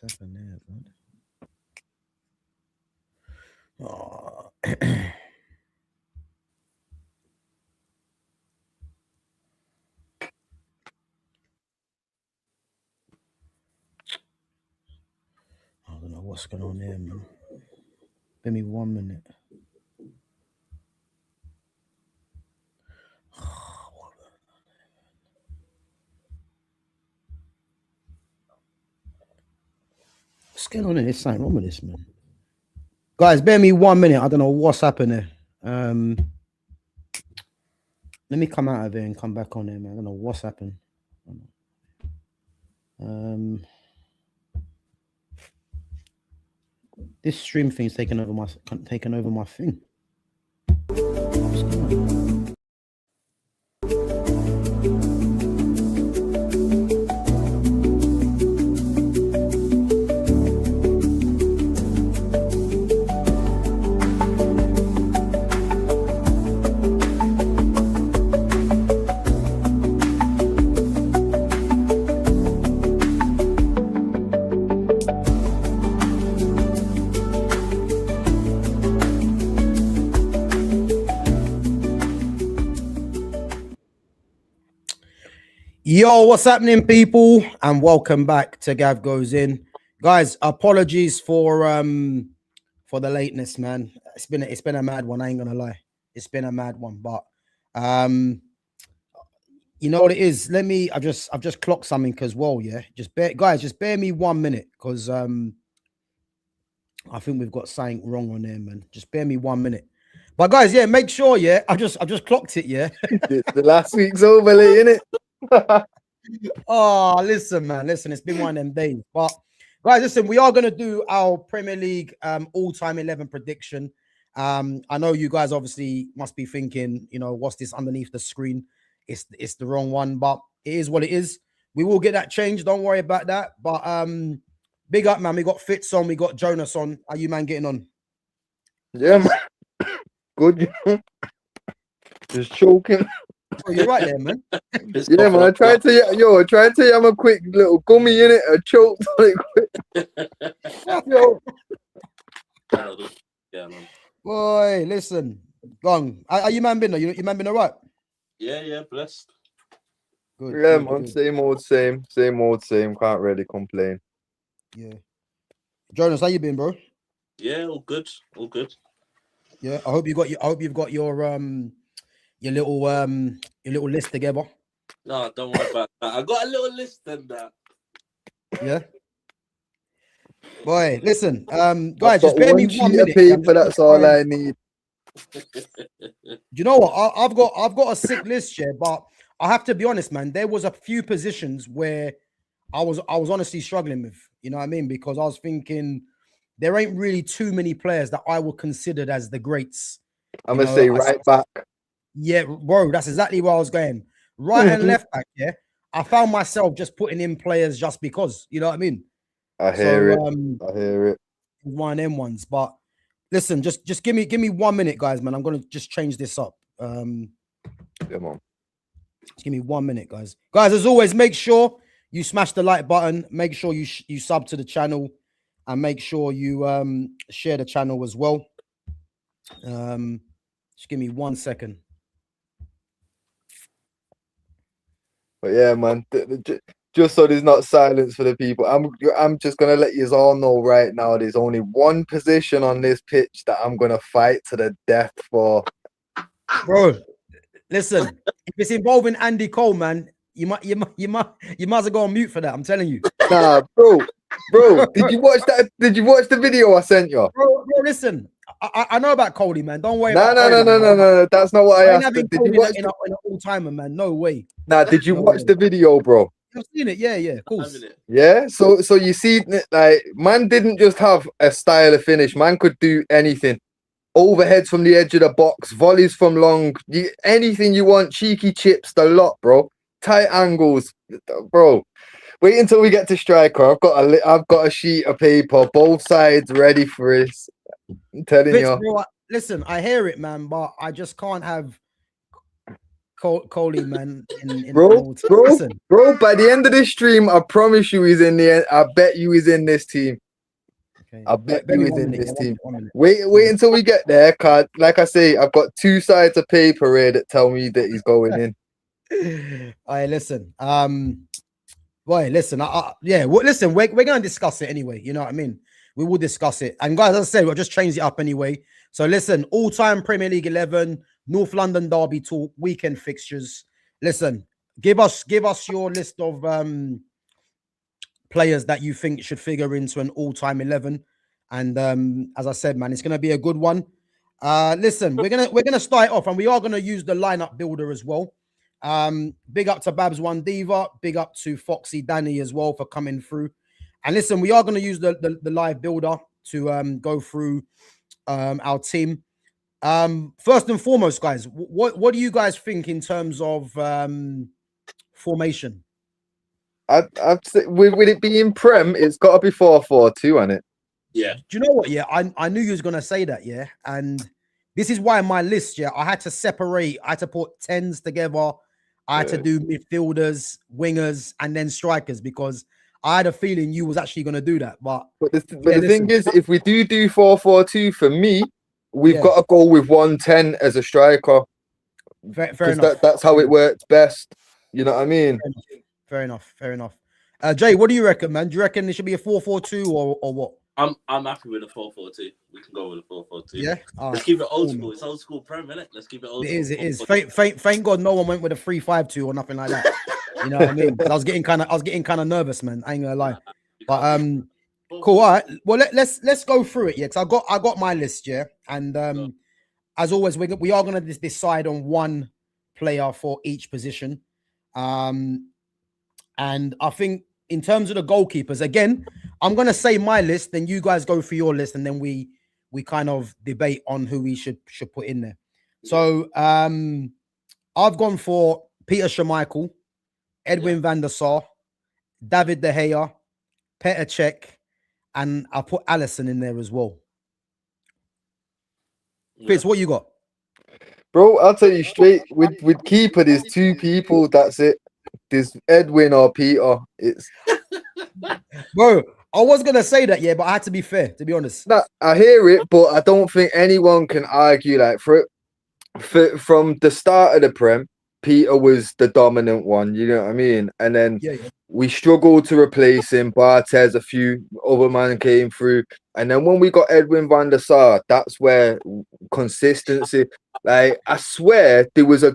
What's happened there, man? Oh. I don't know what's going on here, man. Give me 1 minute. What's going on here? There's something wrong with this, man. Guys, bear me 1 minute. I don't know what's happened there. Let me come out of here and come back on there, man. I don't know what's happened. This stream thing's taking over my thing. What's going on? Yo, what's happening, people? And welcome back to GavGoesIn. Guys, apologies for the lateness, man. It's been a mad one, I ain't gonna lie. It's been a mad one, but you know what it is. I've just clocked something as well, yeah. Just bear me 1 minute, because I think we've got something wrong on there, man. Just bear me 1 minute. But guys, yeah, make sure, yeah. I've just clocked it, yeah. The last week's overlay, innit? Oh, listen, man. Listen, it's been one of them days. But guys, listen, we are gonna do our Premier League all-time 11 prediction. I know you guys obviously must be thinking, you know, what's this underneath the screen? It's the wrong one, but it is what it is. We will get that changed. Don't worry about that. But big up, man. We got Fitz on, we got Jonas on. How you, man, getting on? Yeah, man. Good. Just choking. Oh, you're right there, man. Yeah, man. I tried to tell you I'm a quick little gummy in it. I choked on it quick. Yo. Yeah, man. Boy, listen. Go on. Are you man been? You man been all right? Yeah, blessed. Good. Yeah, good, man. good. Same old same. Can't really complain. Yeah. Jonas, how you been, bro? Yeah, all good. Yeah. I hope you've got your little list together. No, don't worry about that. I got a little list and that. Yeah. Boy, listen, guys, just got bear me one 1 sheet minute. of paper. That's all I need. Do you know what? I've got a sick list here, but I have to be honest, man. There was a few positions where I was honestly struggling with. You know what I mean? Because I was thinking there ain't really too many players that I would consider as the greats. I'm gonna say right back. Yeah, bro, that's exactly where I was going. Right and left back, yeah. I found myself just putting in players just because, you know what I mean? I hear it. One of them ones. But listen, just give me 1 minute, guys, man. I'm gonna just change this up. Come on. Just give me 1 minute, guys. Guys, as always, make sure you smash the like button. Make sure you sub to the channel, and make sure you share the channel as well. Just give me 1 second. But yeah, man, just so there's not silence for the people, I'm just gonna let you all know right now. There's only one position on this pitch that I'm gonna fight to the death for. Bro, listen, if it's involving Andy Cole, man, you might as well go on mute for that. I'm telling you. Nah, bro, did you watch that? Did you watch the video I sent you? Bro, listen. I know about Cody, man. Don't worry. No. That's not what I asked. Did you watch in an all-timer, man? No way. Nah, did you watch the video, bro? I've seen it. Yeah, of course. Yeah. So you see, like, man didn't just have a style of finish. Man could do anything. Overheads from the edge of the box, volleys from long, anything you want. Cheeky chips, the lot, bro. Tight angles, bro. Wait until we get to striker. I've got a sheet of paper, both sides ready for this. I'm telling Fitz, you. bro, listen, I hear it, man, but I just can't have Coley, man. Bro, by the end of this stream, I promise you he's in the end. I bet you he's in this team. Okay. I bet you he's in this team. 1 minute. Wait until we get there, cause like I say, I've got 2 sides of paper here that tell me that he's going in. All right, listen. Boy, listen. Listen. We're gonna discuss it anyway. You know what I mean? We will discuss it. And guys, as I said, we'll just change it up anyway. So listen, all-time Premier League 11, North London derby talk, weekend fixtures. Listen, give us your list of players that you think should figure into an all-time 11. And as I said, man, it's gonna be a good one. Listen, we're gonna start off, and we are gonna use the lineup builder as well. Big up to Babs One Diva, big up to Foxy Danny as well for coming through. And listen, we are going to use the live builder to go through our team. First and foremost, guys, what do you guys think in terms of formation? I'd say, with it being Prem, it's got to be 4-4-2, hasn't it? Yeah. Do you know what? Yeah, I knew you was going to say that. Yeah, and this is why my list. Yeah, I had to separate. I had to put 10s together. I had to do midfielders, wingers, and then strikers because I had a feeling you was actually going to do that. But the thing is, if we do 4-4-2, for me, we've got to go with 110 as a striker. Fair enough. That's how it works best. You know what I mean? Fair enough. Jay, what do you reckon, man? Do you reckon it should be a 4-4-2 or what? I'm happy with a 4-4-2. We can go with a 4-4-2. Yeah. Let's keep it old school. It's old school Prem, innit? Let's keep it old school. It is. Thank God no one went with a 3-5-2 or nothing like that. You know what I mean? I was getting kind of nervous, man. I ain't gonna lie. But cool. All right. Well, let's go through it. Yeah, because I got my list. Yeah, and as always, we are gonna decide on one player for each position. And I think in terms of the goalkeepers, again, I'm gonna say my list, then you guys go for your list, and then we kind of debate on who we should put in there. So I've gone for Peter Schmeichel, Edwin van der Sar, David De Gea, Petr Cech, and I'll put Alisson in there as well. Fitz, what you got? Bro, I'll tell you straight, with keeper, there's 2 people, that's it. There's Edwin or Peter. It's Bro, I was gonna say that, yeah, but I had to be fair, to be honest. Nah, I hear it, but I don't think anyone can argue like from the start of the Prem, Peter was the dominant one, you know what I mean? And then we struggled to replace him. Barthez, a few other men came through. And then when we got Edwin van der Sar, that's where consistency, like, I swear there was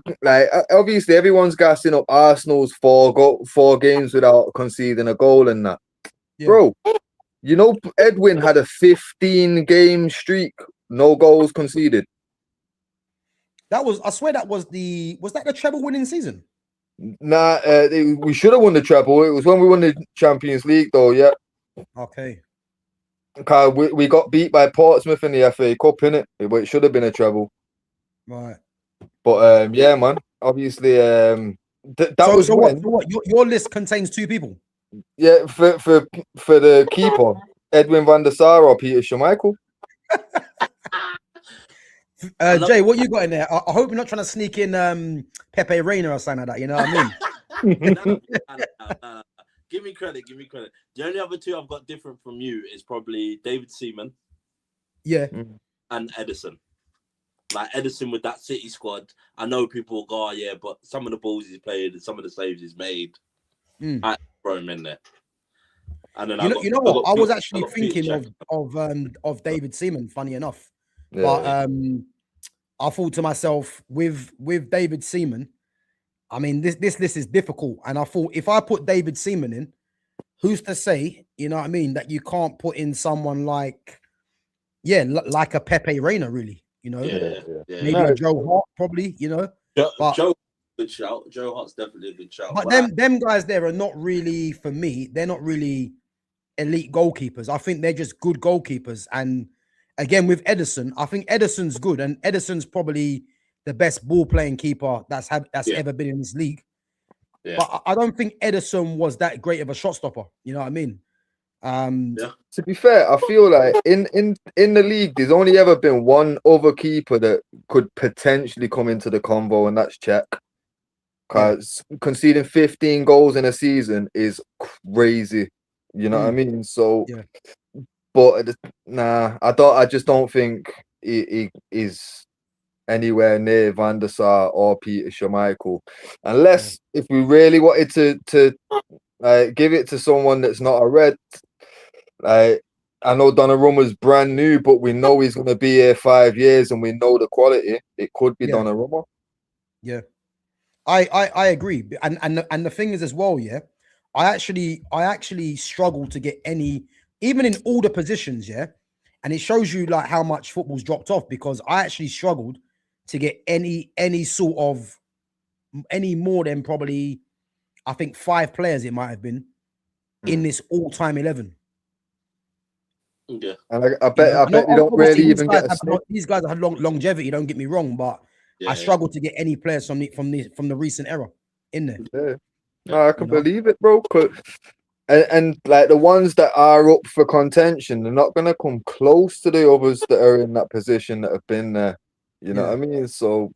obviously everyone's gassing up Arsenal's 4 games without conceding a goal and that. Yeah. Bro, you know, Edwin had a 15-game streak, no goals conceded. I swear that was the treble winning season? Nah, we should have won the treble. It was when we won the Champions League, though. Yeah. Okay. We got beat by Portsmouth in the FA Cup, innit? But it should have been a treble. Right. But yeah, man. Obviously, what? Your list contains 2 people. Yeah, for the keeper, Edwin van der Sar or Peter Schmeichel. Jay, what you got in there? I hope you're not trying to sneak in Pepe Reina or something like that. You know what I mean? No. Give me credit. The only other 2 I've got different from you is probably David Seaman. Yeah. And Edison. Like Edison with that City squad. I know people will go, yeah, but some of the balls he's played and some of the saves he's made, I throw him in there. And then you know what? I was actually thinking of David Seaman, funny enough. Yeah. But I thought to myself, with David Seaman, I mean, this list is difficult. And I thought, if I put David Seaman in, who's to say, you know what I mean, that you can't put in someone like a Pepe Reina, really, you know? Maybe a Joe Hart, probably, you know? Joe, good shout. Joe Hart's definitely a good shout. But them guys there are not really, for me, they're not really elite goalkeepers. I think they're just good goalkeepers. And again, with Edison, I think Edison's good, and Edison's probably the best ball-playing keeper that's ever been in this league. Yeah. But I don't think Edison was that great of a shot stopper. You know what I mean? To be fair, I feel like in the league, there's only ever been one other keeper that could potentially come into the convo, and that's Cech. because conceding 15 goals in a season is crazy. You know what I mean? So, but nah, I just don't think he is anywhere near Van der Sar or Peter Schmeichel, unless if we really wanted to give it to someone that's not a red. Like, I know Donnarumma's brand new, but we know he's going to be here 5 years, and we know the quality. It could be Donnarumma. Yeah, I agree, and the thing is as well, I actually struggle to get any, even in all the positions, and it shows you like how much football's dropped off, because I actually struggled to get any sort of any more than probably, I think 5 players it might have been in this all-time 11. Yeah, and I bet you don't really even get a sniff. These guys have longevity. Don't get me wrong, but I struggle to get any players from the recent era in there. Yeah. No, I can believe it, bro. And like the ones that are up for contention, they're not gonna come close to the others that are in that position that have been there. You know what I mean? So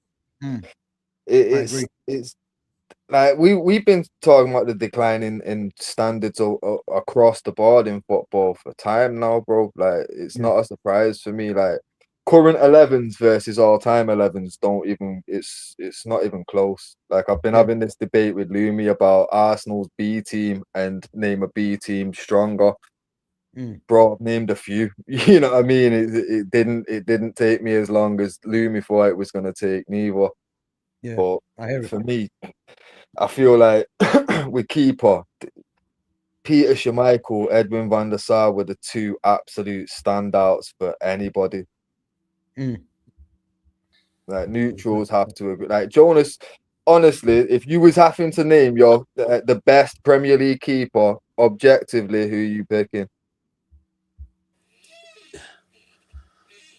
it's like we've been talking about the decline in standards across the board in football for time now, bro. Like, it's not a surprise for me. Like, current 11s versus all-time 11s don't even, it's not even close. Like, I've been having this debate with Lumi about Arsenal's B team and name a B team stronger. Bro, I've named a few. You know what I mean? It didn't take me as long as Lumi thought it was gonna take neither. But for me, I feel like with keeper, Peter Schmeichel, Edwin van der Sar were the 2 absolute standouts for anybody. Like, neutrals have to agree. Like, Jonas, honestly, if you was having to name your the best Premier League keeper objectively, who are you picking?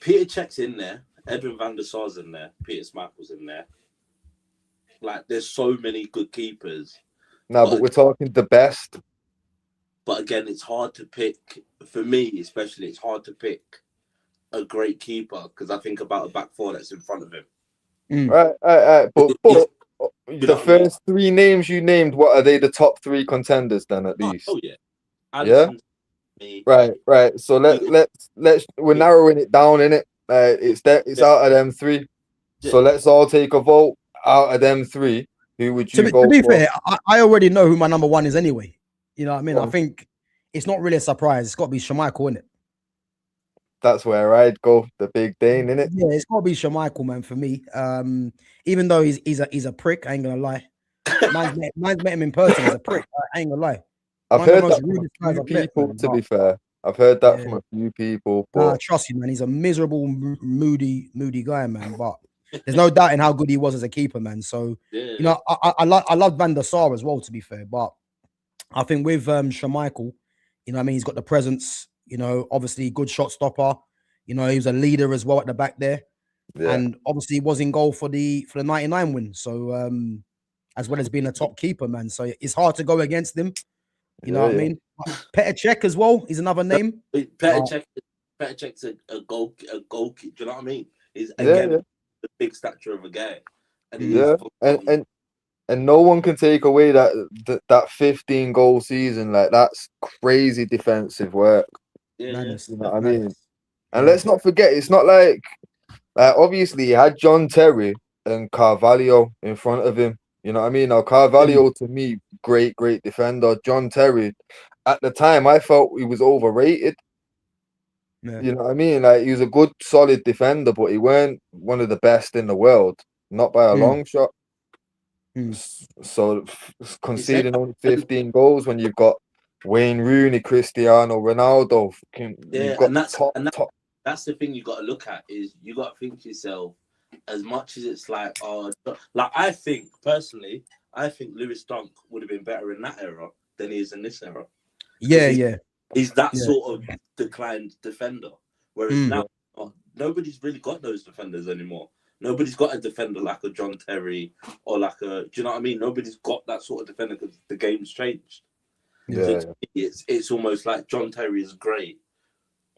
Peter Cech's in there. Edwin van der Sar's in there. Peter Schmeichel's in there. Like, there's so many good keepers. No, but we're talking the best. But again, it's hard to pick. For me, especially, it's hard to pick a great keeper because I think about a back four that's in front of him. Right. But the first 3 names you named, what are they? The top 3 contenders then, at least? Oh yeah. Alisson, me. Right. So let's we're narrowing it down, innit? It's out of them 3. So let's all take a vote. Out of them 3, who would you go for? To be fair, I already know who my number 1 is anyway. You know what I mean? I think it's not really a surprise. It's got to be Schmeichel, isn't it? That's where I'd go, the big Dane, innit? Yeah, it's got to be Schmeichel, man, for me. Even though he's a prick, I ain't gonna lie. Man's met him in person as a prick. I ain't gonna lie. I've heard that from a few people, to be fair. I've heard that from a few people. But trust you, man. He's a miserable, moody guy, man. But there's no doubt in how good he was as a keeper, man. So, you know, I love Van der Sar as well, to be fair. But I think with Schmeichel, you know what I mean, he's got the presence, you know, obviously good shot stopper. You know, he was a leader as well at the back there. And obviously he was in goal for the 99 win. So as well as being a top keeper, man. So it's hard to go against him. You know what I mean? Petr Cech as well is another name. Petr Cech's a goalkeeper. Do you know what I mean? He's again the big stature of a guy. And and no one can take away that 15 goal season. Like, that's crazy defensive work. You know what I mean? And let's not forget, it's not like obviously he had John Terry and Carvalho in front of him. You know what I mean? Now, Carvalho, to me, great defender. John Terry, at the time, I felt he was overrated. You know what I mean? Like, he was a good, solid defender, but he weren't one of the best in the world. Not by a long shot. So, conceding only 15 goals when you've got Wayne Rooney, Cristiano Ronaldo. That's the thing you got to look at, is you got to think to yourself, as much as it's like, I think personally, Lewis Dunk would have been better in that era than he is in this era. He's that sort of declined defender. Whereas now, nobody's really got those defenders anymore. Nobody's got a defender like a John Terry or like a, do you know what I mean? Nobody's got that sort of defender because the game's changed. So it's almost like John Terry is great.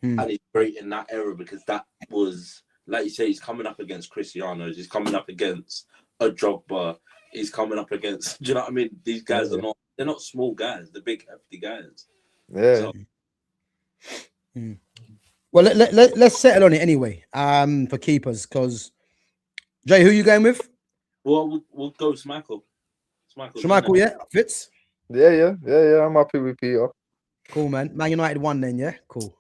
And he's great in that era because that was, like you say, he's coming up against Cristiano, he's coming up against a Drogba, he's coming up against. Do you know what I mean? These guys are they're not small guys. They're big, hefty guys. Yeah. So, Well, let's settle on it anyway. For keepers, because Jay, who you going with? well, we'll go Schmeichel. Schmeichel, yeah. Fitz. Yeah. I'm happy with Peter. Cool, man. Man United won then, yeah. Cool.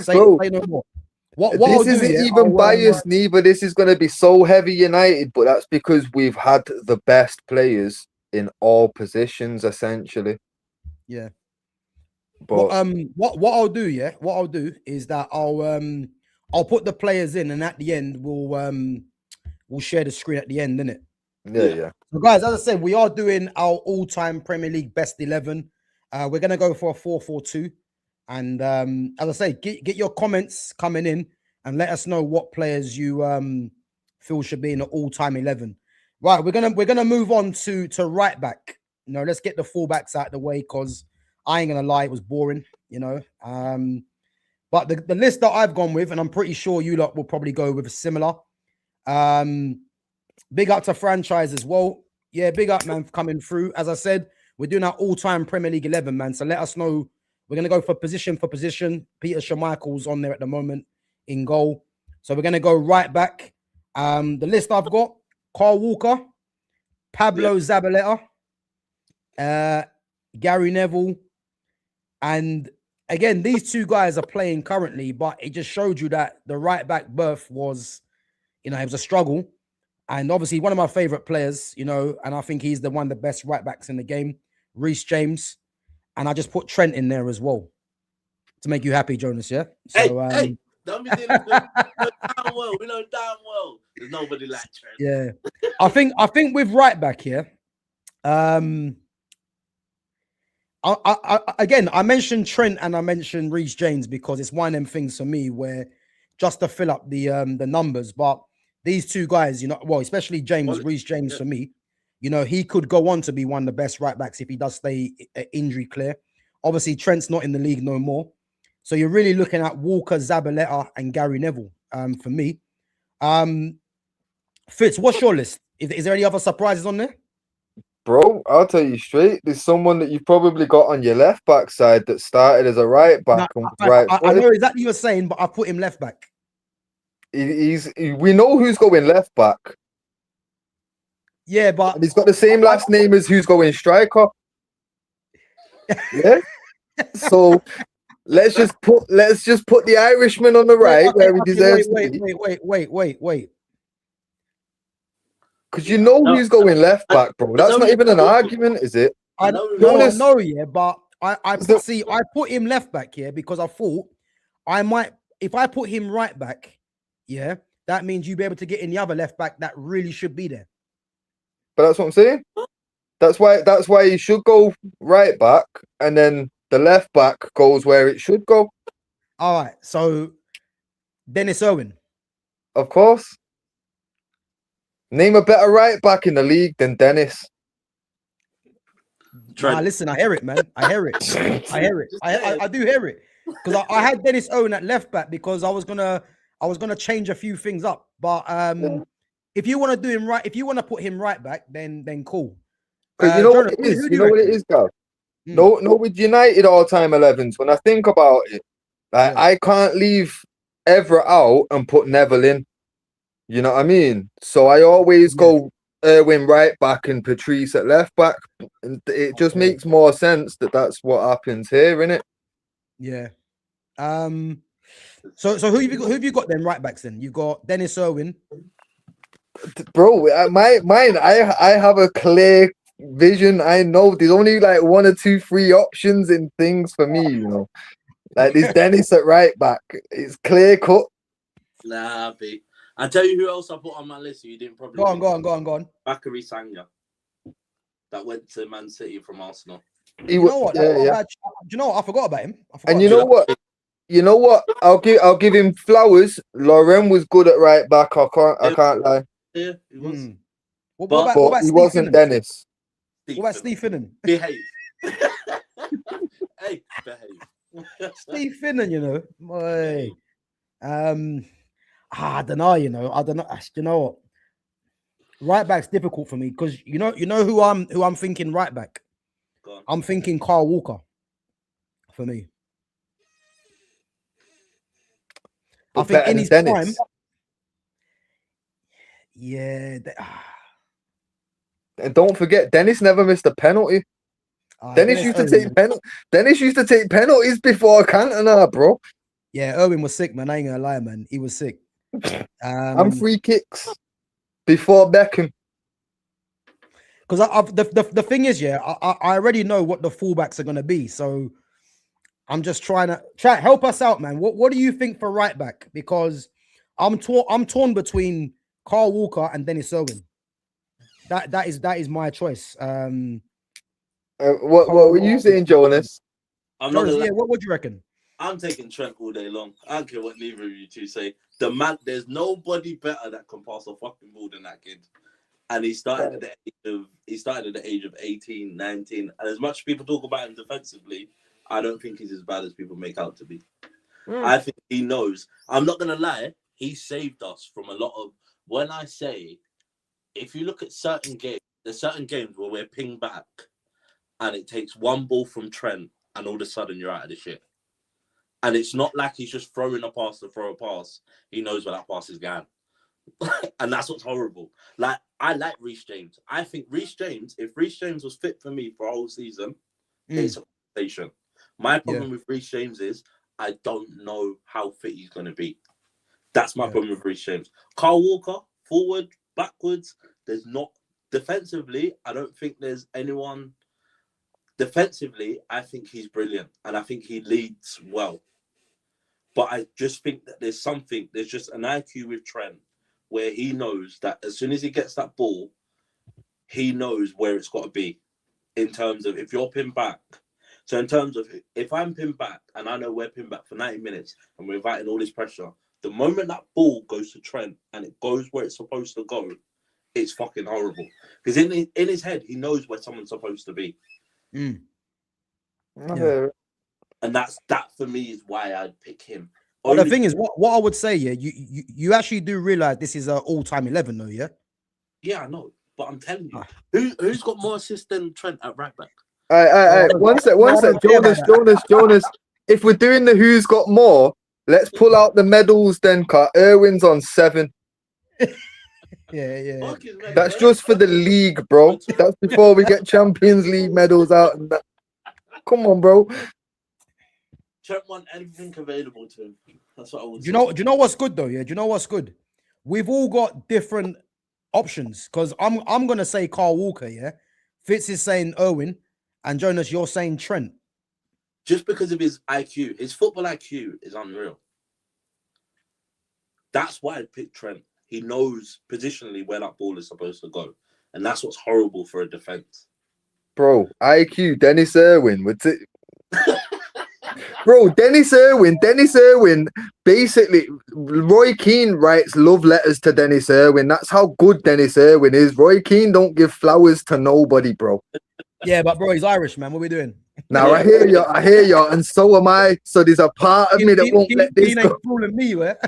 Say no more. What this isn't even biased, neither. This is going to be so heavy United, but that's because we've had the best players in all positions, essentially. Yeah. But what I'll do, yeah, what I'll do is that I'll put the players in, and at the end we'll share the screen at the end, innit? Yeah. So guys, as I said, we are doing our all-time Premier League best 11. We're gonna go for a 4-4-2. And as I say, get your comments coming in and let us know what players you feel should be in the all-time 11. Right, we're gonna move on to right back. You know, let's get the fullbacks out of the way, because I ain't gonna lie, it was boring, you know. But the list that I've gone with, and I'm pretty sure you lot will probably go with a similar. Big up to franchise as well. Yeah, big up, man, for coming through. As I said, we're doing our all-time Premier League 11, man. So let us know. We're going to go for position. Peter Schmeichel's on there at the moment in goal. So we're going to go right back. The list I've got: Carl Walker, Pablo Zabaleta, Gary Neville. And again, these two guys are playing currently, but it just showed you that the right back berth was, you know, it was a struggle. And obviously one of my favorite players, you know, and I think he's the one of the best right backs in the game, Reece James. And I just put Trent in there as well to make you happy, Jonas. Yeah. So, hey, don't be doing damn well. We know damn well there's nobody like Trent. Yeah, I think with right back here, I mentioned Trent and I mentioned Reece James because it's one of them things for me where just to fill up the numbers. But these two guys, you know, well, especially Reece James for me. You know, he could go on to be one of the best right backs if he does stay injury clear. Obviously, Trent's not in the league no more. So you're really looking at Walker, Zabaleta, and Gary Neville for me. Fitz, what's your list? Is there any other surprises on there? Bro, I'll tell you straight. There's someone that you've probably got on your left back side that started as a right back. I know exactly what you're saying, but I put him left back. We know who's going left back. Yeah, but and he's got the same last name as who's going striker. Yeah. So let's just put the Irishman on the right where he deserves to be. Wait. Because you know who's going left back, bro. That's not even an argument, is it? I know, yeah, but I see. I put him left back here because I thought I might, if I put him right back, yeah, that means you'll be able to get in the other left back that really should be there. But that's what I'm saying. That's why he should go right back, and then the left back goes where it should go. All right. So Dennis Irwin. Of course. Name a better right back in the league than Dennis. Listen, I hear it, man. I hear it. I do hear it. Because I had Dennis Irwin at left back because I was gonna change a few things up. But if you want to do him right, if you want to put him right back, then cool. Because you know what it is? You know what it is, Gav? No, with United all-time 11s, when I think about it, like I can't leave Everett out and put Neville in. You know what I mean? So I always go Irwin right back and Patrice at left back. And it just makes more sense that that's what happens here, innit? Yeah. So who have you got then right backs then? You've got Dennis Irwin. Bro, mine, I have a clear vision. I know there's only like 1 or 2, 3 options in things for me, you know. Like this Dennis at right back. It's clear cut. Nah, Pete. I'll tell you who else I put on my list. You didn't probably go on. Bakary Sagna. That went to Man City from Arsenal. You know what? Do you know what? I forgot about him. You know what? I'll give him flowers. Lauren was good at right back. I can't lie. Yeah, he was. What about he wasn't Dennis. What about Steve Finnan? Behave. Hey, behave. Steve Finnan, you know. Boy. I don't know, you know. I don't know. You know what? right back's difficult for me because you know who I'm thinking right back. Go on. I'm thinking Carl Walker. For me, But I think better in than his Dennis. prime, yeah. And don't forget, Dennis never missed a penalty. Dennis used to take Dennis used to take penalties before Cantona, bro. Yeah, Irwin was sick, man. I ain't gonna lie, man. He was sick. And free kicks before Beckham. Because the thing is, yeah, I already know what the fullbacks are gonna be, so I'm just trying to help us out, man. What do you think for right back? Because I'm torn between Carl Walker and Dennis Irwin. That is my choice. What were you saying, Jonas? Jonas, yeah, what do you reckon? I'm taking Trent all day long. I don't care what neither of you two say. The man, there's nobody better that can pass a fucking ball than that kid. And he started at the age of 18, 19. And as much as people talk about him defensively, I don't think he's as bad as people make out to be. I think he knows. I'm not gonna lie, he saved us from a lot of, when I say, if you look at certain games, there's certain games where we're pinged back and it takes one ball from Trent and all of a sudden you're out of the shit. And it's not like he's just throwing a pass to throw a pass. He knows where that pass is going. And that's what's horrible. Like, I like Reece James. I think Reece James, if Reece James was fit for me for a whole season, it's a conversation. My problem with Reece James is I don't know how fit he's going to be. That's my problem with Reece James. Carl Walker, forward, backwards, there's not... Defensively, I don't think there's anyone... Defensively, I think he's brilliant. And I think he leads well. But I just think that there's just an IQ with Trent where he knows that as soon as he gets that ball, he knows where it's got to be in terms of if you're pinned back. So in terms of if I'm pinned back and I know we're pinned back for 90 minutes and we're inviting all this pressure, the moment that ball goes to Trent and it goes where it's supposed to go, it's fucking horrible. Because in his head, he knows where someone's supposed to be. Yeah. And that for me is why I'd pick him. Well, the thing is, what I would say, yeah, you actually do realize this is an all-time 11, though, yeah? Yeah, I know. But I'm telling you, who's got more assists than Trent at right back? One sec. Jonas. If we're doing the who's got more, let's pull out the medals then, cut. Irwin's on 7. Yeah. That's just for the league, bro. That's before we get Champions League medals out and that. Come on, bro. Trent won everything available to him. That's what I would say. Do you know what's good though? Yeah, do you know what's good? We've all got different options because I'm gonna say Carl Walker, yeah. Fitz is saying Irwin, and Jonas, you're saying Trent. Just because of his IQ, his football IQ is unreal. That's why I picked Trent. He knows positionally where that ball is supposed to go, and that's what's horrible for a defense. Bro, IQ, Dennis Irwin. What's it? Bro, Dennis Irwin, basically, Roy Keane writes love letters to Dennis Irwin. That's how good Dennis Irwin is. Roy Keane don't give flowers to nobody, bro. Yeah, but bro, he's Irish, man. What are we doing? Now, I hear you, and so am I. So there's a part of me that won't let this go. Fooling me, where?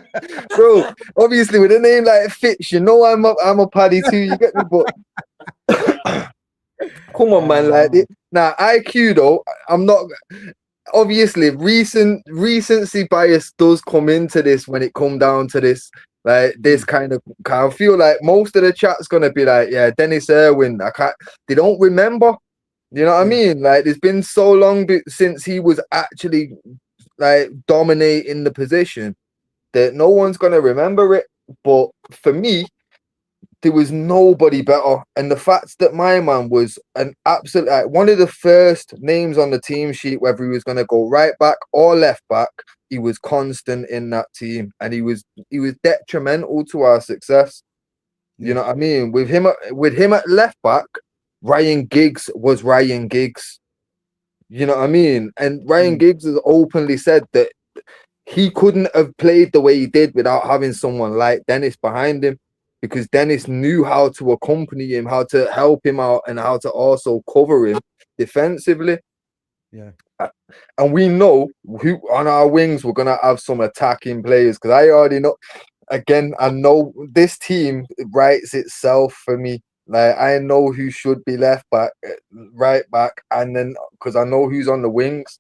Bro, obviously, with a name like Fitz, you know I'm a paddy too, you get me? But come on, man. Like, now, IQ, though, I'm not... Obviously, recency bias does come into this when it come down to this, like this kind of. I feel like most of the chat's gonna be like, yeah, Dennis Irwin. They don't remember. You know what I mean? Like, it's been so long since he was actually like dominating the position that no one's gonna remember it. But for me, there was nobody better, and the fact that my man was an absolute one of the first names on the team sheet, whether he was going to go right back or left back, he was constant in that team, and he was detrimental to our success. You know what I mean? With him at left back, Ryan Giggs was Ryan Giggs. You know what I mean? And Ryan Giggs has openly said that he couldn't have played the way he did without having someone like Dennis behind him. Because Dennis knew how to accompany him, how to help him out, and how to also cover him defensively. Yeah. And we know who on our wings we're gonna have some attacking players. Because I already know again, I know this team writes itself for me. Like, I know who should be left back, right back, and then because I know who's on the wings.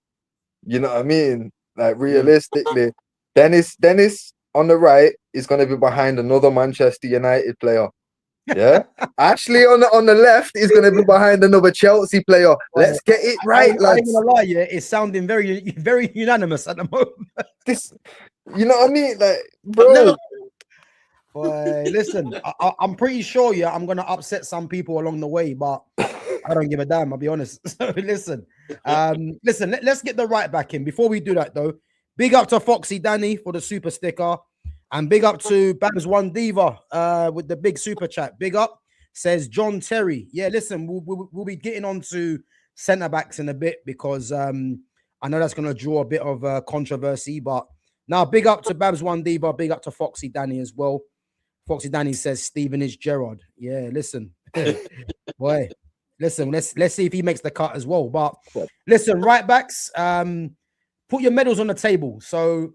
You know what I mean? Like, realistically, Dennis on the right is going to be behind another Manchester United player. Yeah. Ashley on the left is going to be behind another Chelsea player. Let's get it right, I lads. ain't gonna lie, yeah, it's sounding very, very unanimous at the moment. This, you know what I mean? Like, bro. Boy, listen, I'm pretty sure, yeah, I'm gonna upset some people along the way, but I don't give a damn. I'll be honest. So listen, let's get the right back in. Before we do that, though, big up to Foxy Danny for the super sticker, and big up to Babs One Diva with the big super chat. Big up, says John Terry. Yeah, listen, we'll be getting on to centre backs in a bit because I know that's gonna draw a bit of controversy, but now big up to Babs One Diva, big up to Foxy Danny as well. Foxy Danny says Stephen is Gerrard. Yeah, listen, boy, listen. Let's see if he makes the cut as well. But listen, right backs, put your medals on the table. So,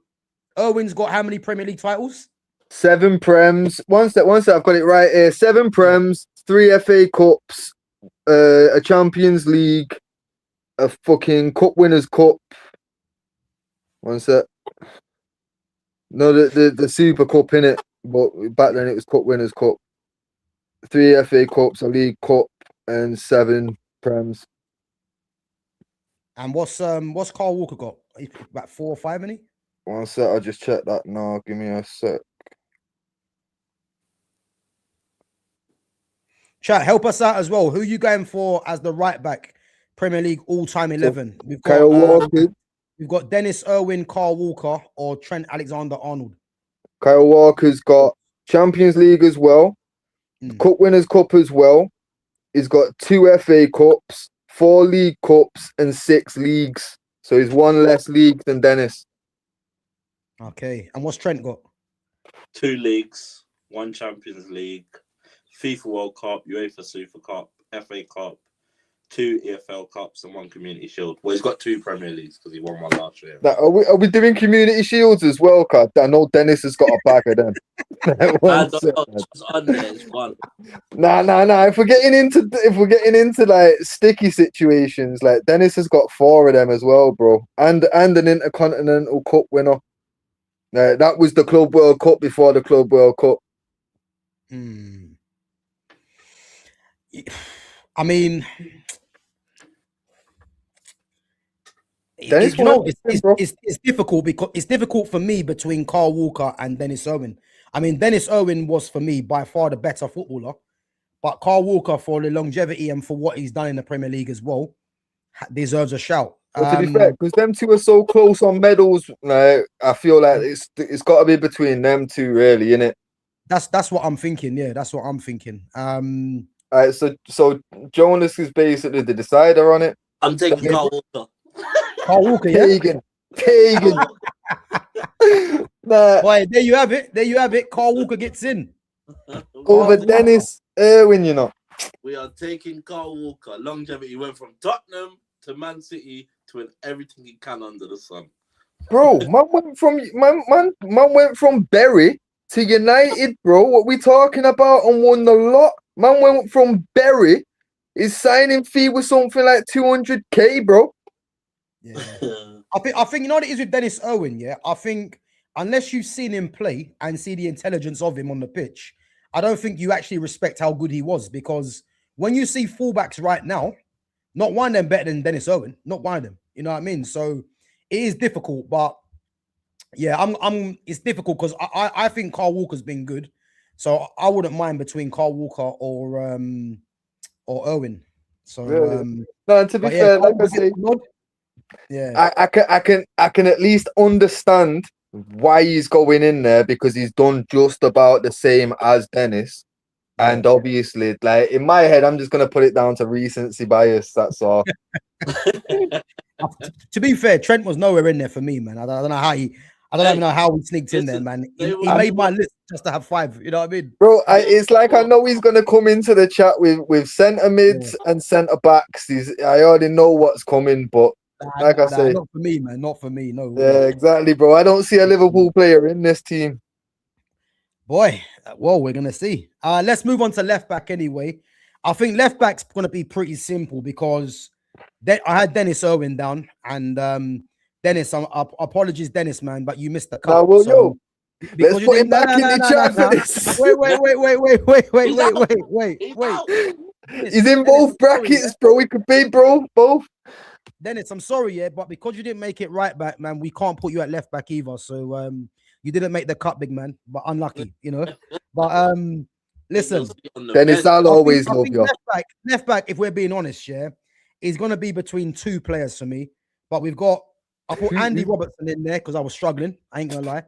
Irwin's got how many Premier League titles? 7 Prems. One sec, I've got it right here. 7 Prems, 3 FA Cups, a Champions League, a fucking Cup Winners' Cup. One sec. No, the Super Cup, innit? But back then it was Cup Winners' Cup. 3 FA Cups, a League Cup, and 7 Prems. And what's Carl Walker got? About 4 or 5, any? One sec, I'll just check that now. Give me a sec. Chat, help us out as well. Who are you going for as the right back Premier League all-time 11? We've got Kyle Walker. We've got Dennis Irwin, Carl Walker, or Trent Alexander-Arnold. Kyle Walker's got Champions League as well, Cup Winners' Cup as well. He's got 2 FA Cups, 4 League Cups, and 6 leagues. So he's 1 less league than Dennis. Okay, and what's Trent got? 2 leagues, 1 Champions League, FIFA World Cup, UEFA Super Cup, FA Cup, 2 EFL Cups, and 1 Community Shield. Well, he's got 2 Premier Leagues because he won 1 last year. Now, are we doing Community Shields as well, Cause I know Dennis has got a bag of them. Nah. If we're getting into like sticky situations, like Dennis has got 4 of them as well, bro, and an Intercontinental Cup winner. That was the Club World Cup before the Club World Cup. I mean, Dennis, it's difficult because it's difficult for me between Carl Walker and Dennis Irwin. I mean, Dennis Irwin was for me by far the better footballer, but Carl Walker, for the longevity and for what he's done in the Premier League as well, deserves a shout. Well, to be fair, because them two are so close on medals, I feel like it's got to be between them two, really, innit? That's what I'm thinking. Yeah, that's what I'm thinking. All right, so Jonas is basically the decider on it. I'm taking Carl Walker. Carl Walker, yeah. Pagan. Nah. Boy, there you have it. Carl Walker gets in over Dennis Irwin. You know, we are taking Carl Walker. Longevity. He went from Tottenham to Man City to win everything he can under the sun. Bro, man went from Bury to United, bro. What we talking about? And won the lot. Man went from Bury. His signing fee was something like 200k, bro. Yeah, I think you know what it is with Dennis Irwin. Yeah, I think unless you've seen him play and see the intelligence of him on the pitch, I don't think you actually respect how good he was. Because when you see fullbacks right now, not one of them better than Dennis Irwin. Not one of them. You know what I mean? So it is difficult, but yeah, it's difficult because I think Carl Walker's been good, so I wouldn't mind between Carl Walker or Irwin. So no, to be fair, like I say, yeah, I can at least understand why he's going in there because he's done just about the same as Dennis. And obviously, like in my head, I'm just gonna put it down to recency bias. That's all. To be fair, Trent was nowhere in there for me, man. I don't know how he. I don't even know how he sneaked in there, man. He made my list just to have 5. You know what I mean, bro? It's like I know he's gonna come into the chat with centre mids and centre backs. I already know what's coming, but I say, not for me, man. Not for me. No. Yeah, exactly, bro. I don't see a Liverpool player in this team. Boy, well, we're gonna see. Let's move on to left back anyway. I think left back's gonna be pretty simple because I had Dennis Irwin down, and Dennis, apologies, Dennis, man, but you missed the cut. Well, So, yo, because let's put him back in the chat for this. Wait. He's in both brackets, bro. We could be, bro, both. Dennis, I'm sorry, yeah, but because you didn't make it right back, man, we can't put you at left back either. So you didn't make the cut, big man, but unlucky, you know. But listen, Dennis, I'll always love you. Left back, if we're being honest, yeah, is gonna be between two players for me. But I put Andy Robertson in there because I was struggling. I ain't gonna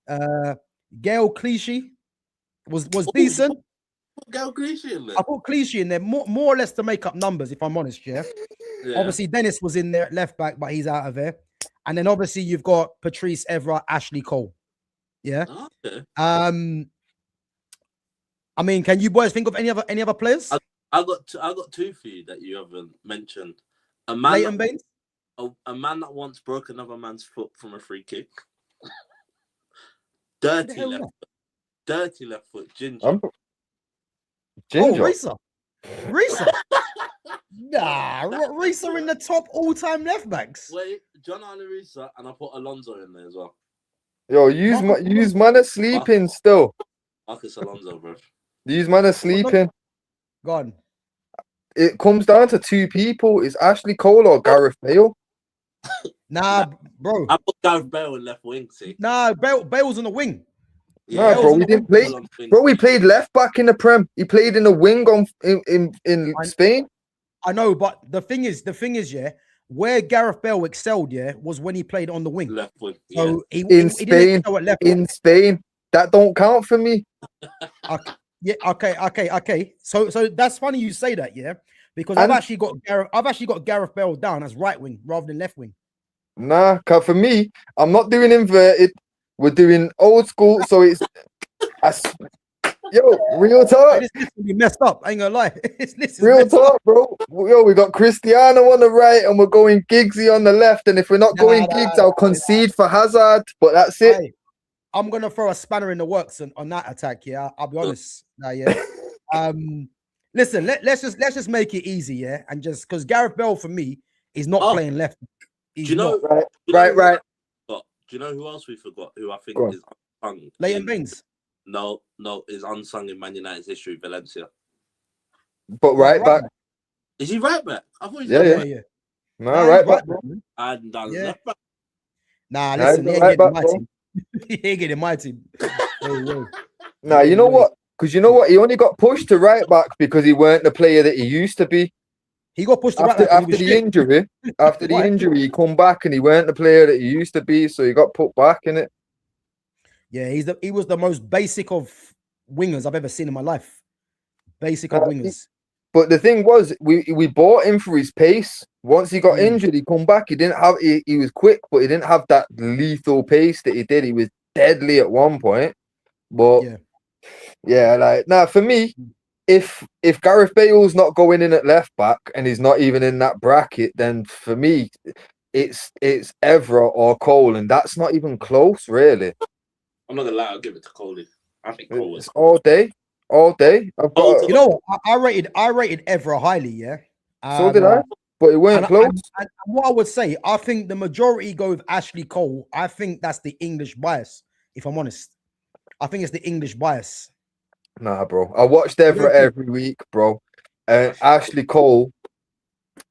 lie. Gail Clichy was decent. Gail Clichy in there. I put Clichy in there more or less to make up numbers, if I'm honest, yeah. Obviously, Dennis was in there at left back, but he's out of there. And then obviously you've got Patrice Evra, Ashley Cole. Yeah. Okay. I mean, can you boys think of any other players? I got two for you that you haven't mentioned. Leighton Baines? A man that once broke another man's foot from a free kick. Dirty left foot, Ginger. Ginger. Oh, Risa. Nah, Risa in the top all-time left backs. Wait, John Arne Risa, and I put Alonso in there as well. Yo, use man are sleeping still. Marcus Alonso, bro. These man are sleeping. Gone. It comes down to two people. It's Ashley Cole or Gareth Bale. Nah, bro. I put Gareth Bale in left wing, see. Nah, Bale's on the wing. Yeah, bro, we didn't play. Bro, we played left back in the Prem. He played in the wing in Spain. I know, but the thing is, yeah, where Gareth Bale excelled, yeah, was when he played on the wing. Left wing. So yeah. In Spain, that don't count for me. Okay. So that's funny you say that, yeah, because I've actually got Gareth Bale down as right wing rather than left wing. Nah, cause for me, I'm not doing inverted. We're doing old school, so it's real talk. This will be messed up. I ain't gonna lie. Real talk, bro. Yo, we got Cristiano on the right, and we're going Giggsy on the left. And if we're not going Giggs, I'll concede for Hazard. But that's it. Hey, I'm gonna throw a spanner in the works on that attack. Yeah, I'll be honest. Listen, let's just make it easy, yeah, and just because Gareth Bale for me is not playing left. Do you know? Right. Do you know who else we forgot? Who I think is unsung? Leighton Baines. No, is unsung in Man United's history. Valencia. But right back. Is he right back? I thought he's yeah. No, right back. I hadn't done left back. Nah, listen, he ain't getting my team. He ain't getting my team. Nah, you know what? Because you know what? He only got pushed to right back because he weren't the player that he used to be. He got pushed after the injury. After the injury, he come back and he weren't the player that he used to be, so he got put back in it. Yeah, he was the most basic of wingers I've ever seen in my life. Basic of wingers. But the thing was, we bought him for his pace. Once he got injured, he come back. He was quick, but he didn't have that lethal pace that he did. He was deadly at one point. But for me, if Gareth Bale's not going in at left back and he's not even in that bracket, then for me, it's Evra or Cole, and that's not even close, really. I'm not gonna lie, I'll give it to Coley. I think Cole is all day. I've got. You know, I rated Evra highly, yeah. So did I, but it weren't close. And what I would say, I think the majority go with Ashley Cole. I think that's the English bias, if I'm honest. I think it's the English bias. Nah, bro. I watched Evra every week, bro. And Ashley Cole,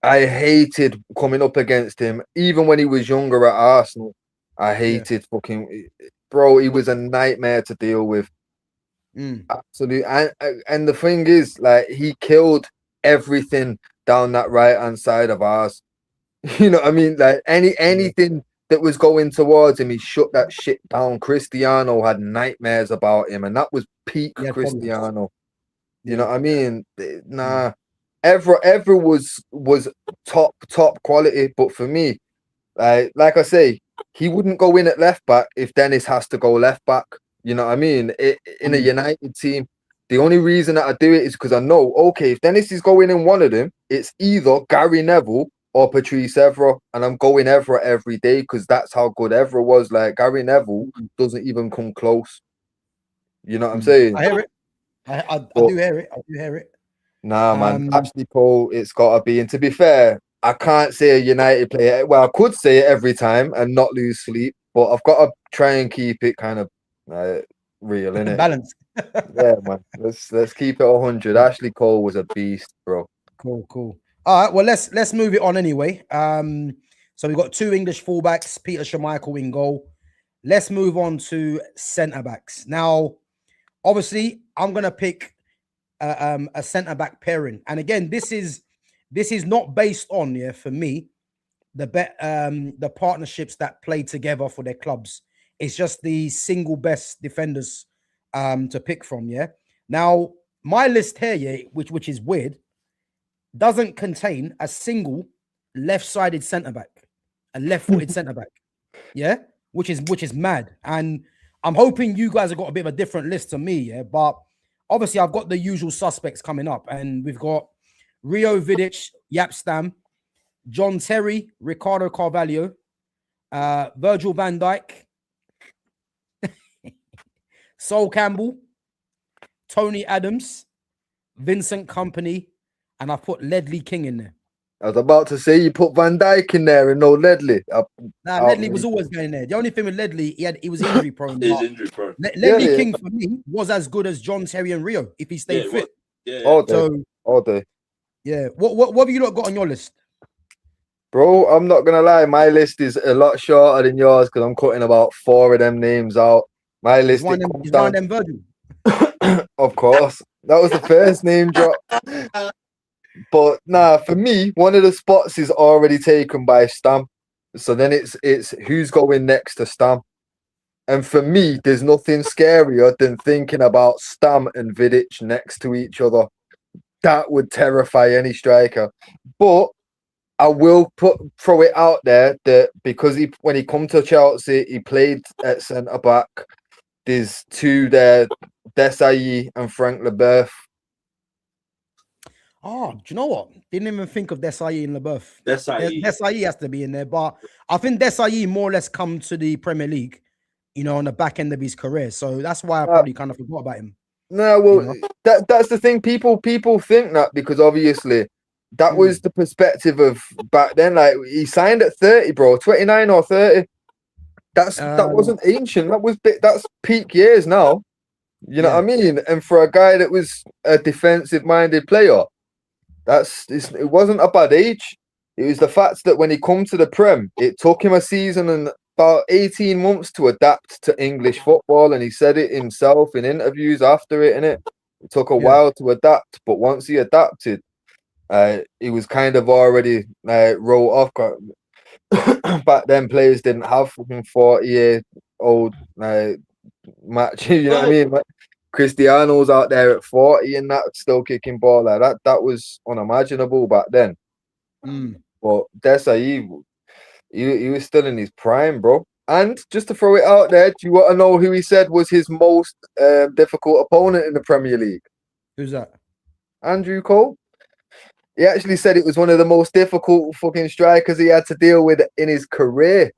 I hated coming up against him, even when he was younger at Arsenal. I hated bro. He was a nightmare to deal with. Absolutely. And the thing is, like, he killed everything down that right hand side of ours. You know what I mean? Like anything that was going towards him, he shut that shit down. Cristiano had nightmares about him, and that was peak Cristiano. You know what I mean? Nah, Evra was top quality, but for me, like I say, he wouldn't go in at left back if Dennis has to go left back. You know what I mean? In a United team, the only reason that I do it is because I know, okay, if Dennis is going in one of them, it's either Gary Neville or Patrice Evra, and I'm going Evra every day because that's how good Evra was. Like, Gary Neville doesn't even come close. You know what I'm saying? I hear it. I do hear it. I do hear it. Nah, man. Ashley Cole, it's got to be. And to be fair, I can't say a United player. Well, I could say it every time and not lose sleep, but I've got to try and keep it kind of real, innit? Balance. Yeah, man. Let's keep it 100. Ashley Cole was a beast, bro. Cool. All right. Well, let's move it on anyway. So we've got 2 English fullbacks, Peter Schmeichel in goal. Let's move on to centre backs. Now, obviously, I'm gonna pick a centre back pairing, and again, this is not based on for me the partnerships that play together for their clubs. It's just the single best defenders to pick from. Now, my list here, which is weird, doesn't contain a single left-sided centre back, a left-footed centre back. Which is mad. And I'm hoping you guys have got a bit of a different list to me, but obviously I've got the usual suspects coming up, and we've got Rio Vidic, Yap Stam, John Terry, Ricardo Carvalho, Virgil van Dijk, Sol Campbell, Tony Adams, Vincent Kompany, and I've put Ledley King in there. I was about to say you put Van Dijk in there and no Ledley. Ledley was always going there. The only thing with Ledley, he was injury prone. He's injury prone. Ledley King for me was as good as John Terry and Rio if he stayed fit. All day. Yeah. What have you lot got on your list? Bro, I'm not gonna lie, my list is a lot shorter than yours because I'm cutting about 4 of them names out. My list is one of them Virgil. Of course. That was the first name drop. But nah, for me, one of the spots is already taken by Stam. So then it's who's going next to Stam. And for me, there's nothing scarier than thinking about Stam and Vidic next to each other. That would terrify any striker. But I will throw it out there that because when he come to Chelsea, he played at centre back. There's 2 there, Desailly and Frank Leboeuf. Oh, do you know what? Didn't even think of Desailly and Leboeuf. Desailly has to be in there, but I think Desailly more or less come to the Premier League, on the back end of his career. So that's why I probably kind of forgot about him. No, well, that's the thing. People think that because obviously that was the perspective of back then. Like he signed at 30, bro, 29 or 30. That wasn't ancient. That's peak years now. You know what I mean? And for a guy that was a defensive-minded player, it wasn't a bad age. It was the fact that when he come to the Prem, it took him a season and about 18 months to adapt to English football, and he said it himself in interviews after it, innit? It took a while to adapt, but once he adapted, he was kind of already wrote off. Back then, players didn't have fucking 40-year-old match. You know what I mean? Like, Cristiano's out there at 40 and that still kicking ball like that. That was unimaginable back then. But Desailly, he was still in his prime, bro. And just to throw it out there, do you want to know who he said was his most difficult opponent in the Premier League? Who's that? Andrew Cole. He actually said it was one of the most difficult fucking strikers he had to deal with in his career.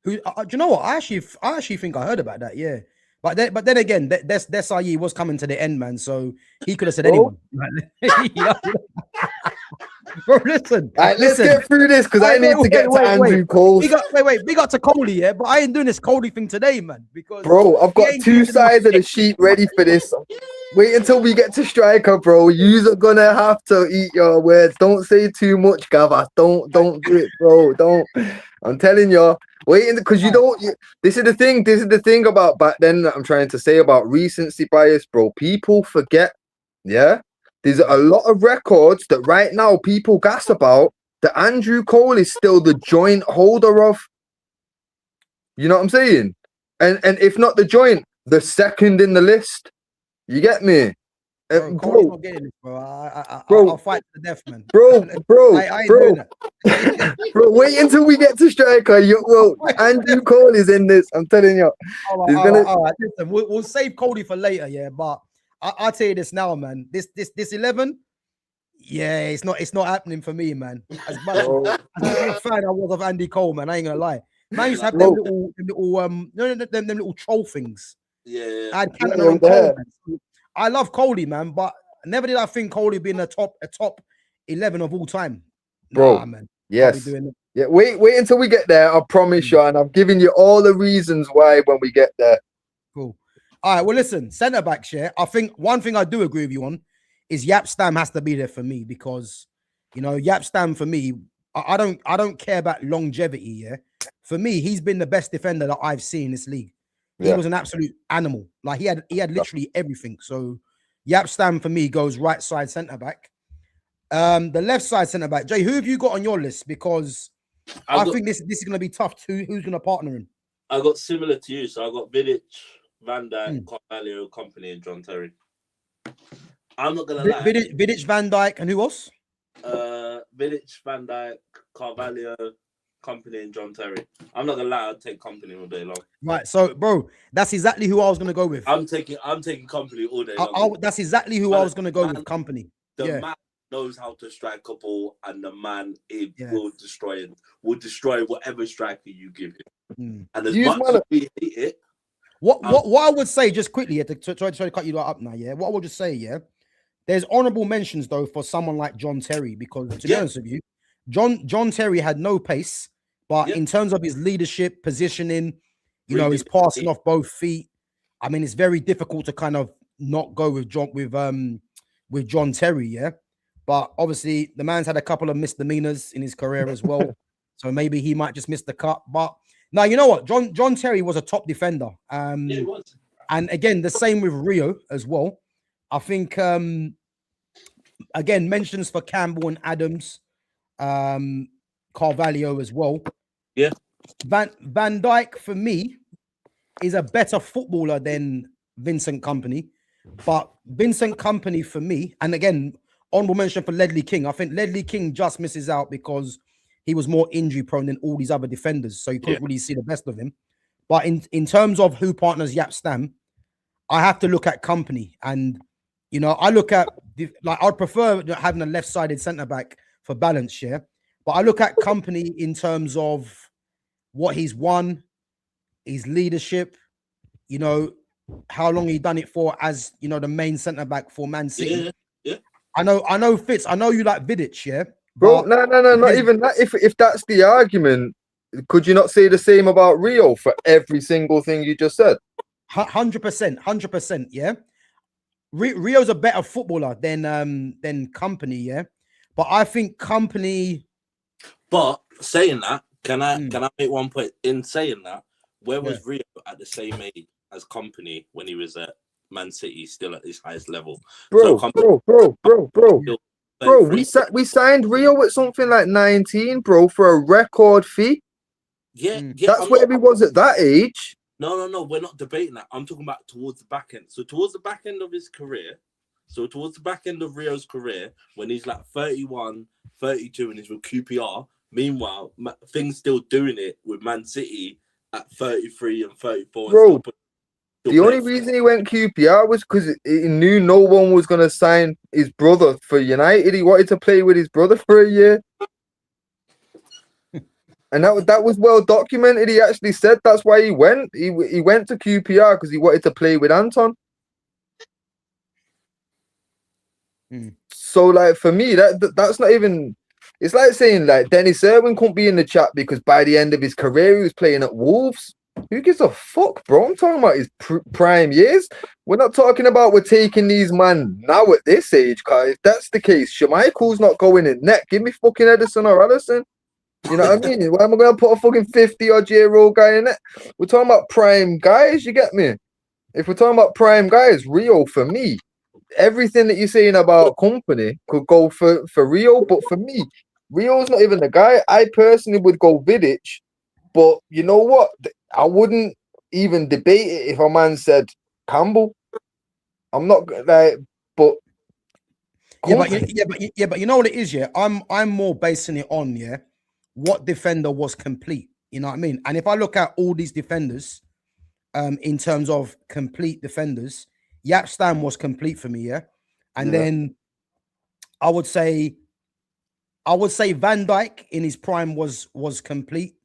Who? Do you know what? I actually think I heard about that. Yeah, but then again, Desailly was coming to the end, man. So he could have said anyone. Bro, listen. All right, let's get through this because I need to get to Andrew Cole. We got to Coley, yeah, but I ain't doing this Coley thing today, man. Because bro, I've got 2 sides of the sheet ready for this. Wait until we get to striker, bro. You're gonna have to eat your words. Don't say too much, Gava. Don't do it, bro. Don't. I'm telling you. Wait, because this is the thing. This is the thing about back then that I'm trying to say about recency bias, bro. People forget. Yeah. There's a lot of records that right now people gas about that Andrew Cole is still the joint holder of. You know what I'm saying? And if not the joint, the second in the list. You get me? Bro, Cole's not getting it, bro. I'll fight to the death, man. Bro, bro, wait until we get to striker. Andrew Cole is in this. I'm telling you. All right. Listen, we'll save Cody for later, yeah. But I'll tell you this now, man. This 11, yeah, it's not happening for me, man. As much as a fan I was of Andy Cole, man, I ain't gonna lie. Man used to have them little troll things. Yeah. I had Cantona and Cole. Man. I love Coley, man, but never did I think Coley being a top 11 of all time. Bro, nah, man. yes. Doing it. Yeah, wait until we get there. I promise you, and I'm giving you all the reasons why when we get there. Cool. All right. Well, listen, centre backs. Yeah, I think one thing I do agree with you on is Jaap Stam has to be there for me because, you know, Jaap Stam for me, I don't care about longevity. Yeah, for me, he's been the best defender that I've seen in this league. He was an absolute animal. Like he had literally everything. So Jaap Stam for me goes right side centre back. The left side centre back. Jay, who have you got on your list? Because I think this is going to be tough too. Who's going to partner in? I got similar to you. So I got Vidic, Van Dijk, Carvalho, Company, and John Terry. I'm not going to lie. Vidic, Van Dijk, and who else? Vidic, Van Dijk, Carvalho, Company, and John Terry. I'm not going to lie. I'd take Company all day long. Right. So, bro, that's exactly who I was going to go with. I'm taking Company all day long. That's exactly who I was going to go with, Company. The man knows how to strike a ball, and the man will destroy whatever striker you give him. And as much as we hate it, what I would say just quickly to try to cut you up now, what I would just say, there's honorable mentions though for someone like John Terry because to be honest with you, John Terry had no pace, but in terms of his leadership, positioning, you know, his passing off both feet. I mean, it's very difficult to kind of not go with John Terry, But obviously, the man's had a couple of misdemeanors in his career as well. So maybe he might just miss the cut. But now, you know what? John Terry was a top defender. He was. And again, the same with Rio as well. I think, again, mentions for Campbell and Adams, Carvalho as well. Yeah. Van Dijk, for me, is a better footballer than Vincent Kompany. But Vincent Kompany, for me, and again, honorable mention for Ledley King. I think Ledley King just misses out because he was more injury prone than all these other defenders, so you couldn't really see the best of him. But in terms of who partners Jaap Stam, I have to look at Kompany, and you know I look at I'd prefer having a left-sided centre back for balance, but I look at Kompany in terms of what he's won, his leadership, you know how long he done it for as the main centre back for Man City. Yeah. I know Fitz. I know you like Vidic, Bro, no, not even that. If that's the argument, could you not say the same about Rio for every single thing you just said? 100%, yeah. Rio's a better footballer than Kompany, but I think Kompany. But saying that, can I make one point? In saying that, where was Rio at the same age as Kompany when he was at Man City, still at his highest level? Bro, we signed Rio at something like 19, bro, for a record fee. Yeah, that's where he was at that age. No, we're not debating that. I'm talking about towards the back end. So towards the back end of his career, towards the back end of Rio's career, when he's like 31, 32, and he's with QPR. Meanwhile, things still doing it with Man City at 33 and 34. Bro, the only reason he went QPR was because he knew no one was going to sign his brother for United. He wanted to play with his brother for a year. And that was well documented. He actually said that's why he went. He went to QPR because he wanted to play with Anton. So, like, for me, that's not even... It's like saying, like, Dennis Irwin couldn't be in the chat because by the end of his career, he was playing at Wolves. Who gives a fuck, bro? I'm talking about his prime years. We're not talking about we're taking these man now at this age, because if that's the case, Schmeichel's not going in net. Give me fucking Edison or Allison. You know what I mean? Why am I going to put a fucking 50-odd-year-old guy in it? We're talking about prime guys, you get me? If we're talking about prime guys, Rio, for me, everything that you're saying about Kompany could go for Rio, but for me, Rio's not even the guy. I personally would go Vidic, but you know what? I wouldn't even debate it if a man said Campbell. I'm not like, but but you know what it is, I'm more basing it on what defender was complete. You know what I mean? And if I look at all these defenders, in terms of complete defenders, Jaap Stam was complete for me, and then I would say Van Dijk in his prime was complete.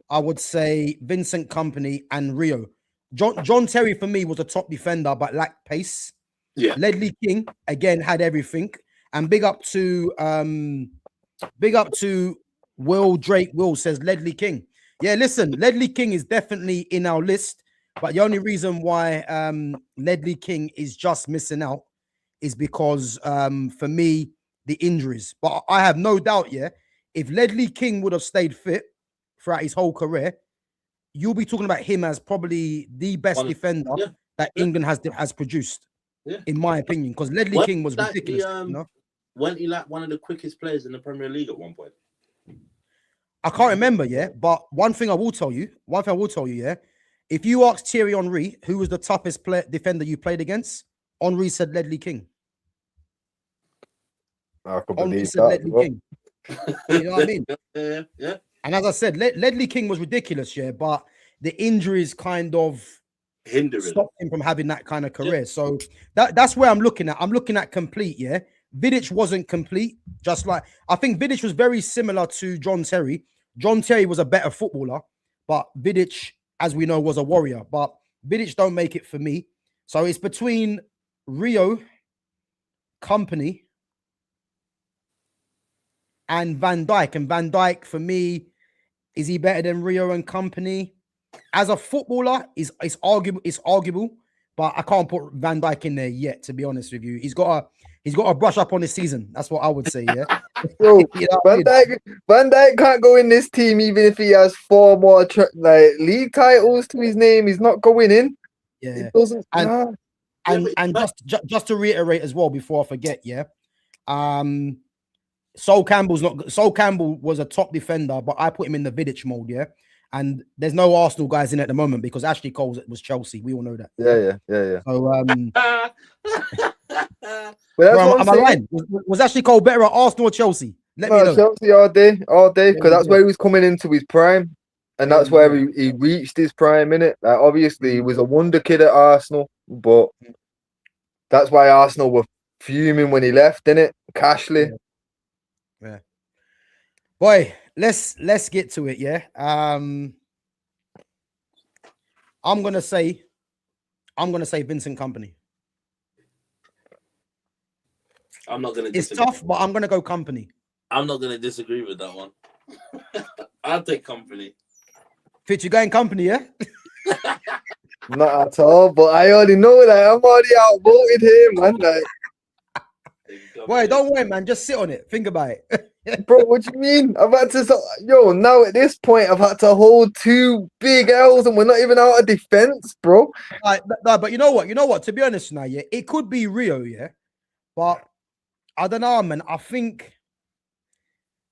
I would say Vincent Kompany and Rio John Terry for me was a top defender, but lacked pace. Yeah. Ledley King again had everything. And big up to Will Drake. Will says Ledley King. Yeah, listen, Ledley King is definitely in our list, but the only reason why Ledley King is just missing out is because for me, the injuries. But I have no doubt, yeah, if Ledley King would have stayed fit throughout his whole career, you'll be talking about him as probably the best defender that England has produced, in my opinion, because Ledley King was ridiculous. Weren't he like one of the quickest players in the Premier League at one point? I can't remember, but one thing I will tell you, if you ask Thierry Henry who was the toughest defender you played against, Henry said Ledley King. I could Henry believe said that. Ledley King. You know what I mean? Yeah. And as I said, Ledley King was ridiculous, but the injuries kind of stopped him from having that kind of career. So that's where I'm looking at. I'm looking at complete, Vidic wasn't complete, just like I think Vidic was very similar to John Terry. John Terry was a better footballer, but Vidic, as we know, was a warrior. But Vidic don't make it for me. So it's between Rio, Company, and Van Dijk. And Van Dijk, for me, is he better than Rio and Company? As a footballer, it's arguable, but I can't put Van Dijk in there yet, to be honest with you. He's got to brush up on his season. That's what I would say, Bro, Van Dijk can't go in this team even if he has 4 more league titles to his name. He's not going in. Yeah. It doesn't. And just to reiterate as well before I forget, Sol Campbell was a top defender, but I put him in the Vidic mold, And there's no Arsenal guys in at the moment because Ashley Cole was Chelsea. We all know that. Yeah. So Bro, am I lying? Was Ashley Cole better at Arsenal or Chelsea? Let me know. Chelsea all day, because that's where he was coming into his prime, and that's where he reached his prime, innit? Like, obviously, he was a wonder kid at Arsenal, but that's why Arsenal were fuming when he left, innit? Cashley. Yeah. Boy, let's get to it, I'm gonna say Vincent Kompany. I'm not gonna. It's tough, but I'm gonna go Kompany. I'm not gonna disagree with that one. I'll take Kompany. Fitz, you going Kompany, yeah? Not at all, but I already know that I'm already outvoted him, man. Like, boy, don't worry, man. Just sit on it. Think about it. Bro, what you mean? I've had to, now at this point, I've had to hold 2 big L's and we're not even out of defense, bro. But you know what? To be honest now, it could be Rio, but I don't know, man. I think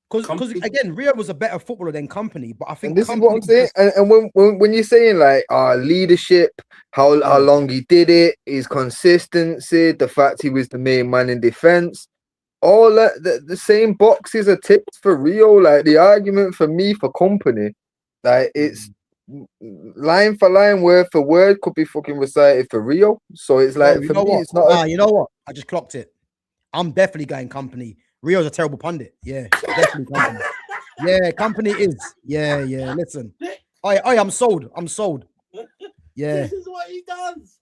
because again, Rio was a better footballer than Kompany, but I think this is what I'm saying. And when you're saying like leadership, how long he did it, his consistency, the fact he was the main man in defense, all that the same boxes are ticked for Rio. Like the argument for me for Kompany, like it's line for line, word for word, could be fucking recited for Rio. So it's like for me, it's not. You know what? I just clocked it. I'm definitely going Kompany. Rio's a terrible pundit. Yeah, definitely Kompany. Yeah, Kompany is. Yeah. Listen, I'm sold. Yeah. This is what he does.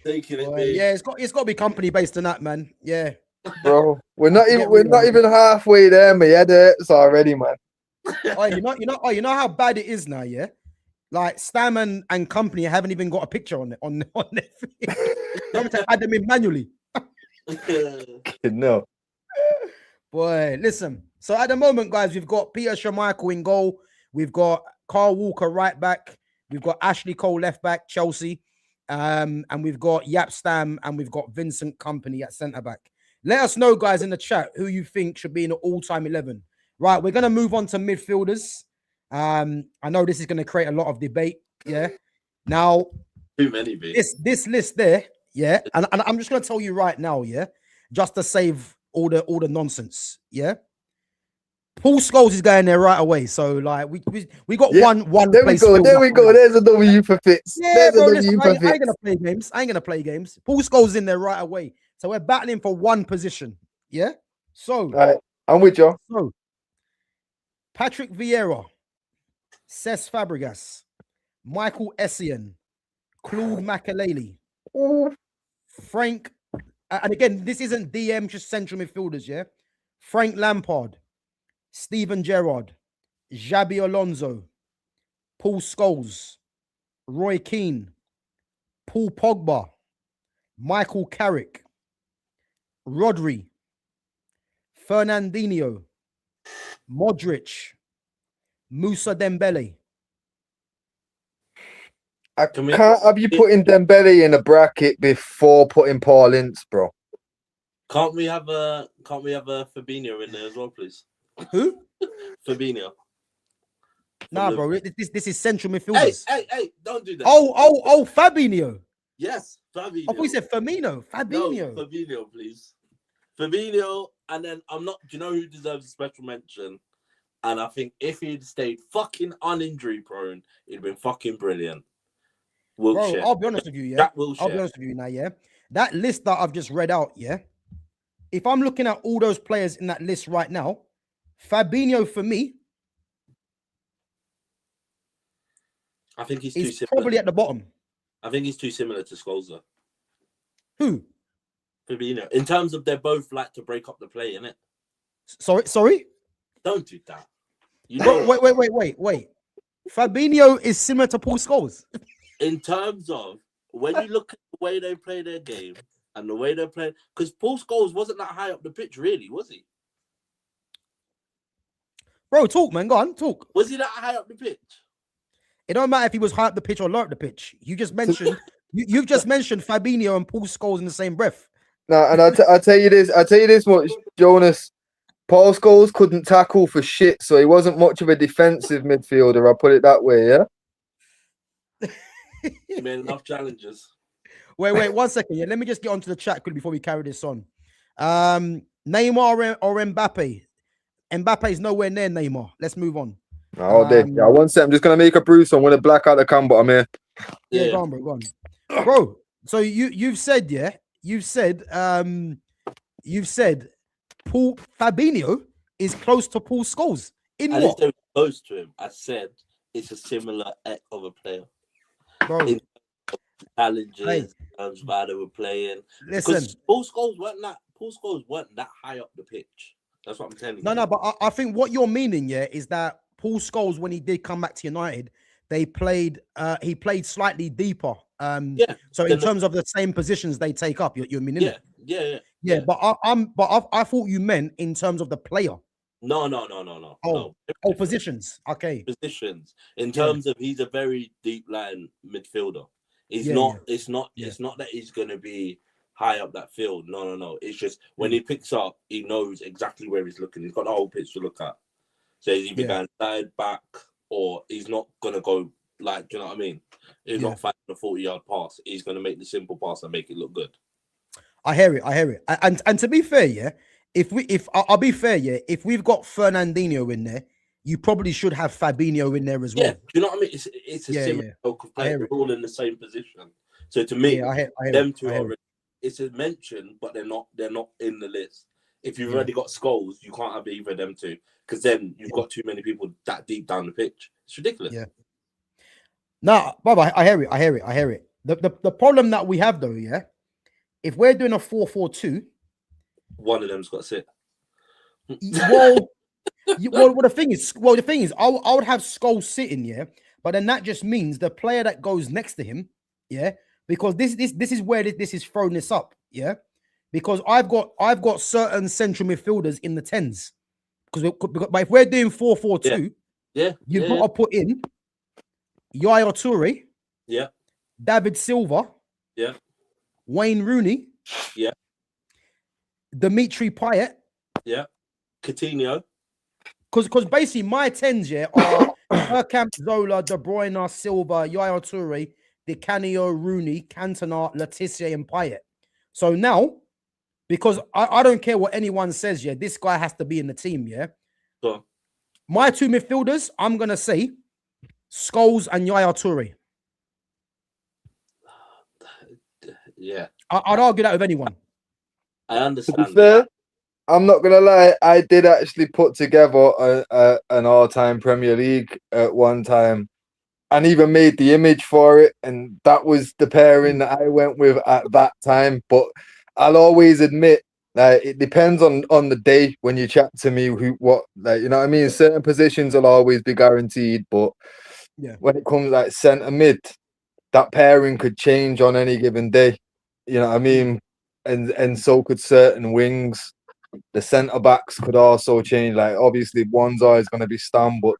Taking it. Yeah, it's got to be Kompany based on that, man. Yeah. Bro, we're not even halfway there. My head hurts already, man. You know how bad it is now, yeah? Like Stam and Kompany haven't even got a picture on their feed. I'm to add them in manually. No. Boy, listen. So at the moment, guys, we've got Peter Schmeichel in goal. We've got Carl Walker right back. We've got Ashley Cole left back, Chelsea. And we've got Yap Stam and we've got Vincent Kompany at centre back. Let us know, guys, in the chat who you think should be in the all-time 11. Right, we're going to move on to midfielders. I know this is going to create a lot of debate. Yeah. Now, too many bits. This list there, yeah, and I'm just going to tell you right now, yeah, just to save all the nonsense, yeah. Paul Scholes is going there right away. So like we got one. There we go. There's a W for Fitz. Yeah, bro, listen, I ain't gonna play games. I ain't gonna play games. Paul Scholes in there right away. So we're battling for one position. Yeah. So all right, I'm with you. So Patrick Vieira, Cesc Fabregas, Michael Essien, Claude Makelele, Frank, and again, this isn't DM, just central midfielders, yeah? Frank Lampard, Steven Gerrard, Xabi Alonso, Paul Scholes, Roy Keane, Paul Pogba, Michael Carrick, Rodri, Fernandinho, Modric, Musa Dembele. I can't have you putting Dembele in a bracket before putting Paul Ince, bro. Can't we have a Fabinho in there as well, please? Who? Fabinho. Nah, bro. This is central midfielders. Hey! Don't do that. Oh, Fabinho. Yes, Fabinho. I thought you said Firmino. Fabinho. No, Fabinho, please. Fabinho, and then do you know who deserves a special mention? And I think if he'd stayed fucking uninjury prone, it'd been fucking brilliant. Wilshere. Bro, I'll be honest with you, yeah. I'll be honest with you now, yeah. That list that I've just read out, yeah. If I'm looking at all those players in that list right now, Fabinho for me, I think he's too similar. Probably at the bottom. I think he's too similar to Scholes, though. Who? Fabinho. In terms of they're both like to break up the play, innit? Sorry? Don't do that. You know, wait. Fabinho is similar to Paul Scholes. In terms of when you look at the way they play their game and the way they play, because Paul Scholes wasn't that high up the pitch, really, was he? Bro, talk, man. Go on, talk. Was he that high up the pitch? It don't matter if he was high up the pitch or low up the pitch. You just mentioned you've just mentioned Fabinho and Paul Scholes in the same breath. No, and I'll tell you this much, Jonas. Paul Scholes couldn't tackle for shit, so he wasn't much of a defensive midfielder. I'll put it that way, yeah? He made enough challenges. Wait, 1 second. Yeah, let me just get onto the chat quickly before we carry this on. Neymar or Mbappe? Mbappe's nowhere near Neymar. Let's move on. Oh, yeah, 1 second. I'm just gonna make a brew, so I'm gonna black out the cam, but I'm here. Yeah, go on. Bro, so you've said Paul Fabinho is close to Paul Scholes. In I what? didn't say close to him. I said it's a similar ek of a player. Bro, in challenges, and how they were playing. Listen, Paul Scholes weren't that high up the pitch. That's what I'm telling you. No, but I think what you're meaning, yeah, is that Paul Scholes, when he did come back to United, he played slightly deeper. So in terms of the same positions they take up, you're meaning it? Yeah. But I thought you meant in terms of the player. No. Oh, positions. Okay. Positions. In terms of he's a very deep line midfielder. It's not that he's gonna be high up that field. No. It's just when he picks up, he knows exactly where he's looking. He's got the whole pitch to look at. So he's either going side back or he's not gonna go like, do you know what I mean? He's not fighting a 40-yard pass. He's gonna make the simple pass and make it look good. I hear it. And to be fair, yeah, I'll be fair, yeah, if we've got Fernandinho in there, you probably should have Fabinho in there as well. Yeah, do you know what I mean? It's a similar local player. We're all in the same position. So to me, them two are it's a mention, but they're not in the list. If you've already got Scholes, you can't have either of them two, because then you've got too many people that deep down the pitch. It's ridiculous. Yeah. No, Baba, I hear it. The problem that we have though, yeah, if we're doing a 4-4-2, one of them's got to sit. Well, the thing is, I would have Scholes sitting, yeah, but then that just means the player that goes next to him, yeah, because this is where this is throwing this up, yeah, because I've got certain central midfielders in the 10s, but if we're doing 4-4-2, you've got to put in Yaya Toure, David Silva, Wayne Rooney, Dimitri Payet, Coutinho. Because basically my 10s are Bergkamp, Zola, De Bruyne, Silva, Yaya Toure, Di Canio, Rooney, Cantona, Letizia, and Payet. So now, because I don't care what anyone says, this guy has to be in the team, Sure. My two midfielders, I'm gonna say Scholes and Yaya Toure. Yeah. I'd argue that with anyone. I understand. I'm not gonna lie, I did actually put together an all-time Premier League at one time, and even made the image for it, and that was the pairing that I went with at that time. But I'll always admit that it depends on the day when you chat to me like, you know what I mean. Certain positions will always be guaranteed, but when it comes like centre mid, that pairing could change on any given day. You know what I mean, and so could certain wings. The centre backs could also change. Like obviously, one's always going to be Stam, but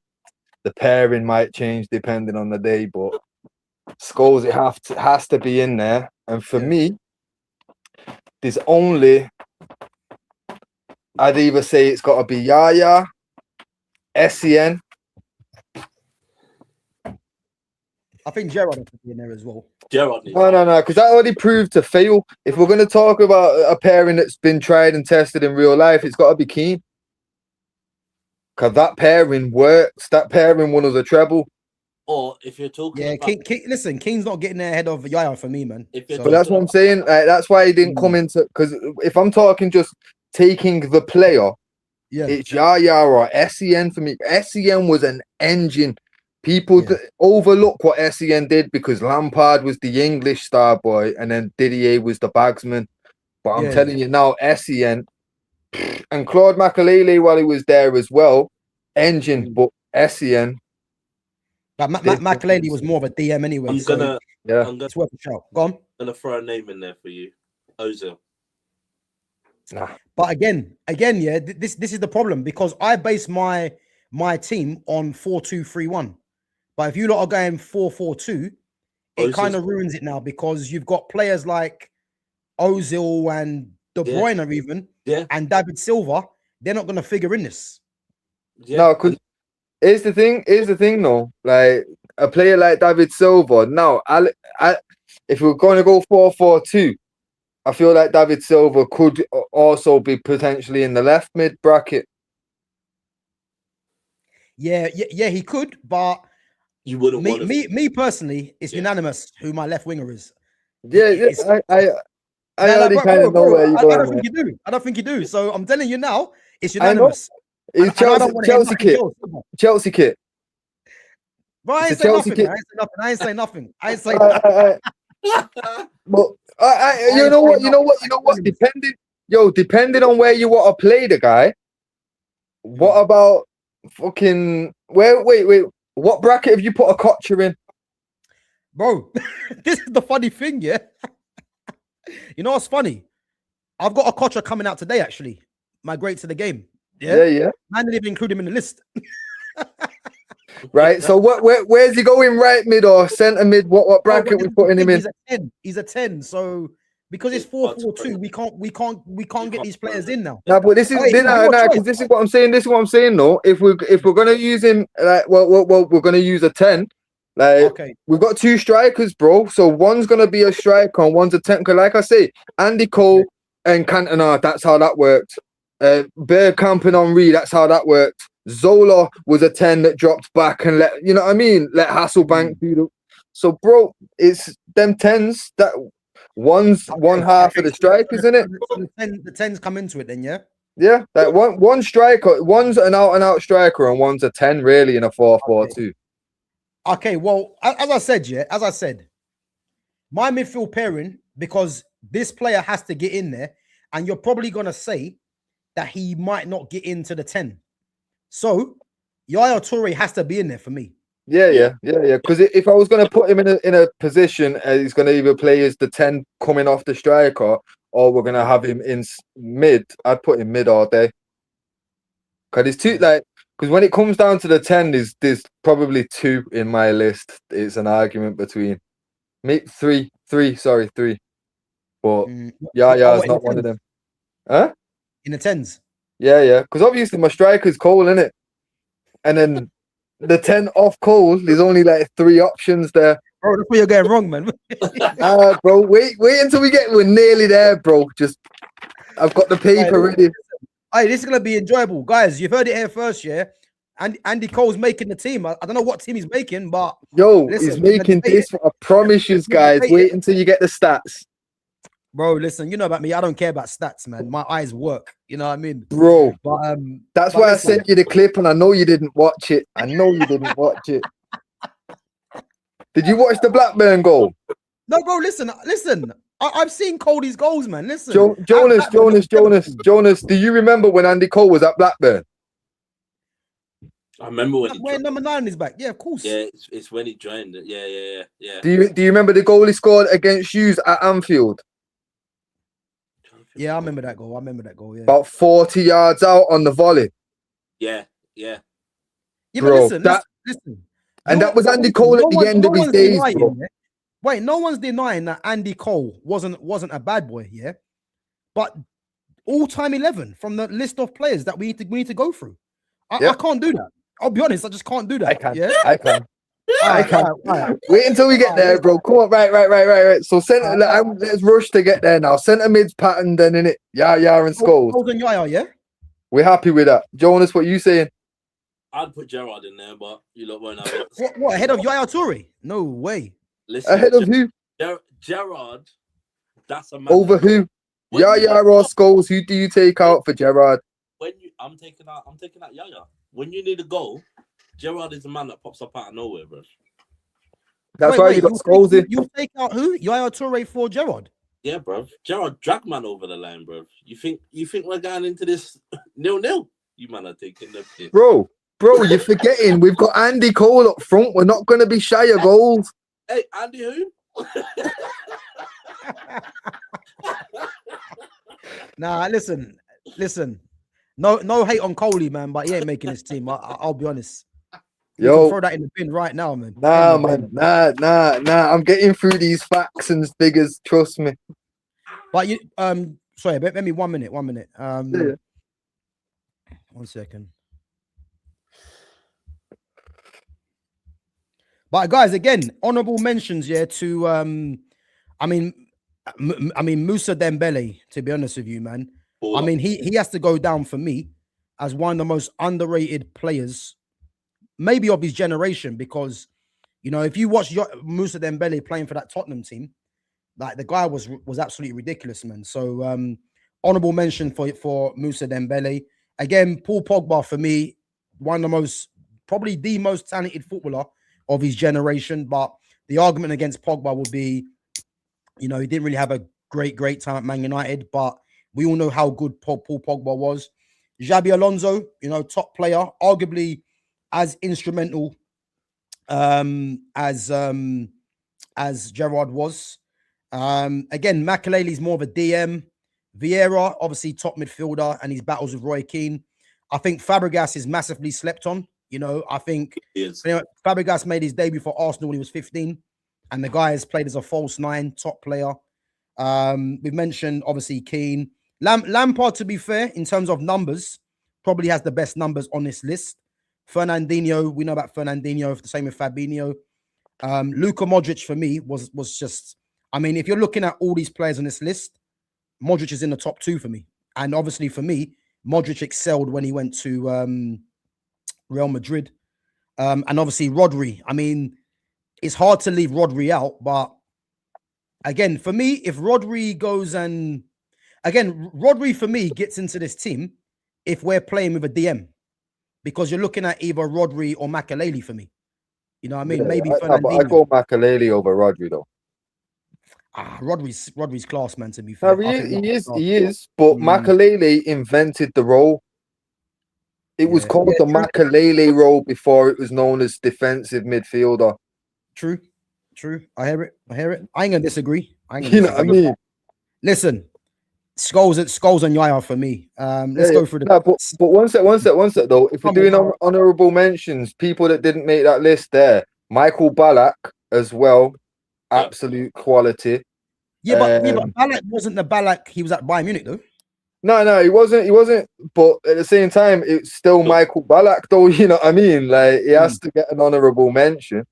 the pairing might change depending on the day. But Scholes, it has to be in there. And for me, there's only, I'd either say it's got to be Yaya, SCN. I think Gerrard has to be in there as well. Gerrard. No, because that already proved to fail. If we're going to talk about a pairing that's been tried and tested in real life, it's got to be Keane. Because that pairing works. That pairing won us a treble. Or if you're talking about... listen, Keane's not getting there ahead of Yaya for me, man. But that's what I'm saying. Like, that's why he didn't come into... Because if I'm talking just taking the player, it's Yaya or SCN for me. SCN was an engine. People overlook what SCN did because Lampard was the English star boy and then Didier was the bagsman. But I'm telling you now, SCN and Claude Makelele, while he was there as well, engine, but SCN. But Makelele was more of a DM anyway. It's worth a shout. Go on. I'm gonna throw a name in there for you, Ozil. Nah. But again, this is the problem because I base my team on 4-2-3-1. But if you lot are going 4-4-2, it kind of ruins it now because you've got players like Ozil and De Bruyne even, and David Silva. They're not going to figure in this. No, because here's the thing though. Like a player like David Silva. Now, if we're going to go 4-4-2, I feel like David Silva could also be potentially in the left mid bracket. Yeah, he could, but you wouldn't want me personally, it's unanimous who my left winger is. I already kind of know where you're going. I don't think you do. So I'm telling you now, it's unanimous. It's Chelsea kit. Chelsea kit. Bro, I ain't say nothing. But you know what? Depending on where you want to play the guy, what about fucking wait, what bracket have you put a Kocher in? Bro, this is the funny thing, yeah. You know what's funny? I've got a Kocher coming out today, actually. Migrate to the game. Yeah. Man didn't even include him in the list. Right. So where's he going? Right mid or centre mid? What bracket we putting him in? He's a 10. So because it's 4-4-2, we can't get these players in now. No, but this is this is what I'm saying. This is what I'm saying. though. If we're gonna use him, like, we're gonna use a 10. Like, we've got two strikers, bro. So one's gonna be a striker and one's a 10. Like I say, Andy Cole and Cantona. That's how that worked. Bergkamp and Henry. That's how that worked. Zola was a 10 that dropped back and let Hasselbank do the. So, bro, it's them 10s that one's one half of the strikers, isn't it? The 10s come into it then, yeah? Yeah, like one striker, one's an out-and-out striker and one's a 10 really in a 4-4-2. Okay, well, as I said, my midfield pairing, because this player has to get in there, and you're probably going to say that he might not get into the 10. So, Yaya Toure has to be in there for me. Yeah. Because if I was going to put him in a position, he's going to either play as the 10 coming off the striker, or we're going to have him in mid. I'd put him mid all day. Because when it comes down to the 10, there's probably two in my list. It's an argument between three. But Yaya's not one of them. Huh? In the 10s? Yeah. Because obviously my striker's Cole, innit? And then the 10 off Cole, there's only like 3 options there. Bro, that's where you're getting wrong, man. Bro, wait until we're nearly there, bro. I've got the paper ready. Hey, this is gonna be enjoyable, guys. You've heard it here first, yeah. And Andy Cole's making the team. I don't know what team he's making, but he's making this. I promise you, guys. Wait until you get the stats. Bro, listen, you know about me. I don't care about stats, man. My eyes work. You know what I mean? Bro, But that's but why listen, I sent you the clip, and I know you didn't watch it. I know you didn't watch it. Did you watch the Blackburn goal? no, bro, listen. I've seen Cody's goals, man. Listen, Jonas. Do you remember when Andy Cole was at Blackburn? I remember when he wearing number 9 on his back. Yeah, of course. Yeah, it's when he joined it. Yeah. Do you remember the goal he scored against Hughes at Anfield? Yeah, I remember that goal. Yeah. About 40 yards out on the volley. Yeah. Yeah, Bro, but listen. And that was Andy Cole at the end of his days, bro. Wait, no one's denying that Andy Cole wasn't a bad boy, yeah. But all-time 11 from the list of players that we need to go through. I can't do that. I'll be honest, I just can't do that. I can. Yeah? I can. I can. Right. Wait until we get there, bro. Come on, right. So let's rush to get there now. Centre mid's patterned then in it. Yeah, and Scholes. Scholes and Yaya, yeah. We're happy with that. Jonas, what you saying? I'd put Gerrard in there, but you lot won't have it. What ahead of Yaya Toure? No way. Listen, ahead of who? Gerrard. That's a man. Over who? Yaya or Scholes? Who do you take out for Gerrard? I'm taking out Yaya. When you need a goal, Gerrard is the man that pops up out of nowhere, bro. That's why you got Scholes in. You take out who? Yaya Toure for Gerrard? Yeah, bro. Gerrard drag man over the line, bro. You think we're going into this 0-0? You man are taking the piss. Bro, you're forgetting we've got Andy Cole up front. We're not going to be shy of goals. Hey, Andy who? Nah, listen. No hate on Coley, man, but he ain't making his team. I'll be honest. You can throw that in the bin right now, man. Nah, man. Nah. I'm getting through these facts and figures. Trust me. But you, sorry, let me 1 minute. 1 second. But guys, again, honorable mentions, yeah, to I mean Moussa Dembele, to be honest with you, man. I mean, he has to go down for me as one of the most underrated players, maybe of his generation, because you know, if you watch Moussa Dembele playing for that Tottenham team, like the guy was absolutely ridiculous, man. So honorable mention for Moussa Dembele. Again, Paul Pogba for me, one of the most, probably the most talented footballer of his generation. But the argument against Pogba would be, you know, he didn't really have a great time at Man United, but we all know how good Paul Pogba was. Xabi Alonso, you know, top player, arguably as instrumental as Gerrard was. Again, Makelele's more of a DM. Vieira, obviously top midfielder, and his battles with Roy Keane. I think Fabregas is massively slept on. You know, I think Fabregas made his debut for Arsenal when he was 15, and the guy has played as a false 9, top player. We've mentioned obviously Keane. Lampard, to be fair, in terms of numbers, probably has the best numbers on this list. Fernandinho, we know about Fernandinho, the same with Fabinho. Luka Modric for me was just, I mean, if you're looking at all these players on this list, Modric is in the top 2 for me. And obviously for me, Modric excelled when he went to Real Madrid. And obviously Rodri. I mean, it's hard to leave Rodri out, but again, for me, if Rodri goes and again, Rodri for me gets into this team if we're playing with a DM, because you're looking at either Rodri or Makelele for me. You know what I mean? Yeah, maybe I go Makelele over Rodri though. Rodri's class, man, to be fair. No, he is. But Makelele invented the role. It was called the Makelele role before it was known as defensive midfielder. True. I hear it. I ain't gonna disagree. You know what I mean? Listen, Scholes and Yaya for me. Let's go through the. No, but one sec though. If we're doing honorable mentions, people that didn't make that list there, Michael Ballack as well, absolute quality. Yeah, but Ballack wasn't the Ballack he was at Bayern Munich though. No, he wasn't. But at the same time, it's still Michael Ballack though. You know what I mean? Like he has to get an honorable mention,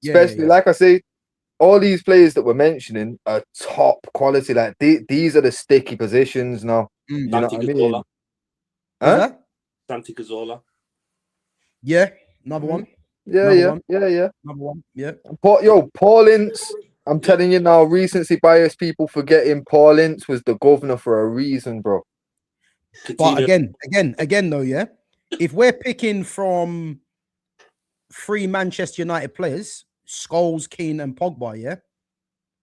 especially like I say. All these players that we're mentioning are top quality. Like these are the sticky positions now. You know what I mean? Huh? Santi Cazorla. Yeah, another one. Yeah. Another one. Yeah. Paul Ince. I'm telling you now, recency bias people forgetting Paul Ince was the governor for a reason, bro. But again, though, yeah, if we're picking from 3 Manchester United players, Scholes, Keane, and Pogba, yeah,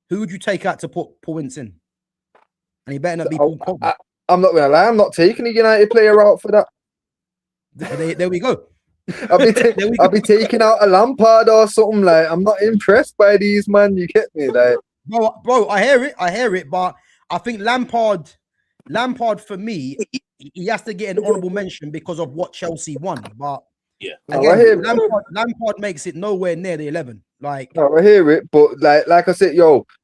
who would you take out to put Paul Ince in? And he better not be Paul Pogba. I'm not gonna lie, I'm not taking a United player out for that. There we go. I'll be taking out a Lampard or something. Like, I'm not impressed by these, man. You get me? Like, bro, I hear it, but I think Lampard for me, he has to get an honorable mention because of what Chelsea won. But yeah, again, Lampard makes it nowhere near the 11. Like, no, I hear it, but like I said,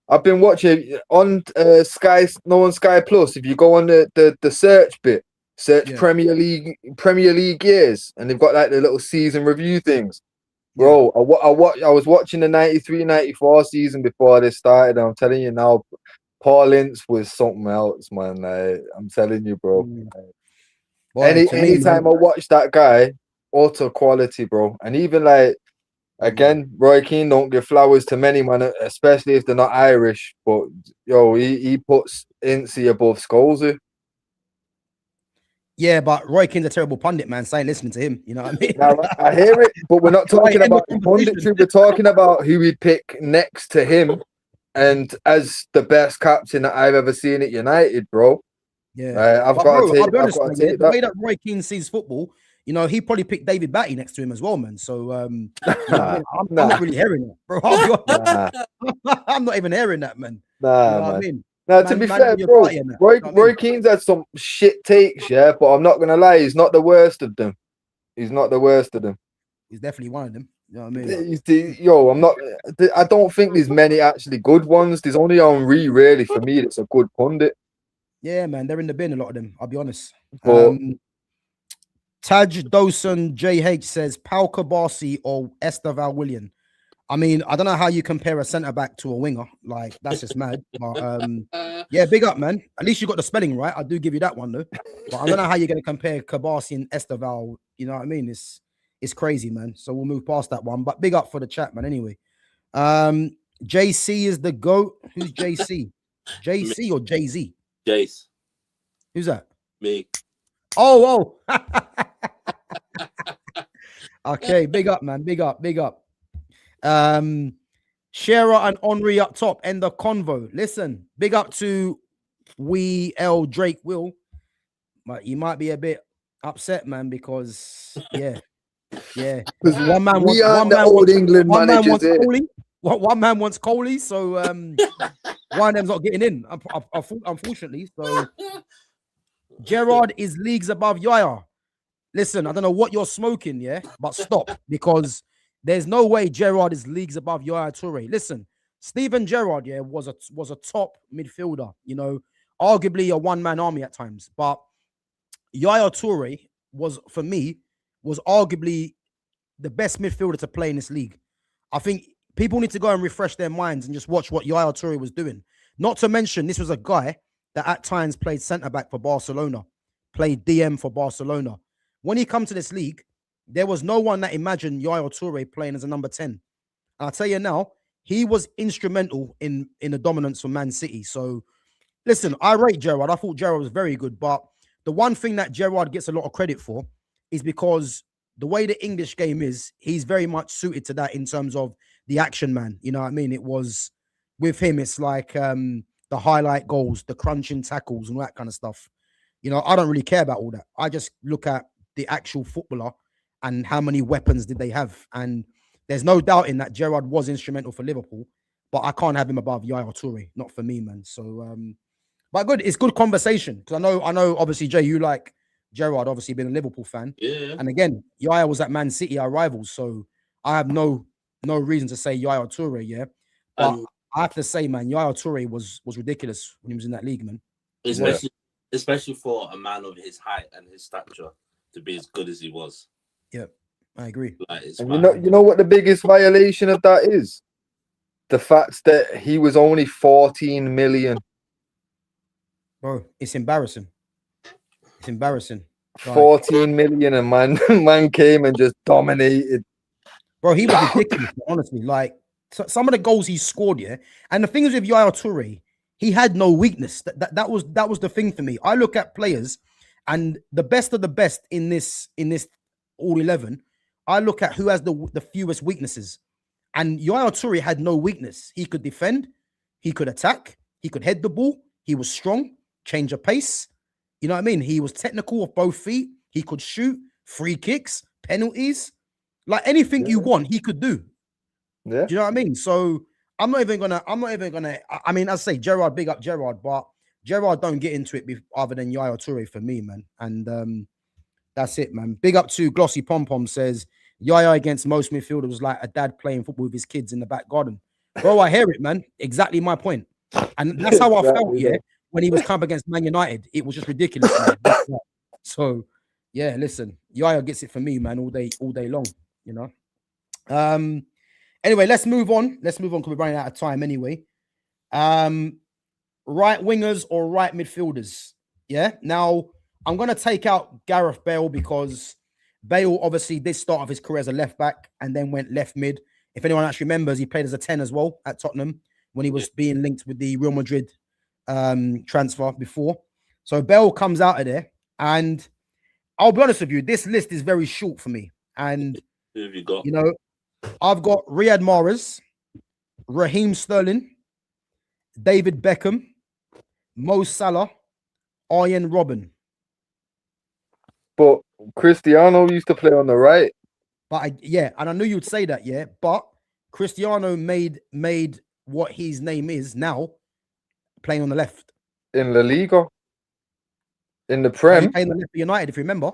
I've been watching on Sky Plus. If you go on the search bit, Premier League years, and they've got like the little season review things. Bro, I was watching the 93-94 season before this started, and I'm telling you now, Paul Ince was something else, man. Like, I'm telling you, bro. Anytime I watch that guy, utter quality, bro. And even like, again, Roy Keane don't give flowers to many, man, especially if they're not Irish. But he puts Ince above Scholes. Yeah, but Roy Keane's a terrible pundit, man. So I ain't listening to him. You know what I mean? Now, I hear it, but we're not talking about punditry. We're talking about who we'd pick next to him, and as the best captain that I've ever seen at United, bro. Yeah, I've got to take the way that Roy Keane sees football. You know, he probably picked David Batty next to him as well, man. So I'm not really hearing that, bro. I'm not even hearing that, man. Nah, you know man. what I mean? Now, to be fair, bro, Roy Keane's had some shit takes, yeah, but I'm not gonna lie, he's not the worst of them. He's not the worst of them. He's definitely one of them. You know what I mean? I don't think there's many actually good ones. There's only Henry, really, for me, that's a good pundit. Yeah, man, they're in the bin, a lot of them. I'll be honest. But, Taj Dawson JH says Pau Kabasi or Esteval Willian. I mean, I don't know how you compare a centre back to a winger. Like, that's just mad. But yeah, big up, man. At least you got the spelling right. I do give you that one, though. But I don't know how you're going to compare Kabasi and Esteval. You know what I mean? It's crazy, man. So we'll move past that one. But big up for the chat, man. Anyway, JC is the GOAT. Who's JC? JC or Jay-Z? Jace. Who's that? Me. Oh. Okay, big up, man. Big up. Shearer and Henry up top, end the convo. Listen, big up to Drake Will, but he might be a bit upset, man, because yeah. One man wants Coley, so one of them's not getting in, unfortunately. So Gerrard is leagues above Yaya. Listen, I don't know what you're smoking, yeah, but stop, because there's no way Gerrard is leagues above Yaya Toure. Listen, Steven Gerrard, yeah, was a top midfielder, you know, arguably a one-man army at times. But Yaya Toure was arguably the best midfielder to play in this league. I think people need to go and refresh their minds and just watch what Yaya Toure was doing. Not to mention, this was a guy that at times played centre-back for Barcelona, played DM for Barcelona. When he come to this league, there was no one that imagined Yaya Toure playing as a number 10. And I'll tell you now, he was instrumental in the dominance for Man City. So, listen, I rate Gerrard. I thought Gerrard was very good. But the one thing that Gerrard gets a lot of credit for is because the way the English game is, he's very much suited to that in terms of the action man. You know what I mean? It was, with him, it's like the highlight goals, the crunching tackles and all that kind of stuff. You know, I don't really care about all that. I just look at the actual footballer and how many weapons did they have. And there's no doubt in that Gerrard was instrumental for Liverpool, but I can't have him above Yaya Toure. Not for me, man. So, but good. It's good conversation. Because I know, obviously, Jay, you like Gerrard, obviously being a Liverpool fan. Yeah. And again, Yaya was at Man City, our rivals. So I have no reason to say Yaya Toure, yeah. But I have to say, man, Yaya Toure was ridiculous when he was in that league, man. Especially for a man of his height and his stature to be as good as he was. Yeah, I agree. Like, and you know what the biggest violation of that is? The fact that he was only 14 million. Bro, it's embarrassing. It's embarrassing. 14 million, and man came and just dominated. Bro, he was ridiculous, honestly. Like, some of the goals he scored, yeah. And the thing is with Yaya Toure, he had no weakness. That was the thing for me. I look at players, and the best of the best in this all 11. I look at who has the fewest weaknesses, and Yaya Toure had no weakness. He could defend, he could attack, he could head the ball. He was strong, change of pace. You know what I mean? He was technical of both feet. He could shoot, free kicks, penalties, like anything you want, he could do. Yeah. Do you know what I mean? So I'm not even gonna. I mean, I say Gerard, big up Gerard, but Gerard don't get into it other than Yaya Toure for me, man. And that's it, man. Big up to Glossy Pom Pom says Yaya against most midfielders was like a dad playing football with his kids in the back garden. Bro, I hear it, man. Exactly my point. And that's how I felt, yeah, when he was coming against Man United. It was just ridiculous, man. So, yeah, listen, Yaya gets it for me, man, all day long, you know. Anyway, let's move on. Because we're running out of time anyway. Right wingers or right midfielders? Yeah. Now, I'm going to take out Gareth Bale because Bale obviously did start off his career as a left back and then went left mid. If anyone actually remembers, he played as a 10 as well at Tottenham when he was being linked with the Real Madrid transfer before. So Bale comes out of there, and I'll be honest with you, this list is very short for me. And Who have you got? you know, I've got Riyad Mahrez, Raheem Sterling, David Beckham, Mo Salah, Arjen Robben. But Cristiano used to play on the right. But and I knew you'd say that, yeah. But Cristiano made what his name is now playing on the left. In La Liga. In the Prem. Playing on the left for United, if you remember.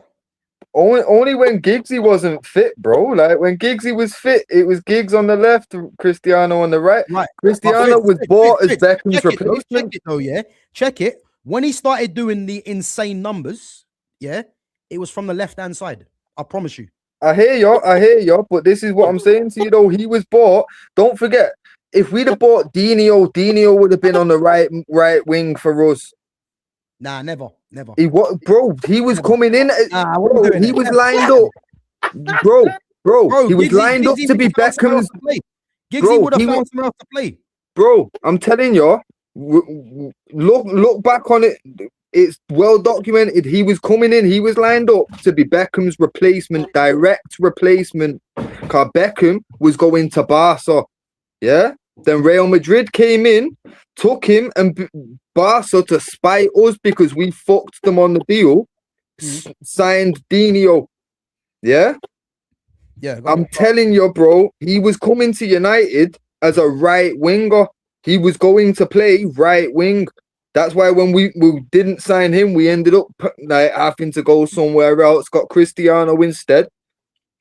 Only when Giggsy wasn't fit, bro. Like when Giggsy was fit, it was Giggs on the left, Cristiano on the right. Right. Cristiano was bought as Beckham's replacement. Check it though, yeah. Check it. When he started doing the insane numbers, yeah, it was from the left-hand side. I promise you. I hear you, but this is what I'm saying to you though. He was bought. Don't forget, if we'd have bought Dino would have been on the right wing for us. Nah, never. He was coming in. He was lined up. Bro, he was lined up to be Beckham's. Giggsy would have found someone else to play. Bro, I'm telling you, look back on it. It's well documented. He was coming in. He was lined up to be Beckham's replacement, direct replacement. Because Beckham was going to Barca. Yeah? Then Real Madrid came in, took him, and Barca, to spite us because we fucked them on the deal, signed Dino. Yeah? Yeah. I'm telling you, bro, he was coming to United as a right winger. He was going to play right wing. That's why when we didn't sign him, we ended up like having to go somewhere else, got Cristiano instead.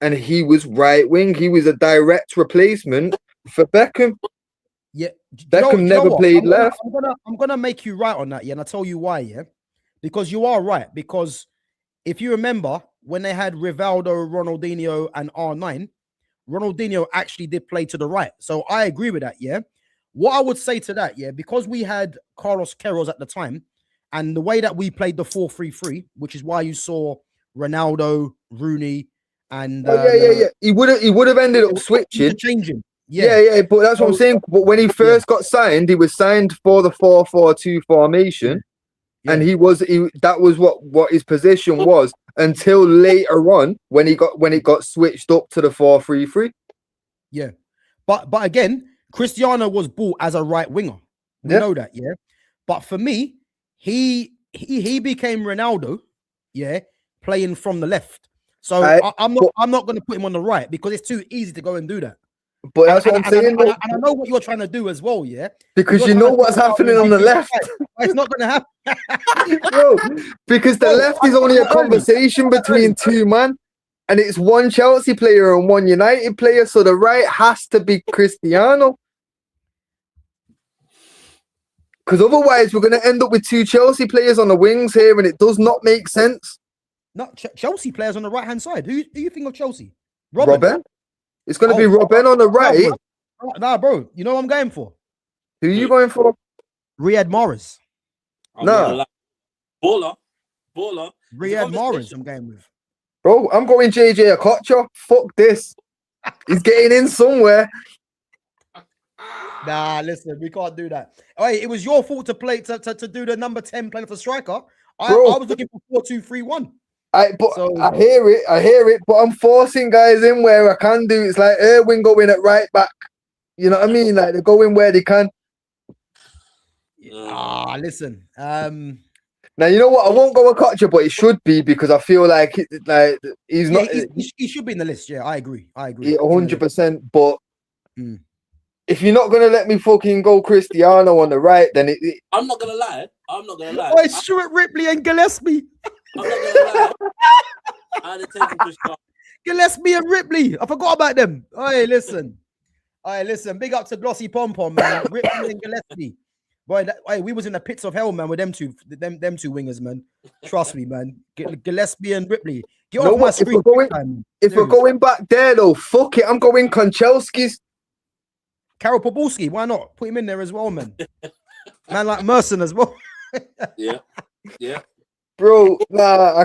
And he was right wing. He was a direct replacement for Beckham. Yeah. Beckham never played left. I'm gonna make you right on that, yeah. And I'll tell you why, yeah. Because you are right. Because if you remember, when they had Rivaldo, Ronaldinho, and R9, Ronaldinho actually did play to the right. So I agree with that, yeah. What I would say to that, yeah, because we had Carlos Queiroz at the time, and the way that we played the 4-3-3, which is why you saw Ronaldo, Rooney, and yeah. He would have ended up switching, changing. Yeah. But that's what I'm saying. But when he first got signed, he was signed for the 4-4-2 formation, and that was what his position was until later on when it got switched up to the 4-3-3. Yeah, but again, Cristiano was bought as a right winger. We know that, yeah. But for me, he became Ronaldo, yeah, playing from the left. So I'm not going to put him on the right because it's too easy to go and do that. But that's what I'm saying. And I know what you're trying to do as well, yeah. Because you know what's happening on the left. It's not going to happen. No, because the left is only a conversation between two man. And it's one Chelsea player and one United player. So the right has to be Cristiano. Because otherwise, we're going to end up with two Chelsea players on the wings here, and it does not make sense. Not Chelsea players on the right-hand side. Who do you think of Chelsea? Robben? It's going to be Robben on the right. Nah, bro. You know what I'm going for? Who are you going for? Riyad Mahrez. No. Baller. Riyad Mahrez I'm going with. Bro, I'm going JJ Okocha. Fuck this. He's getting in somewhere. Nah, listen, we can't do that. Hey, it was your fault to play to do the number 10 playing for striker. I was looking for 4-2-3-1. I hear it, but I'm forcing guys in where I can do. It's like Irwin going at right back. You know what I mean? Like they're going where they can. Listen. Now you know what? I won't go a Kocha, but it should be because I feel like he's not. He should be in the list. Yeah, I agree. 100%. But if you're not gonna let me fucking go Cristiano on the right, then I'm not gonna lie. Oh, Stuart Ripley and Gillespie. I'm not gonna lie. I'd have taken Cristiano. Gillespie and Ripley. I forgot about them. Hey, listen. Big up to Glossy Pom Pom, man. Ripley and Gillespie. Boy, we was in the pits of hell, man, with them two wingers, man. Trust me, man. Gillespie and Ripley. Get off my screen. If we're going back there, though, fuck it. I'm going Konchelski's. Karol Pobulski, why not? Put him in there as well, man. Man like Merson as well. Yeah. Bro, nah, I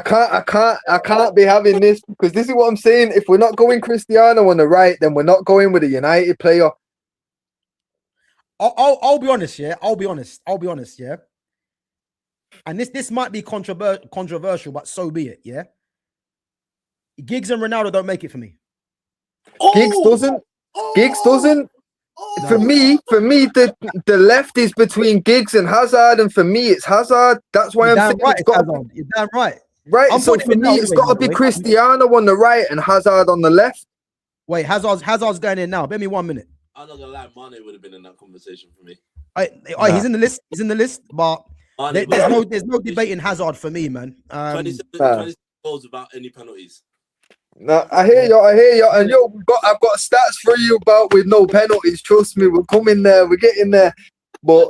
can't be having this because this is what I'm saying. If we're not going Cristiano on the right, then we're not going with a United player. I'll be honest, yeah. I'll be honest, yeah. And this might be controversial, but so be it, yeah. Giggs and Ronaldo don't make it for me. Giggs doesn't. For me, the left is between Giggs and Hazard, and for me, it's Hazard. That's why I'm saying it's got. You're damn right. Right. So for me, it's got to be Cristiano on the right and Hazard on the left. Wait, Hazard's going in now. Bear me 1 minute. I'm not gonna lie, Mane would have been in that conversation for me. He's in the list. He's in the list, but there's no debating Hazard for me, man. 27 goals without any penalties. No, I hear you, and I've got stats for you about with no penalties. Trust me, we're coming there, we're getting there. But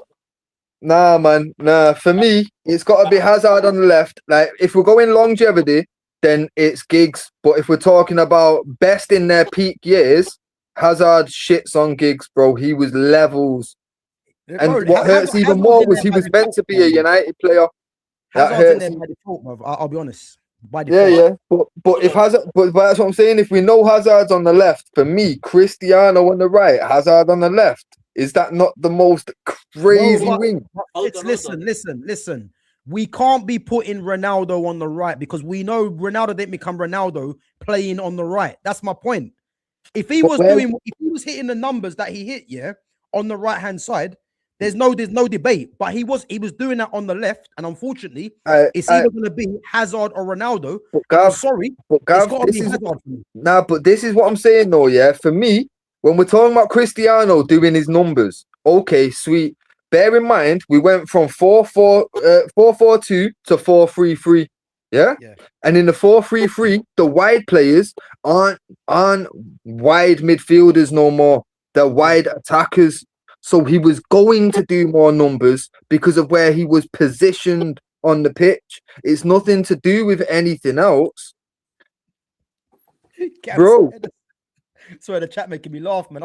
nah, man, for me, it's got to be Hazard on the left. Like if we're going longevity, then it's Giggs. But if we're talking about best in their peak years, Hazard shits on Giggs, bro. He was levels. And what hurts even more was he was meant to be a United player. That hurts. In there by default, bro. I'll be honest. Yeah. But if Hazard, but that's what I'm saying. If we know Hazard's on the left, for me, Cristiano on the right, Hazard on the left, is that not the most crazy wing? Listen. We can't be putting Ronaldo on the right because we know Ronaldo didn't become Ronaldo playing on the right. That's my point. If he was hitting the numbers that he hit, yeah, on the right hand side, there's no debate. But he was doing that on the left, and unfortunately, it's either going to be Hazard or Ronaldo. I'm sorry, but Gav, it's got to be Hazard for me. Nah, but this is what I'm saying though, yeah. For me, when we're talking about Cristiano doing his numbers, okay, sweet. Bear in mind, we went from 4-4-2 to 4-3-3. Yeah? And in the 4-3-3, the wide players aren't wide midfielders no more. They're wide attackers. So he was going to do more numbers because of where he was positioned on the pitch. It's nothing to do with anything else. Bro. Sorry, the chat making me laugh, man.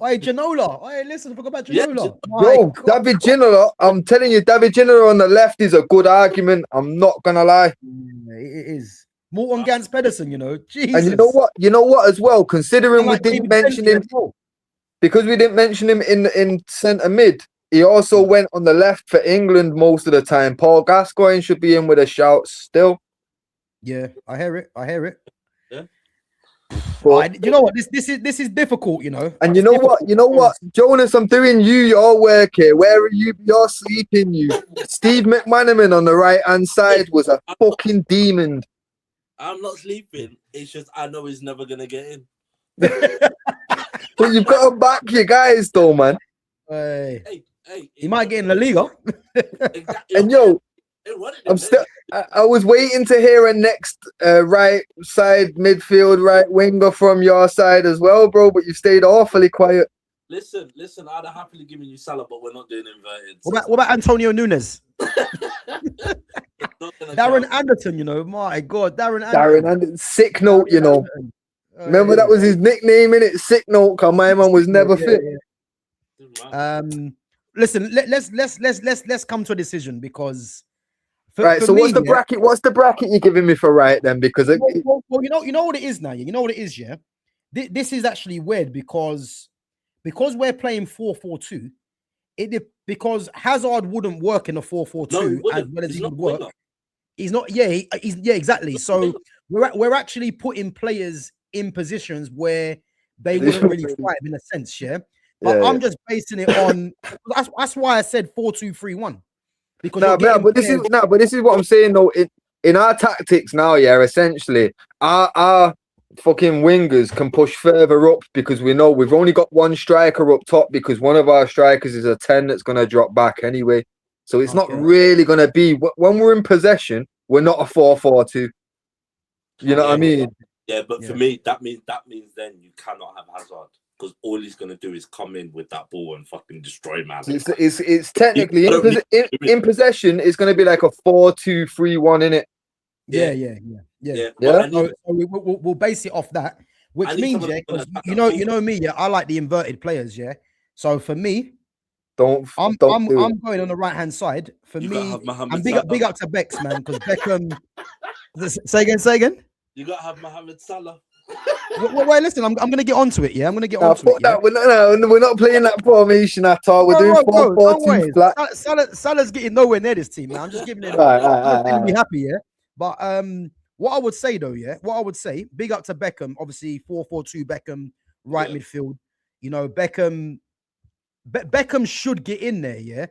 Ginola. Listen, I forgot about Ginola. Bro, David Ginola, I'm telling you, David Ginola on the left is a good argument. I'm not going to lie. It is. Morton Gans Pedersen, you know. Jesus. And you know what as well, considering we didn't mention him, because we didn't mention him in centre mid, he also went on the left for England most of the time. Paul Gascoigne should be in with a shout still. Yeah, I hear it. Yeah. But, you know what? This is difficult, you know. And you know what, Jonas, I'm doing your work here. Where are you? You're sleeping. You, Steve McManaman on the right hand side was a fucking demon. I'm not sleeping. It's just I know he's never gonna get in. But you've got to back your guys, though, man. Hey, he might get in La Liga. Exactly. And I was waiting to hear a next right side midfield right winger from your side as well, bro. But you stayed awfully quiet. Listen. I'd have happily given you Salah, but we're not doing inverted. What about Antonio Nunes? Darren Anderton, you know. My God, Darren Anderton. Sick note, you know. Remember that was his nickname, innit? Sick note, cause my man was never fit. Yeah. Listen, let's come to a decision because. So what's the bracket? What's the bracket you're giving me for right then? Because you know what it is now. You know what it is, yeah. This is actually weird because because we're playing 4-4-2, because Hazard wouldn't work in a 4-4-2 as well as he would work. He's not. Yeah, he's exactly. So we're actually putting players in positions where they wouldn't really thrive in a sense, yeah. But I'm just basing it on. That's why I said 4-2-3-1. Because but this is what I'm saying though. In our tactics now, yeah, essentially, our fucking wingers can push further up because we know we've only got one striker up top because one of our strikers is a 10 that's going to drop back anyway. So it's not really going to be when we're in possession. We're not a 4-4-2. You know what I mean? Yeah, but for me, that means then you cannot have Hazard because all he's going to do is come in with that ball and fucking destroy man. It's technically in possession. It's going to be like a 4-2-3-1 in it. Yeah. So we'll base it off that, which means you know me, I like the inverted players, yeah. So for me, I'm going on the right hand side. For me, I'm big up to Bex, man, because Beckham. Say again. You gotta have Mohamed Salah. Wait, listen, I'm gonna get onto it. Yeah, I'm gonna get onto it. Yeah? We're not playing that formation at all. We're doing 4-4-2 flat. Salah's getting nowhere near this team, man. I'm just giving it. I'm be happy, yeah. But what I would say though, big up to Beckham. Obviously, 4-4-2 Beckham, right midfield. You know, Beckham should get in there, yeah.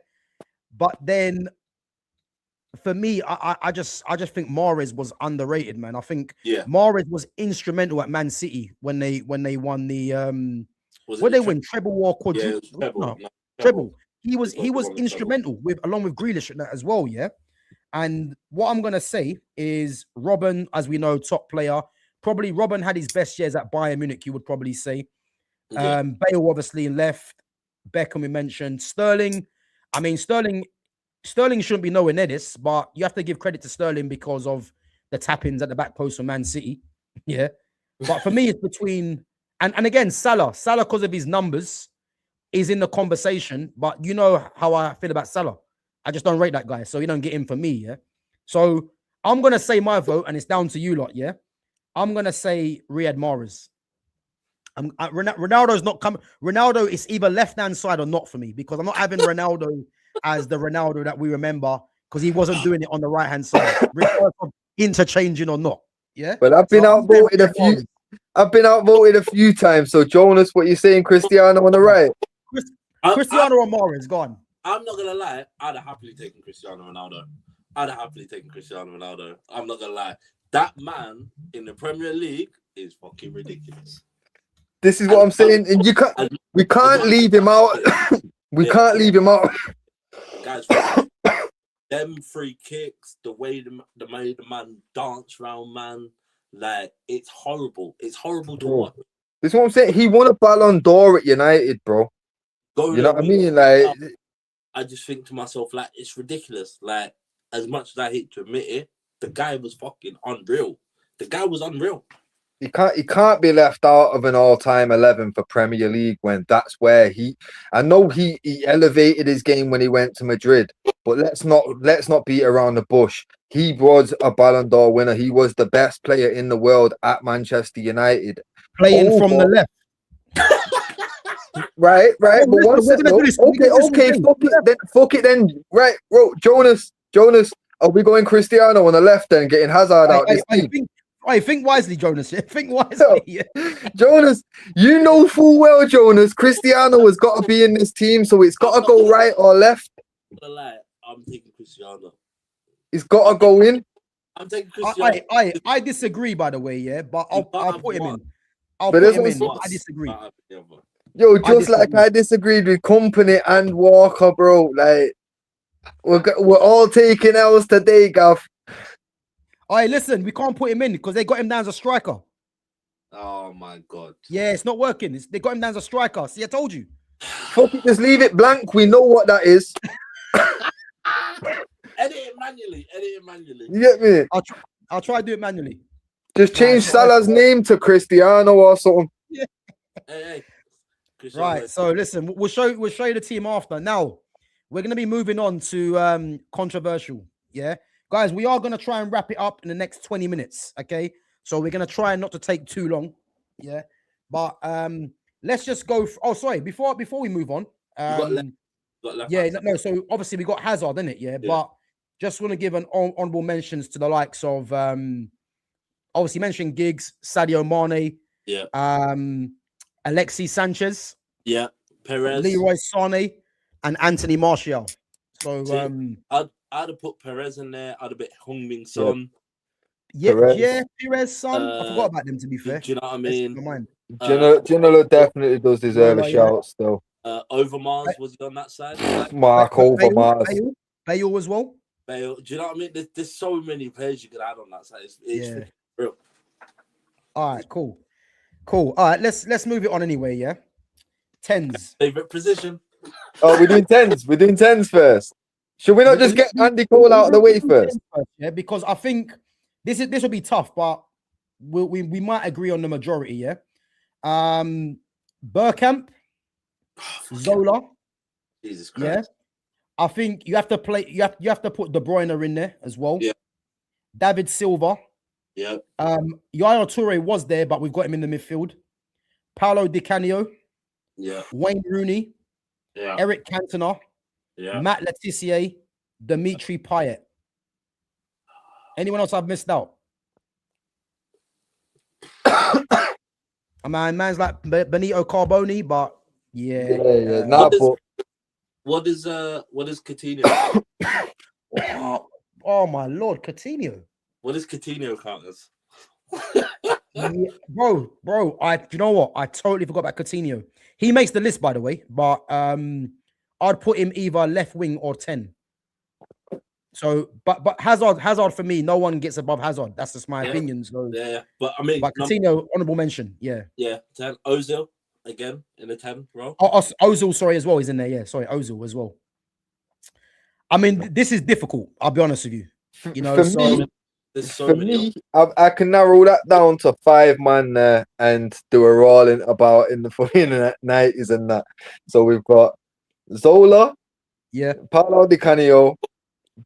But then, for me, I just think Mahrez was underrated, man. I think Mahrez was instrumental at Man City when they won the win treble or quadruple? Treble. He was instrumental along with Grealish as well, yeah. And what I'm gonna say is Robben, as we know, top player. Probably Robben had his best years at Bayern Munich, you would probably say. Bale obviously left. Beckham we mentioned. Sterling. I mean, Sterling shouldn't be nowhere near this, but you have to give credit to Sterling because of the tap-ins at the back post for Man City. Yeah. But for me, it's between and again, Salah because of his numbers is in the conversation, but you know how I feel about Salah. I just don't rate that guy, so you don't get him for me, yeah. So I'm gonna say my vote, and it's down to you lot, yeah. I'm gonna say Riyad Mahrez. Ronaldo's not coming. Ronaldo is either left-hand side or not for me because I'm not having Ronaldo as the Ronaldo that we remember because he wasn't doing it on the right-hand side, regardless of interchanging or not. Yeah. But I've been outvoted a few. I've been outvoted a few times. So Jonas, what you saying, Cristiano on the right? Cristiano or Mahrez, go on. I'm not gonna lie. I'd have happily taken Cristiano Ronaldo. I'm not gonna lie. That man in the Premier League is fucking ridiculous. This is what I'm saying, and we can't leave him out. We can't leave him out. Guys, them free kicks, the way the man dance round, man, like it's horrible. It's horrible to watch. This is what I'm saying. He won a Ballon d'Or at United, bro. You know what I mean? Like, I just think to myself, like, it's ridiculous. Like, as much as I hate to admit it, the guy was fucking unreal. He can't be left out of an all-time 11 for Premier League when that's where I know he elevated his game when he went to Madrid, but let's not beat around the bush. He was a Ballon d'Or winner. He was the best player in the world at Manchester United. Playing from the left. Right. But fuck it then. Right, bro. Jonas, are we going Cristiano on the left then, getting Hazard out this team? Think wisely, Jonas. Think wisely. Yeah. Jonas, you know full well, Jonas, Cristiano has got to be in this team, so it's got to go right or left. I'm taking Cristiano. He's got to go in. I'm taking Cristiano. I disagree, by the way, yeah, but I'll put him in. I disagree. Yo, I disagreed with Company and Walker, bro. Like, we're all taking L's today, Gav. All right, listen, we can't put him in because they got him down as a striker. Oh my god. Yeah, it's not working. They got him down as a striker. See, I told you. Fuck it, just leave it blank. We know what that is. Edit it manually. You get me? I'll try to do it manually. Just change Salah's name to Cristiano or something. Yeah. Hey. Right. So listen, we'll show you the team after. Now we're gonna be moving on to controversial. Yeah. Guys, we are going to try and wrap it up in the next 20 minutes, okay? So we're going to try not to take too long, yeah? But let's just go. Oh, sorry. Before we move on, left yeah, back. no. So obviously we got Hazard, innit? Yeah, but just want to give an honorable mentions to the likes of obviously mentioned Giggs, Sadio Mane, Alexis Sanchez, Perez, Leroy Sané, and Anthony Martial. So I'd have put Perez in there. I'd have put Heung-min Son. Perez, son. I forgot about them, to be fair. Do you know what I mean? Ginola definitely does deserve a shout still. Overmars, was he on that side? Mark Overmars. Bale as well. Bale. Do you know what I mean? There's so many players you could add on that side. It's real. All right, cool. All right, let's move it on anyway, yeah? Tens. Favorite position? Oh, we're doing tens. We're doing tens first. Should we not just get Andy Cole out of the way first? Yeah, because I think this will be tough, but we might agree on the majority, yeah? Bergkamp, Zola. Jesus Christ. Yeah. I think you have to play, you have to put De Bruyne in there as well. Yeah. David Silva. Yeah. Yaya Toure was there, but we've got him in the midfield. Paolo Di Canio. Yeah. Wayne Rooney. Yeah. Eric Cantona. Yeah. Matt Letitia. Dimitri Payet. Anyone else I've missed out? I mean, man's like Benito Carboni, but yeah. What is Coutinho? Oh my Lord, Coutinho. What is Coutinho count as? Bro, you know what? I totally forgot about Coutinho. He makes the list, by the way, but I'd put him either left wing or 10. So, but Hazard for me, no one gets above Hazard. That's just my opinion. So but I mean, Coutinho, honorable mention. Yeah, 10. Ozil again in the 10 role. Ozil, sorry, as well. He's in there. Yeah, sorry, Ozil as well. I mean, this is difficult. I'll be honest with you. You know, for me, I can narrow that down to 5 man there and do a rolling about in the 90s and that. So we've got Zola, Paolo Di Canio,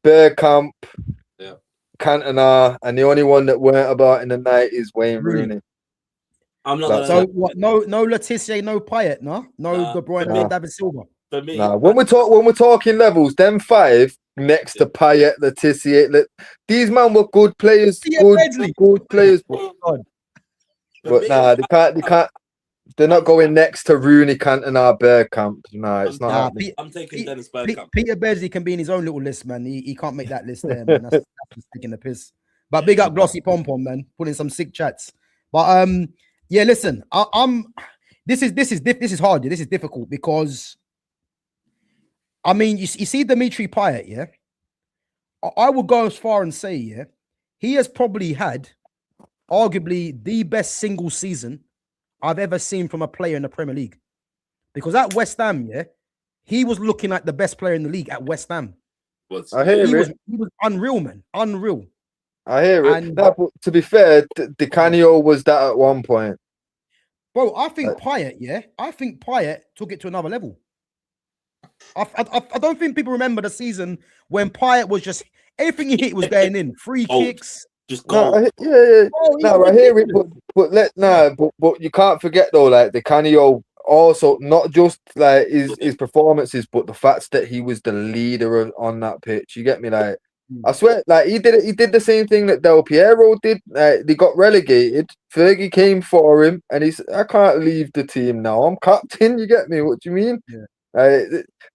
Bergkamp, Cantona, and the only one that weren't about in the 90s, Wayne Rooney. I'm not. So what? No Letitia, no Payet, no De Bruyne, no David Silva. For me, when we're talking levels, them 5 next to Payet, Letitia, these men were good players, good players. But they can't. They're not going next to Rooney, Cantona, Bergkamp. No, it's not. I'm taking Dennis Bergkamp. Peter Beardsley can be in his own little list, man. He can't make that list there, man. That's just taking the piss. But big up Glossy Pom Pom, man. Putting some sick chats. But yeah, listen, this is hard. This is difficult because I mean, you see Dimitri Payet, yeah. I would go as far and say, yeah, he has probably had arguably the best single season I've ever seen from a player in the Premier League. Because at West Ham, yeah, he was looking like the best player in the league at West Ham. He was unreal, man. Unreal. I hear it. And, to be fair, Di Canio was that at one point. Bro, I think Payet took it to another level. I don't think people remember the season when Payet was just everything he hit was going in. Free kicks. Just go. I hear it, but you can't forget though, like the Canio also not just like his performances, but the fact that he was the leader on that pitch. You get me? Like I swear, like he did the same thing that Del Piero did. They got relegated. Fergie came for him, and he said, "I can't leave the team now. I'm captain." You get me? What do you mean? Yeah.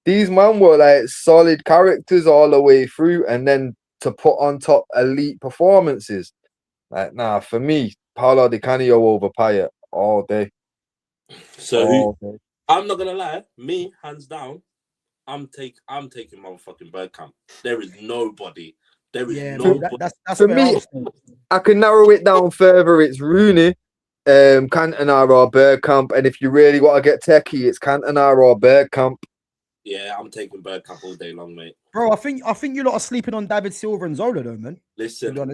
These men were like solid characters all the way through, and then to put on top elite performances. Like, for me, Paolo Di Canio over Payet all day. So I'm not gonna lie, me hands down, I'm taking motherfucking Bergkamp. There is nobody. Nobody. That's for me. I can narrow it down further. It's Rooney, Cantona or Bergkamp, and if you really want to get techie, it's Cantona or Bergkamp. Yeah, I'm taking Bergkamp all day long, mate. Bro, I think you lot are sleeping on David Silva and Zola, though, man. Listen, no.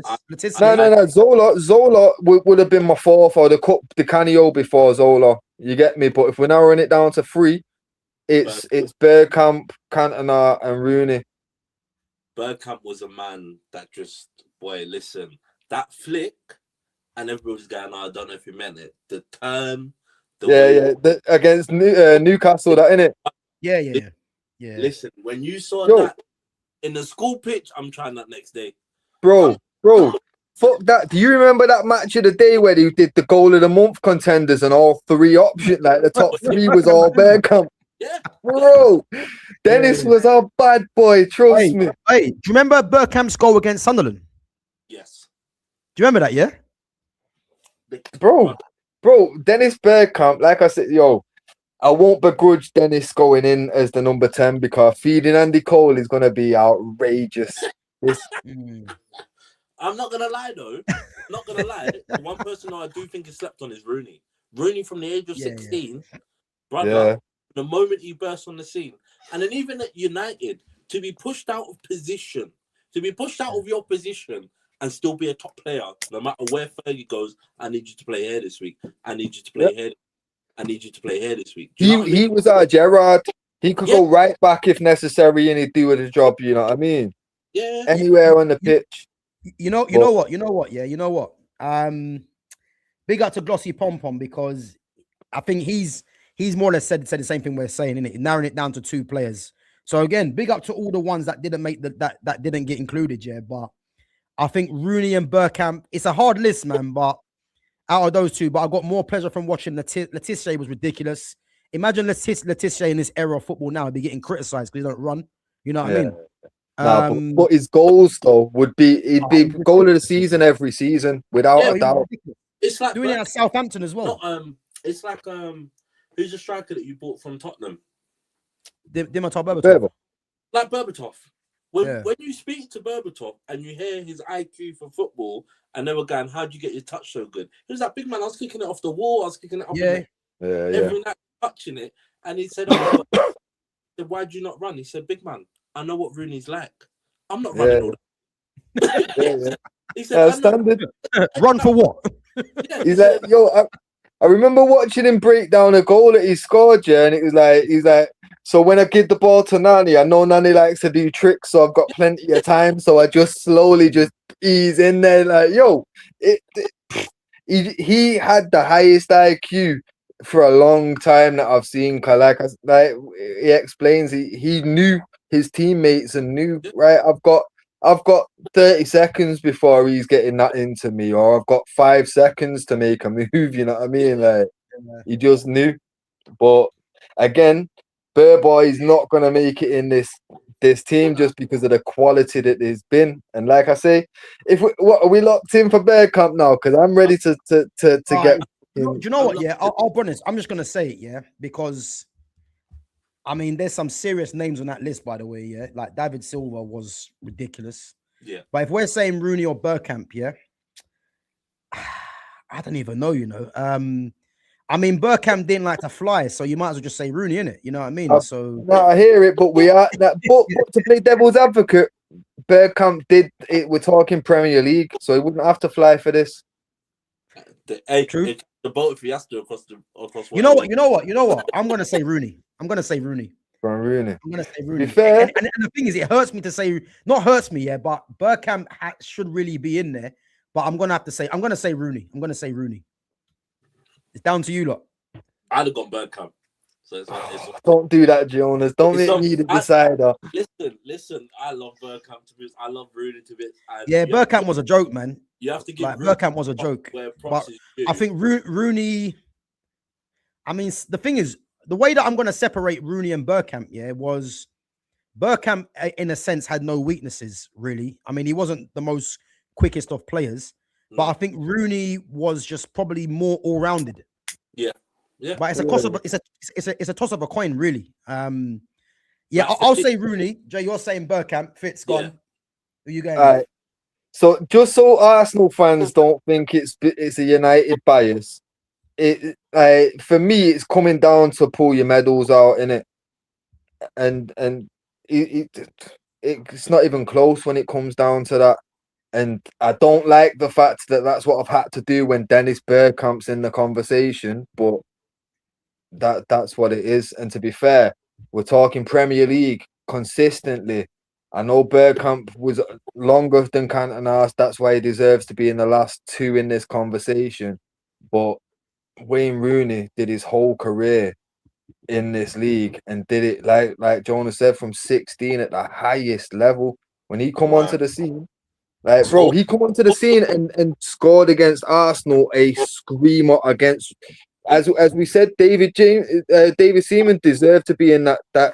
Zola would have been my 4th, or the cup, the Canio before Zola. You get me? But if we're narrowing it down to 3, it's Bergkamp, Cantona, and Rooney. Bergkamp was a man that just, boy, listen, that flick, and everybody's going, I don't know if he meant it. The turn, Against Newcastle, that innit? Yeah. Listen, when you saw Yo. that in the school pitch, I'm trying that next day. Bro, fuck that. Do you remember that match of the day where he did the goal of the month contenders and all three options, like the top three was all Bergkamp? Yeah. Bro, Dennis was a bad boy, trust me. Hey, do you remember Bergkamp's goal against Sunderland? Yes. Do you remember that, yeah? Bro, Dennis Bergkamp, like I said, I won't begrudge Dennis going in as the number 10 because feeding Andy Cole is going to be outrageous. I'm not going to lie, though. Not going to lie. The one person I do think is slept on is Rooney. Rooney from the age of 16, brother, the moment he burst on the scene. And then even at United, to be pushed out of position, to be pushed out of your position and still be a top player, no matter where Fergie goes, I need you to play here this week. I need you to play here. I need you to play here this week. He was our Gerrard. He could go right back if necessary and he'd do the job, you know what I mean? Yeah. Anywhere on the pitch. You know what? Big up to Glossy Pom Pom because I think he's more or less said the same thing we're saying, innit? Narrowing it down to 2 players. So again, big up to all the ones that didn't make that didn't get included, but I think Rooney and Bergkamp, it's a hard list, man, but out of those 2, but I got more pleasure from watching Letizia was ridiculous. Imagine Letizia in this era of football now be getting criticized because he don't run. You know what I mean? But his goals though would be goal of the season every season without a doubt. It's like doing it at Southampton as well. It's like who's the striker that you bought from Tottenham? Dimitar Berbatov. Like Berbatov. When you speak to Berbatov and you hear his IQ for football, and they were going, "How'd you get your touch so good?" He was like, "Big man, I was kicking it off the wall. I was kicking it up every night, touching it." And he said, "Why'd you not run?" He said, "Big man, I know what Rooney's like. I'm not running all that." He said, standard. Run for what? He's like, I remember watching him break down a goal that he scored, and it was like, he's like, so when I give the ball to Nani, I know Nani likes to do tricks, so I've got plenty of time, so I just slowly just ease in there, like, he had the highest IQ for a long time that I've seen. Like he explains, he knew his teammates and knew, right, I've got 30 seconds before he's getting that into me, or I've got 5 seconds to make a move, you know what I mean? Like, he just knew. But again, Burboy is not going to make it in this team just because of the quality that there's been. And like I say, are we locked in for Bergkamp now? Because I'm ready to get. Do you know what? Yeah, I'll be honest. I'm just going to say it, because I mean, there's some serious names on that list, by the way, like David Silva was ridiculous. Yeah. But if we're saying Rooney or Bergkamp, I don't even know, I mean, Bergkamp didn't like to fly, so you might as well just say Rooney, innit? You know what I mean? So no, I hear it, but we are that. But to play devil's advocate, Bergkamp did it. We're talking Premier League, so he wouldn't have to fly for this. True. The boat if he has to across. You know what? I'm gonna say Rooney. I'm gonna say Rooney. Be fair. And the thing is, it hurts me to say, not hurts me, but Bergkamp should really be in there. But I'm gonna say Rooney. It's down to you lot. I'd have gone Bergkamp. So don't do that, Jonas. Don't make me the decider. Listen. I love Bergkamp to bits. I love Rooney to bits. Bergkamp was a joke, man. You have to give Bergkamp was a joke. But I think Rooney. I mean, the thing is, the way that I'm going to separate Rooney and Bergkamp, was Bergkamp, in a sense, had no weaknesses, really. I mean, he wasn't the most quickest of players, but I think Rooney was just probably more all-rounded. Yeah. But it's a toss of a coin, really. I'll say Rooney. Jay, you're saying Bergkamp. Fitz, gone. Who you going? All right. So just so Arsenal fans don't think it's a United bias, for me it's coming down to pull your medals out, innit? And it's not even close when it comes down to that. And I don't like the fact that that's what I've had to do when Dennis Bergkamp's in the conversation, but that's what it is. And to be fair, we're talking Premier League consistently. I know Bergkamp was longer than Cantona. That's why he deserves to be in the last 2 in this conversation. But Wayne Rooney did his whole career in this league and did it like Jonas said, from 16 at the highest level. When he come onto the scene, like bro, he come onto the scene and scored against Arsenal, a screamer against, as we said, David Seaman deserved to be in that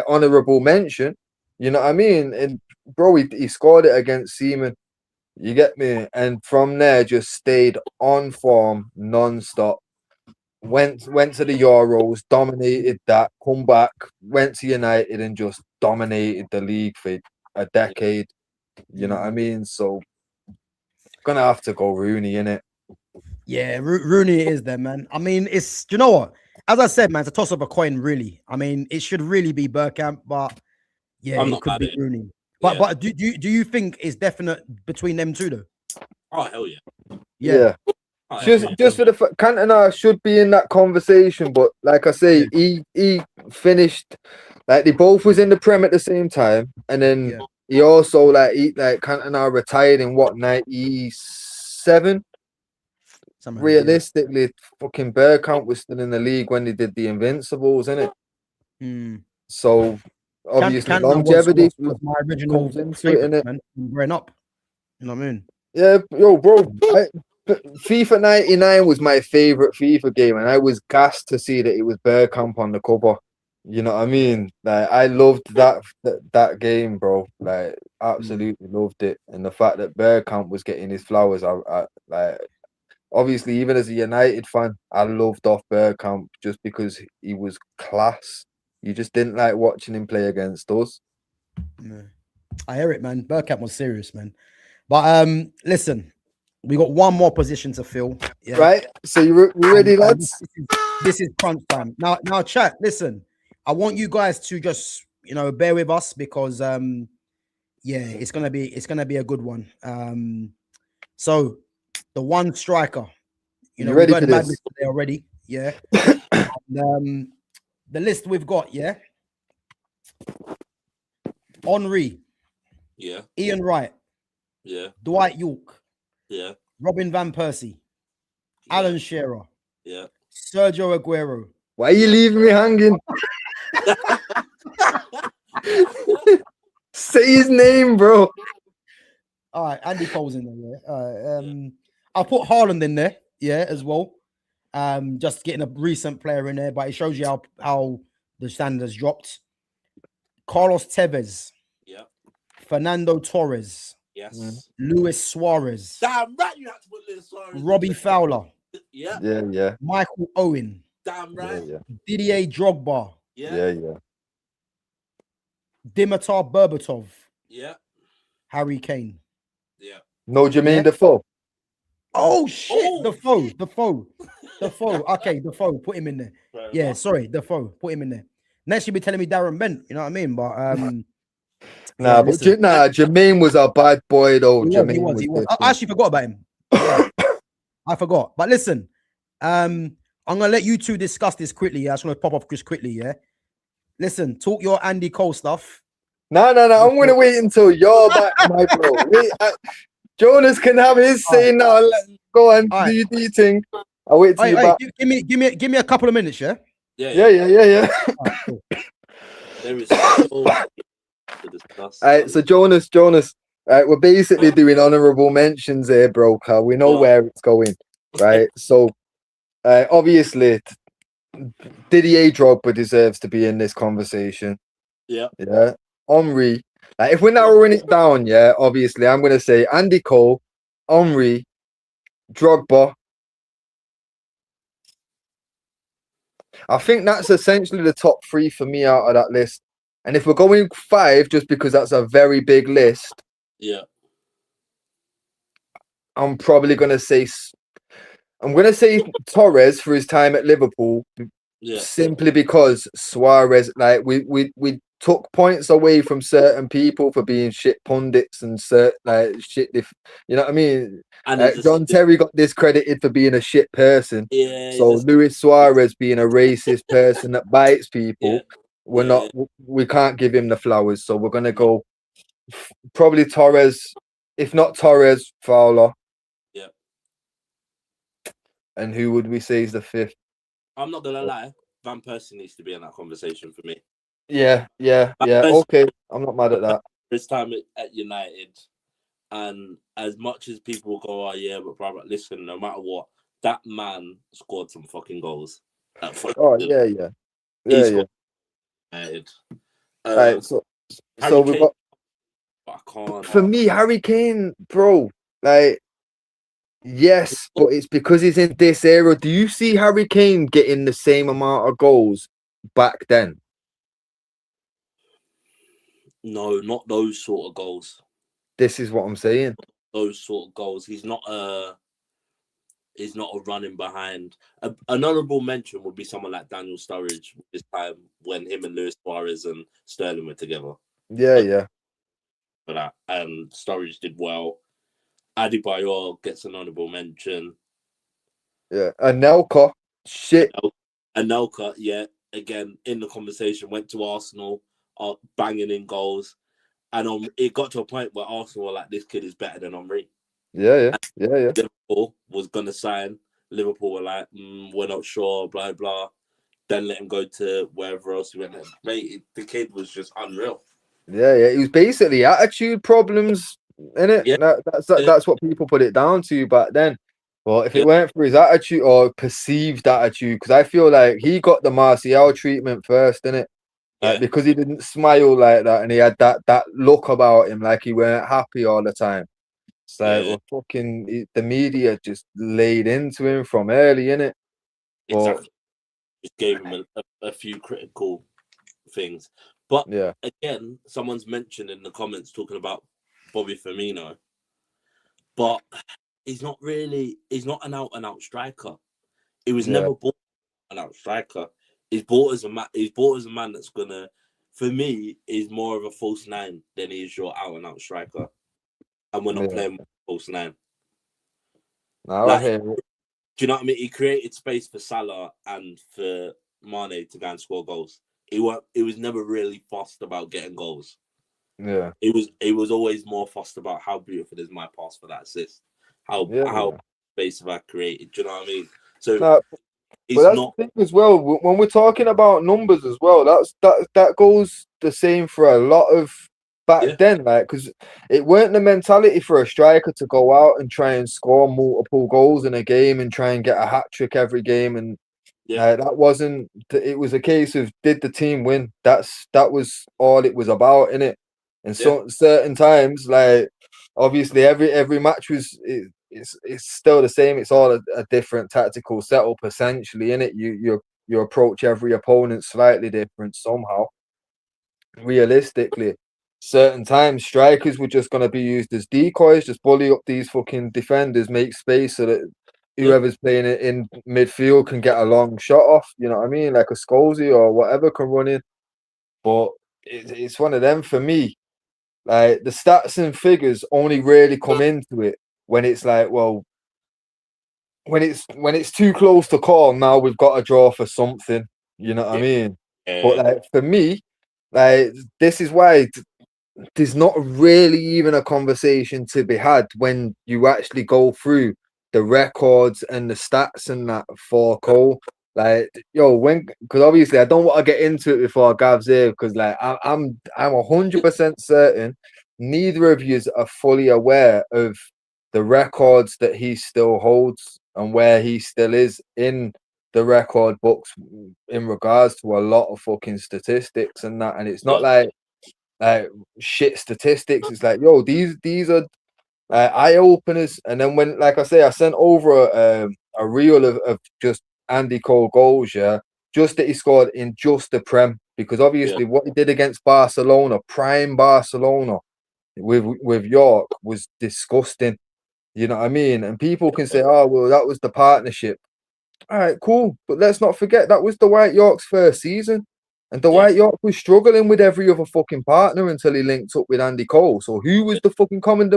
honorable mention. You know what I mean? And bro, he scored it against Seaman. You get me? And from there, just stayed on form non-stop. Went to the Euros, dominated that, come back, went to United and just dominated the league for a decade. You know what I mean? So gonna have to go Rooney, innit? Yeah, Rooney is there, man. I mean, it's, do you know what? As I said, man, it's a toss of a coin, really. I mean, it should really be Bergkamp, but yeah, it could be Rooney. But do you think it's definite between them two, though? Oh, hell yeah. Yeah. Oh, Just for the Cantona should be in that conversation, but like I say, he finished, like they both was in the Prem at the same time, and then he also Cantona retired in what, 97? Realistically, fucking Bergkamp was still in the league when they did the Invincibles, innit? So obviously longevity was my original favorite, man, growing up. You know what I mean? Yeah, yo, bro. FIFA 99 was my favorite FIFA game, and I was gassed to see that it was Bergkamp on the cover. You know what I mean? Like, I loved that game, bro. Like, absolutely loved it, and the fact that Bergkamp was getting his flowers, I like. Obviously, even as a United fan, I loved off Bergkamp just because he was class. You just didn't like watching him play against us. Yeah. I hear it, man. Bergkamp was serious, man. But listen, we got one more position to fill. Yeah. Right. So you ready, lads? This is crunch time. Now, chat. Listen, I want you guys to just bear with us because yeah, it's gonna be a good one. So the one striker, you ready we've for heard this today already? Yeah. And, the list we've got, yeah. Henry. Yeah. Ian Wright. Yeah. Dwight York. Yeah. Robin Van Persie. Yeah. Alan Shearer. Yeah. Sergio Aguero. Why are you leaving me hanging? Say his name, bro. All right, Andy Cole's in there. Yeah. I'll put Haaland in there, as well. Just getting a recent player in there, but it shows you how the standards dropped. Carlos Tevez. Yeah. Fernando Torres. Yes. Luis Suarez. Damn right, you had to put Luis Suarez. Robbie Fowler. Yeah. Yeah. Michael Owen. Damn right. Yeah. Didier Drogba. Yeah. Dimitar Berbatov. Yeah. Harry Kane. Yeah. No, Jermaine Defoe. Oh shit! Defoe. Okay, Defoe. Put him in there. Yeah, sorry, Defoe. Put him in there. Next, you'll be telling me Darren Bent. You know what I mean? But Jermaine was a bad boy though. He was. I actually forgot about him. Yeah. I forgot. But listen, I'm gonna let you two discuss this quickly. Yeah, I just want to pop off just quickly. Yeah. Listen, talk your Andy Cole stuff. No. I'm gonna wait until you're back, my bro. Wait, Jonas can have his say now. Go on, do your thing. I'll wait till you're back. Give me a couple of minutes, yeah. Yeah. Right, cool. There is so much to discuss. All right, so Jonas. Right, we're basically doing honorable mentions here, bro. We know where it's going, right? So, obviously, Didier Drogba deserves to be in this conversation. Yeah. Henry. Like, if we're narrowing it down, obviously, I'm gonna say Andy Cole, Henry, Drogba. I think that's essentially the top three for me out of that list. And if we're going 5, just because that's a very big list, I'm probably gonna say Torres for his time at Liverpool. Simply because Suarez, like we took points away from certain people for being shit pundits and shit. You know what I mean? And John Terry got discredited for being a shit person. So Luis Suarez being a racist person that bites people, we can't give him the flowers. So we're gonna go probably Torres, if not Torres, Fowler. And who would we say is the fifth? I'm not gonna lie, Van Persie needs to be in that conversation for me. Yeah. Okay, I'm not mad at that. His time at United, and as much as people go, "Oh yeah," but brother, listen, no matter what, that man scored some fucking goals. Oh yeah. He scored. United. All right, so we've Kane, got. I can't. For me, Harry Kane, bro, like. Yes, but it's because he's in this era. Do you see Harry Kane getting the same amount of goals back then? No, not those sort of goals. This is what I'm saying. Those sort of goals. He's not a running behind. An honourable mention would be someone like Daniel Sturridge this time when him and Luis Suarez and Sterling were together. Yeah. For that, and Sturridge did well. Adebayor gets an honourable mention. Yeah, Anelka, shit. Anelka, yeah, again in the conversation, went to Arsenal, banging in goals, and it got to a point where Arsenal were like, "This kid is better than Henry." Yeah. Liverpool was gonna sign. Liverpool were like, "We're not sure," blah blah. Then let him go to wherever else he went. Mate, the kid was just unreal. Yeah. It was basically attitude problems, innit? Yeah. That's what people put it down to back then. Well, if it weren't for his attitude or perceived attitude, because I feel like he got the Martial treatment first, innit? Because he didn't smile like that and he had that look about him like he weren't happy all the time. So fucking the media just laid into him from early, innit? Exactly. Just gave him a few critical things. But again, someone's mentioned in the comments talking about Bobby Firmino. But he's not an out-and-out striker. He was never bought an out striker. He's bought as a man that's gonna, for me, is more of a false nine than he is your out-and-out striker. And we're not playing with false nine. Do you know what I mean? He created space for Salah and for Mane to go and score goals. He was never really fussed about getting goals. Yeah. He was always more fussed about how beautiful is my pass for that assist. How space have I created? Do you know what I mean? So but that's the thing as well. When we're talking about numbers as well, that goes the same for a lot of back then, like, because it weren't the mentality for a striker to go out and try and score multiple goals in a game and try and get a hat trick every game, and that wasn't. It was a case of, did the team win? That was all it was about, innit? And so certain times, like obviously every match was. It's still the same. It's all a different tactical setup, essentially, innit? You approach every opponent slightly different somehow. Realistically, certain times strikers were just gonna be used as decoys, just bully up these fucking defenders, make space so that whoever's playing it in midfield can get a long shot off. You know what I mean? Like a Scolesy or whatever can run in. But it's one of them for me. Like the stats and figures only really come into it when it's like, well, when it's too close to call, now we've got to draw for something. You know what I mean? But like for me, like this is why there's not really even a conversation to be had when you actually go through the records and the stats and that for Cole. Like, because obviously I don't want to get into it before Gav's here, because like I'm 100% certain neither of you are fully aware of the records that he still holds and where he still is in the record books in regards to a lot of fucking statistics and that. And it's not like shit statistics. It's like, these are eye openers. And then when, like I say, I sent over a reel of just Andy Cole goals, just that he scored in just the Prem, because obviously what he did against Barcelona, prime Barcelona, with York, was disgusting. You know what I mean? And people can say, oh, well, that was the partnership. All right, cool. But let's not forget that was Dwight York's first season. And Dwight York was struggling with every other fucking partner until he linked up with Andy Cole. So who was the fucking common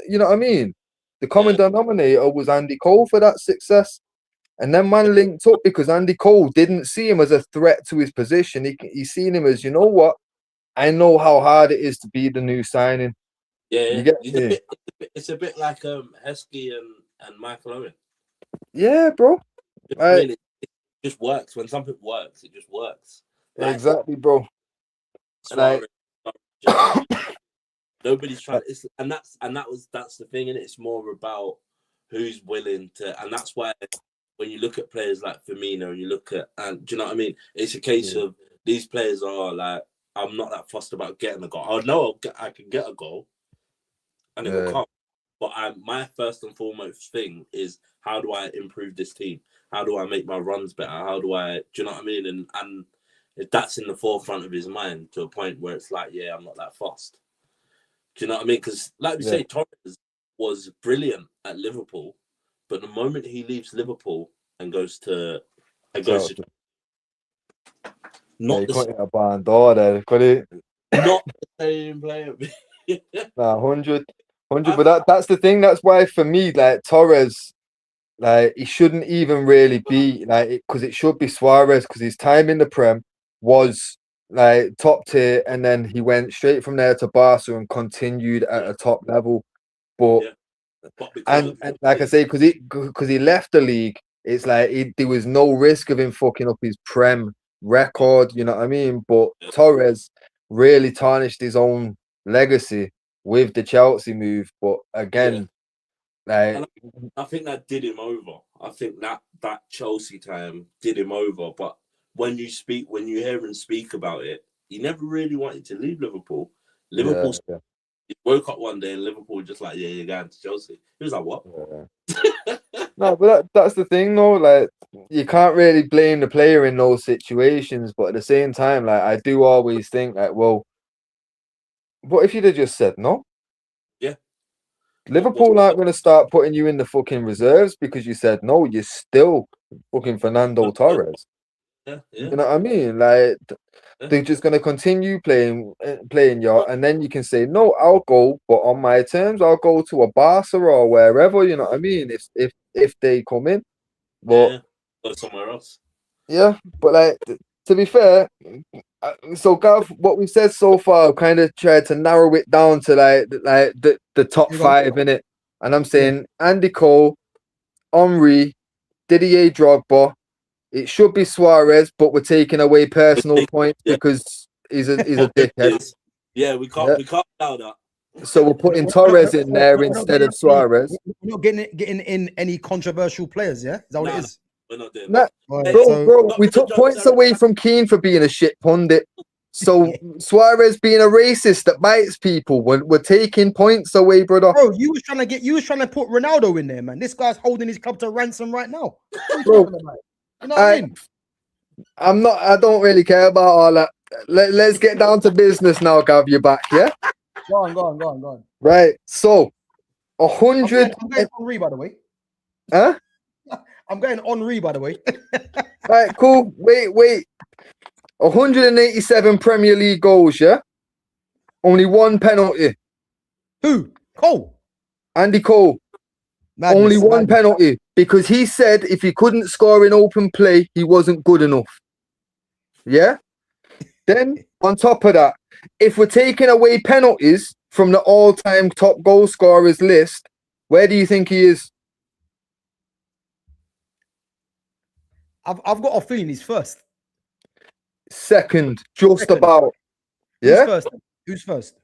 you know what I mean? The common denominator was Andy Cole for that success. And then man linked up because Andy Cole didn't see him as a threat to his position. He seen him as, you know what? I know how hard it is to be the new signing. You get it's a bit like Heskey and Michael Owen. Yeah, bro. I mean, it just works. When something works, it just works. Like, exactly, bro. Suarez, nobody's trying. That's the thing, and it's more about who's willing to, and that's why when you look at players like Firmino, you look at, and do you know what I mean? It's a case of these players are like, I'm not that fussed about getting a goal. I know I can get a goal, and it will come. But my first and foremost thing is, how do I improve this team? How do I make my runs better? How do I, do you know what I mean? And if that's in the forefront of his mind to a point where it's like, yeah, I'm not that fussed. Do you know what I mean? Because like we say, Torres was brilliant at Liverpool, but the moment he leaves Liverpool and goes to not the same player. Nah, 100. But that's the thing. That's why for me, like Torres, like he shouldn't even really be like because it should be Suarez because his time in the Prem was like top tier, and then he went straight from there to Barca and continued at a top level. But and like I say, because he left the league, it's like there was no risk of him fucking up his Prem record. You know what I mean? But Torres really tarnished his own legacy with the Chelsea move. But again, like I think that did him over. I think that Chelsea time did him over. But when you hear him speak about it, he never really wanted to leave Liverpool. Liverpool. He woke up one day and Liverpool just like, you're going to Chelsea. He was like, what? No, but that's the thing, though. Like, you can't really blame the player in those situations. But at the same time, like, I do always think, like, well, what if you'd have just said no? Yeah. Liverpool aren't going to start putting you in the fucking reserves because you said no. You're still fucking Fernando Torres. Yeah. You know what I mean? Like, they're just going to continue playing you, and then you can say, no, I'll go, but on my terms, I'll go to a Barca or wherever, you know what I mean? If they come in. But go somewhere else. Yeah, but like, to be fair, so Gav, what we've said so far, kind of tried to narrow it down to like the top five in it. And I'm saying Andy Cole, Henry, Didier Drogba. It should be Suarez, but we're taking away personal points because he's a dickhead. Yeah, we can't allow that. So we're putting Torres in there instead of Suarez. We're not getting in any controversial players, yeah? Is that what it is? We're not doing that. Bro, we took points away from Keane for being a shit pundit. So Suarez being a racist that bites people, we're taking points away, brother. Bro, you was trying to put Ronaldo in there, man. This guy's holding his club to ransom right now. Bro, you know what I mean? I don't really care about all that. Let's get down to business now, Gav. You back, yeah? Go on. Right. So 100. I'm going Henry, by the way. Huh? I'm going Henry, by the way. Right, cool. Wait. 187 Premier League goals, yeah? Only one penalty. Who? Cole. Andy Cole. Madness, only one penalty because he said if he couldn't score in open play, he wasn't good enough. Yeah? Then, on top of that, if we're taking away penalties from the all-time top goal scorers list, where do you think he is? I've got a feeling he's first. Second, just about. Yeah? Who's first?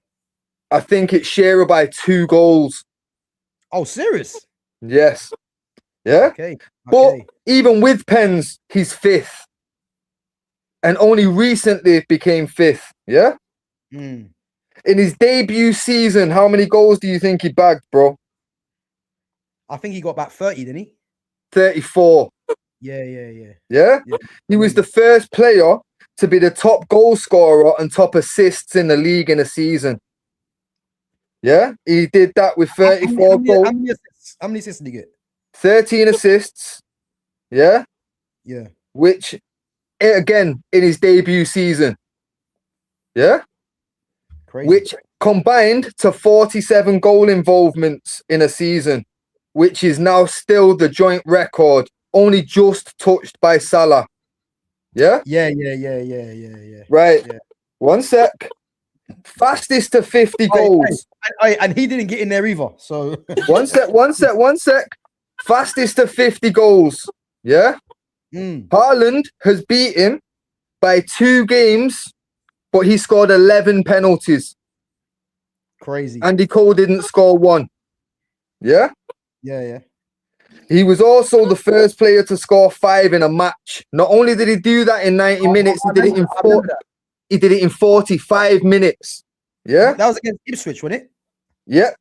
I think it's Shearer by 2 goals. Oh, serious? Yes. Yeah? Okay. But even with pens, he's 5th. And only recently became 5th. Yeah? In his debut season, how many goals do you think he bagged, bro? I think he got about 30, didn't he? 34. Yeah? He was the first player to be the top goal scorer and top assists in the league in a season. Yeah? He did that with 34 goals. How many assists did he get? 13 assists. Yeah? Yeah. Which, again, in his debut season. Yeah? Crazy. Which combined to 47 goal involvements in a season, which is now still the joint record, only just touched by Salah. Yeah? Yeah. Right. Yeah. One sec. Fastest to 50 goals. And he didn't get in there either. So one sec. Fastest to 50 goals. Yeah? Haaland has beat him by 2 games, but he scored 11 penalties. Crazy. Andy Cole didn't score 1. Yeah? Yeah. He was also the first player to score 5 in a match. Not only did he do that in 90 minutes, he did it in 45 minutes. Yeah? That was against Ipswich, wasn't it? Yep.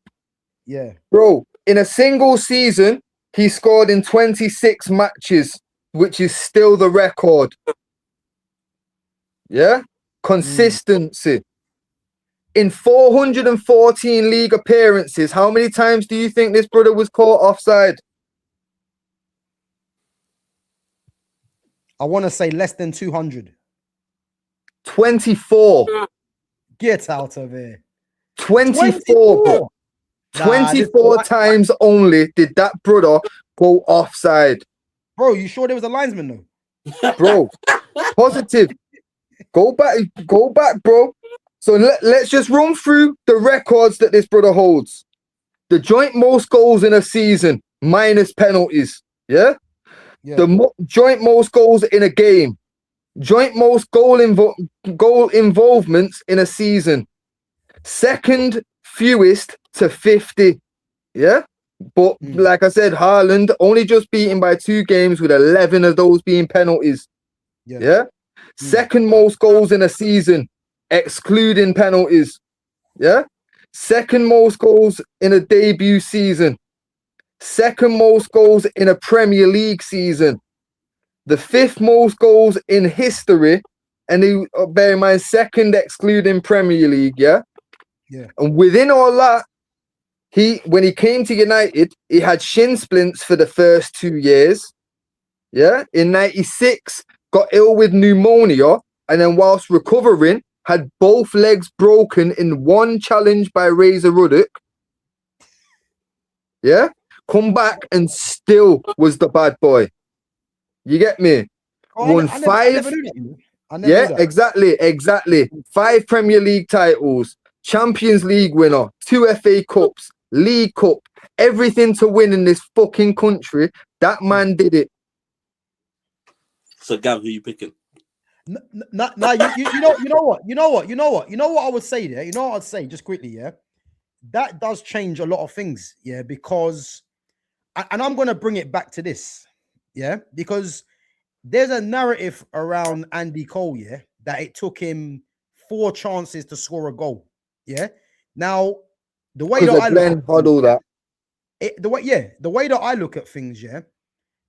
Yeah. Bro, in a single season, he scored in 26 matches, which is still the record. Yeah? Consistency. In 414 league appearances, how many times do you think this brother was caught offside? I want to say less than 200. 24. Get out of here. 24. Bro. 24 times only did that brother go offside. Bro, you sure there was a linesman though? Bro, positive. Go back, bro. So let's just run through the records that this brother holds. The joint most goals in a season, minus penalties. Yeah? The joint most goals in a game. Joint most goal involvements in a season. Second fewest to 50. Yeah? But like I said, Haaland only just beaten by 2 games with 11 of those being penalties. Yeah? Second most goals in a season, excluding penalties. Yeah? Second most goals in a debut season. Second most goals in a Premier League season. The 5th most goals in history. And he, bear in mind, second excluding Premier League, yeah? Yeah. And within all that, when he came to United, he had shin splints for the first 2 years. Yeah. In 96, got ill with pneumonia, and then whilst recovering, had both legs broken in one challenge by Razor Ruddock. Yeah. Come back and still was the bad boy. You get me? Won 5. Yeah, exactly. 5 Premier League titles, Champions League winner, 2 FA Cups, League Cup, everything to win in this fucking country. That man did it. So, Gav, who you picking? You know what I would say there. You know what I'd say just quickly, yeah. That does change a lot of things, yeah, because, and I'm gonna bring it back to this, yeah, because there's a narrative around Andy Cole, yeah, that it took him 4 chances to score a goal, yeah. Now, the way that I the way that I look at things, yeah,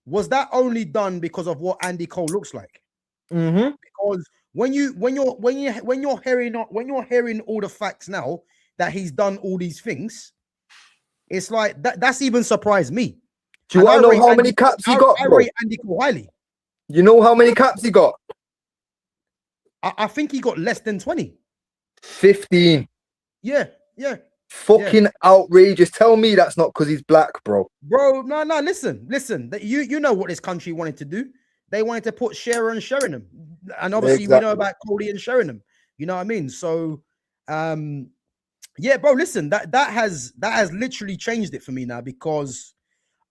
was that only done because of what Andy Cole looks like? Because when you're hearing all the facts now that he's done all these things, it's like that's even surprised me. Do you want to know how many caps he got, bro? I rate Andy Cole highly. You know how many caps he got? I think he got less than 20. 15. Yeah. Fucking outrageous. Tell me that's not because he's black, bro. Bro, no. Listen. You know what this country wanted to do. They wanted to put Shearer and Sheringham, and obviously we know about Cody and Sheringham. You know what I mean? So, yeah, bro. Listen, that has literally changed it for me now, because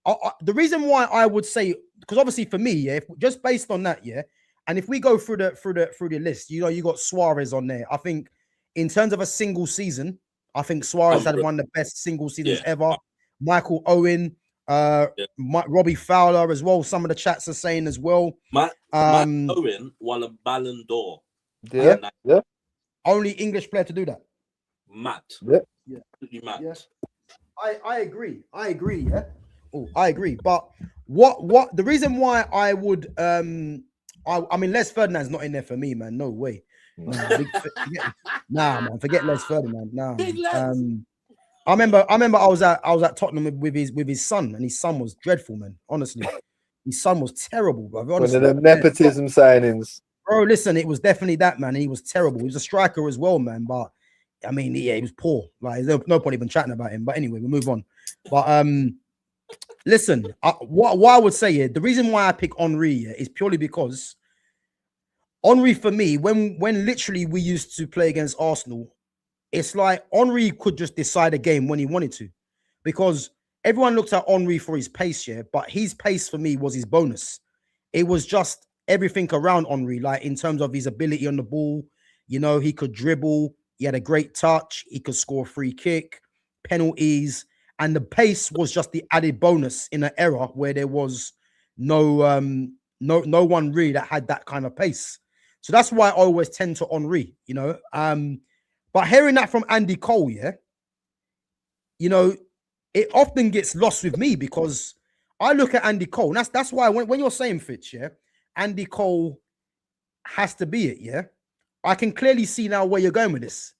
the reason why I would say, because obviously for me, yeah, just based on that, yeah, and if we go through the list, you know, you got Suarez on there. I think in terms of a single season, I think Suarez had one of the best single seasons ever. Michael Owen. Robbie Fowler as well. Some of the chats are saying as well. Matt Owen won a Ballon d'Or. Yeah. Only English player to do that. Matt. Yeah. Matt. Yeah. I agree. Yeah. Oh, I agree. But what the reason why I would I mean, Les Ferdinand's not in there for me, man. No way. Nah, man. Forget Les Ferdinand. Nah. I remember I was at Tottenham with his son, and his son was dreadful, man. Honestly, his son was terrible, bro. Honestly, one of the nepotism signings, bro. Listen, it was definitely that, man. And he was terrible. He was a striker as well, man. But I mean, yeah, he was poor. Like, there's no point even chatting about him. But anyway, we'll move on. But listen, what I would say here, the reason why I pick Henry is purely because Henry, for me, when literally we used to play against Arsenal, it's like Henry could just decide a game when he wanted to, because everyone looked at Henry for his pace, yeah, but his pace for me was his bonus. it was just everything around Henry, like in terms of his ability on the ball. You know, he could dribble, he had a great touch, he could score a free kick, penalties, and the pace was just the added bonus in an era where there was no no one really that had that kind of pace. So that's why I always tend to Henry, you know. But hearing that from Andy Cole, yeah, you know, it often gets lost with me because I look at Andy Cole, and that's why when you're saying Fitz, yeah, Andy Cole has to be it, yeah. I can clearly see now where you're going with this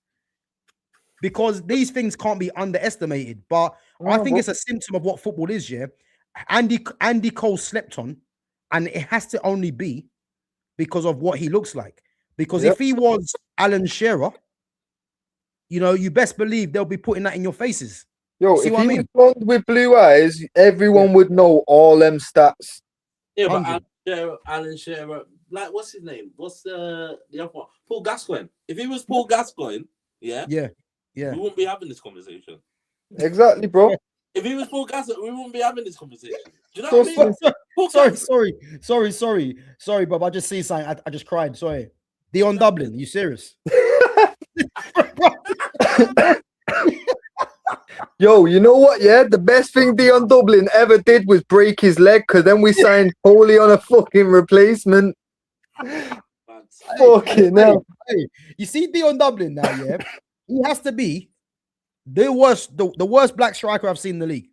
because these things can't be underestimated. But I think it's a symptom of what football is, yeah. Andy Cole slept on, and it has to only be because of what he looks like. Because if he was Alan Shearer, you know, you best believe they'll be putting that in your faces. Yo, See if what he I mean? was blonde with blue eyes, everyone would know all them stats. Yeah, but Alan Shearer, like, what's his name? What's the other one? Paul Gascoigne. If he was Paul Gascoigne, yeah, yeah, we wouldn't be having this conversation. Exactly, bro. If he was Paul Gascoigne, we wouldn't be having this conversation. Do you know what I mean? Sorry, Bob. I just see something. I just cried. Sorry. Dion Dublin, you serious? Yo, you know what? Yeah, the best thing Dion Dublin ever did was break his leg, because then we signed Coley on a fucking replacement. Fucking hell. Hey, you see Dion Dublin now, yeah? He has to be the worst black striker I've seen in the league,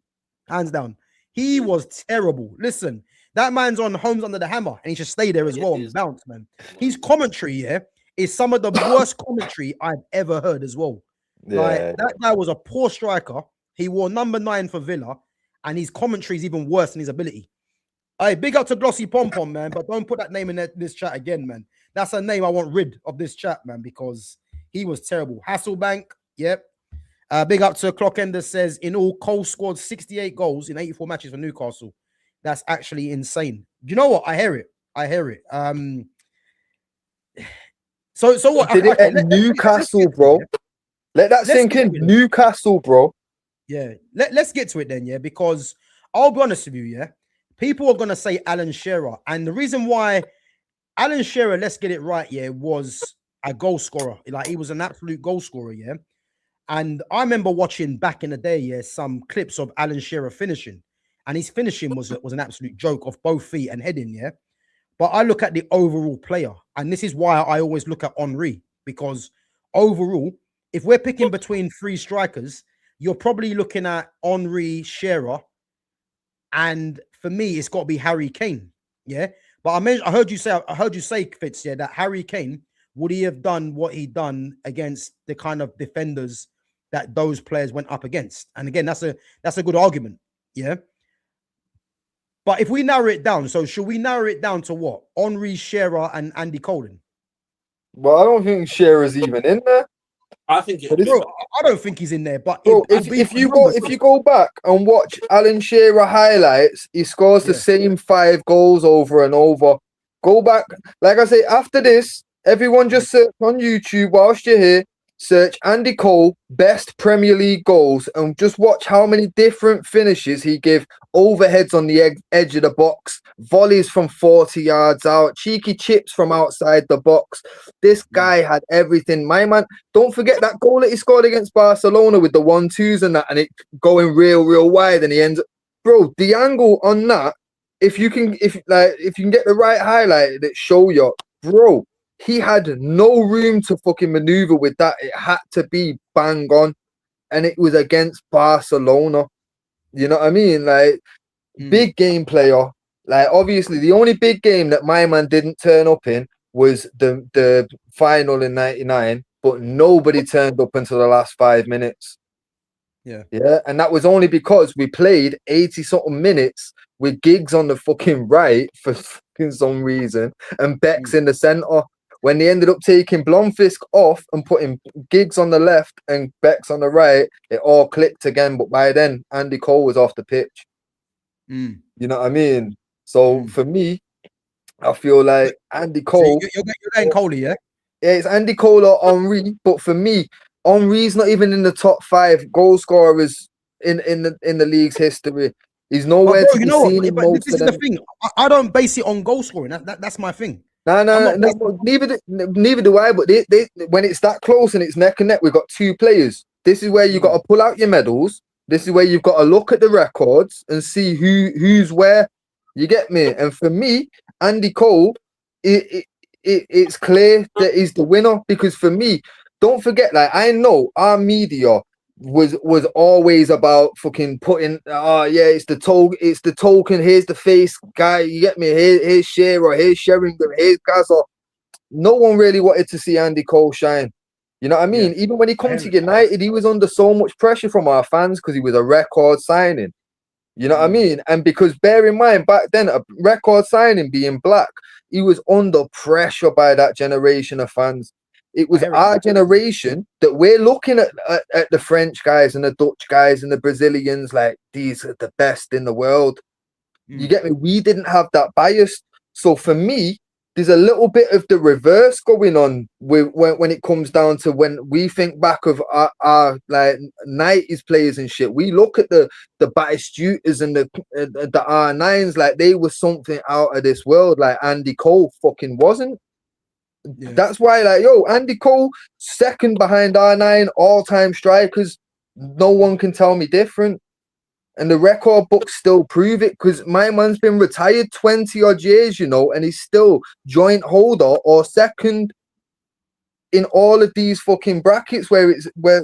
hands down. He was terrible. Listen, that man's on Homes Under the Hammer, and he should stay there as well and bounce, man. His commentary, yeah, is some of the worst commentary I've ever heard as well. Yeah. Like, that guy was a poor striker. He wore number 9 for Villa, and his commentary is even worse than his ability. Hey, big up to Glossy Pom Pom, man, but don't put that name in this chat again, man. That's a name I want rid of this chat, man, because he was terrible. Hasselbank, yep. Big up to Clockender says, in all, Cole scored 68 goals in 84 matches for Newcastle. That's actually insane. You know what? I hear it. So what? Did it at Newcastle, bro? Let that sink in. Newcastle, bro. Yeah. Let's get to it then, yeah, because I'll be honest with you, yeah. People are going to say Alan Shearer. And the reason why Alan Shearer, let's get it right, yeah, was a goal scorer. Like, he was an absolute goal scorer, yeah. And I remember watching back in the day, yeah, some clips of Alan Shearer finishing. And his finishing was an absolute joke off both feet and heading, yeah. But I look at the overall player. And this is why I always look at Henry. Because overall, if we're picking between 3 strikers, you're probably looking at Henry, Shearer, and for me, it's got to be Harry Kane. Yeah. But I heard you say, Fitz, yeah, that Harry Kane, would he have done what he done against the kind of defenders that those players went up against? And again, that's a good argument. Yeah. But if we narrow it down, so should we narrow it down to what? Henry, Shearer, and Andy Cole? Well, I don't think Shearer's even in there. I think I don't think he's in there. But bro, if you go back and watch Alan Shearer highlights, he scores the same 5 goals over and over. Go back, like I say, after this, everyone just search on YouTube whilst you're here. Search Andy Cole best Premier League goals and just watch how many different finishes he gave. Overheads on the edge of the box, volleys from 40 yards out, cheeky chips from outside the box. This guy had everything. My man, don't forget that goal that he scored against Barcelona with the 1-2s and that, and it going real wide, and he ends up, bro, the angle on that, if you can get the right highlight that show you, bro, he had no room to fucking maneuver with that. It had to be bang on. And it was against Barcelona. You know what I mean? Like, big game player. Like, obviously, the only big game that my man didn't turn up in was the final in 99. But nobody turned up until the last 5 minutes. Yeah. And that was only because we played 80-something minutes with Giggs on the fucking right for fucking some reason and Beck's in the centre. When they ended up taking Blomfisk off and putting Giggs on the left and Beck's on the right, it all clicked again. But by then, Andy Cole was off the pitch. You know what I mean? So for me, I feel like Andy Cole. So you're going Coley, yeah? Yeah, it's Andy Cole or Henry. But for me, Henry's not even in the top 5 goal scorers in the league's history. He's nowhere bro, to you be know what? seen in But most this of is the them. thing. I don't base it on goal scoring. That's my thing. No, I'm not neither do I. But they when it's that close and it's neck and neck, we've got two players. This is where you got to pull out your medals. This is where you've got to look at the records and see who's where. You get me? And for me, Andy Cole, it's clear that he's the winner because for me, don't forget, like I know our media was always about fucking putting yeah, it's the token, here's the face guy, you get me, here's Shearer, here's Sheringham, here's Gaza. No one really wanted to see Andy Cole shine. You know what I mean? Even when he come to United, he was under so much pressure from our fans because he was a record signing. You know what I mean? And because bear in mind, back then, a record signing being black, he was under pressure by that generation of fans. It was our generation that we're looking at the French guys and the Dutch guys and the Brazilians like these are the best in the world. You get me? We didn't have that bias. So for me, there's a little bit of the reverse going on when it comes down to when we think back of our like 90s players and shit. We look at the Batistuters and the R9s like they were something out of this world. Like Andy Cole fucking wasn't. Yeah. That's why, like, yo, Andy Cole, second behind R9, all-time strikers. No one can tell me different. And the record books still prove it because my man's been retired 20 odd years, you know, and he's still joint holder or second in all of these fucking brackets where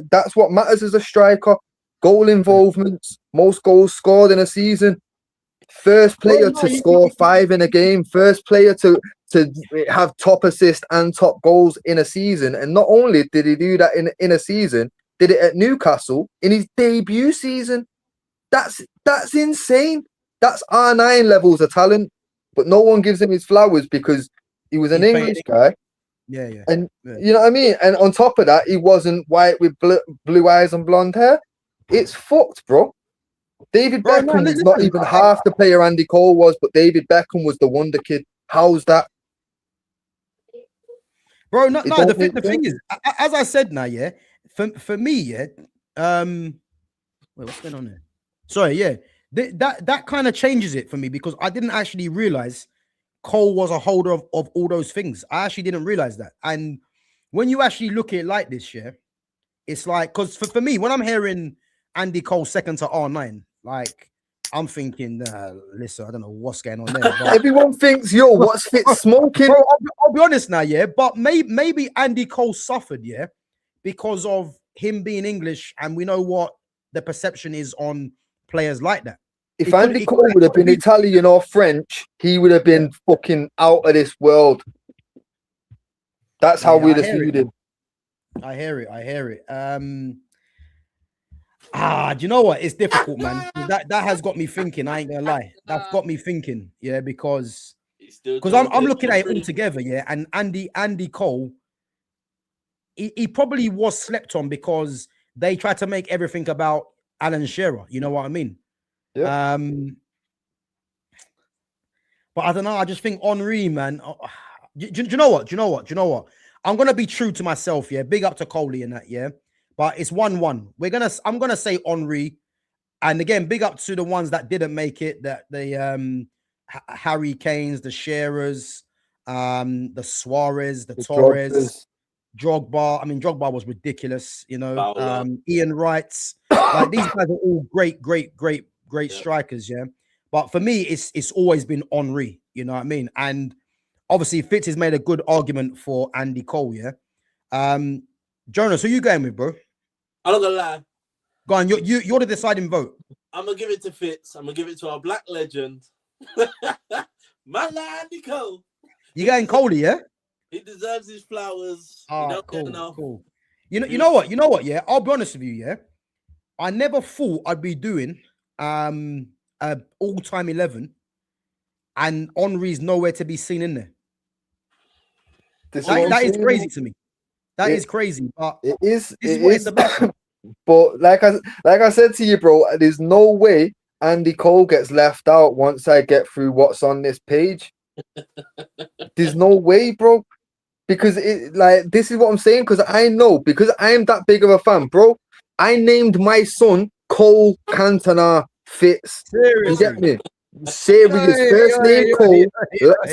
that's what matters as a striker. Goal involvements, most goals scored in a season. First player to score 5 in a game. First player to have top assist and top goals in a season. And not only did he do that in a season, did it at Newcastle in his debut season. That's insane. That's R9 levels of talent. But no one gives him his flowers because he was an English guy. Yeah. And you know what I mean? And on top of that, he wasn't white with blue eyes and blonde hair. It's fucked, bro. David Beckham was not even half the player Andy Cole was, but David Beckham was the wonder kid. How's that? Bro, the thing is, as I said now, yeah, for me, yeah, wait, what's going on there? Sorry, yeah, that kind of changes it for me because I didn't actually realize Cole was a holder of all those things. I actually didn't realize that. And when you actually look at it like this, yeah, it's like, because for me, when I'm hearing Andy Cole second to R9, like, I'm thinking, listen, I don't know what's going on there. But everyone thinks, yo, what's Fitz smoking? Bro, I'll be honest now, yeah, but maybe Andy Cole suffered, yeah, because of him being English, and we know what the perception is on players like that. If Andy Cole would have been Italian or French, he would have been fucking out of this world. That's how we'd have viewed him. I hear it. Do you know what? It's difficult, man. That has got me thinking. I ain't gonna lie. That's got me thinking, yeah, because I'm looking at it all together, yeah. And Andy Cole, he probably was slept on because they tried to make everything about Alan Shearer. You know what I mean? Yeah. But I don't know. I just think Henry, man. Do you know what? I'm gonna be true to myself, yeah. Big up to Coley and that, yeah. But it's 1-1. I'm gonna say Henry, and again, big up to the ones that didn't make it. That the Harry Kanes, the Shearers, the Suarez, the Torres, Drogba. I mean, Drogba was ridiculous. You know, Ian Wrights. Like these guys are all great strikers, yeah. But for me, it's always been Henry. You know what I mean? And obviously, Fitz has made a good argument for Andy Cole, yeah. Jonas, who you going with, bro? I'm not gonna lie. Go on, you're the deciding vote. I'm gonna give it to Fitz. I'm gonna give it to our black legend, man, Andy Cole. You going Coley, yeah? He deserves his flowers. Oh, cool. You know what? Yeah, I'll be honest with you. Yeah, I never thought I'd be doing all-time 11, and Henry's nowhere to be seen in there. That is crazy to me. That is crazy, but it is. It's about. But like I said to you, bro, there's no way Andy Cole gets left out once I get through what's on this page. There's no way, bro. Because this is what I'm saying. Because I know, because I am that big of a fan, bro. I named my son Cole Cantona Fitz. You get me? Serious. First name Cole,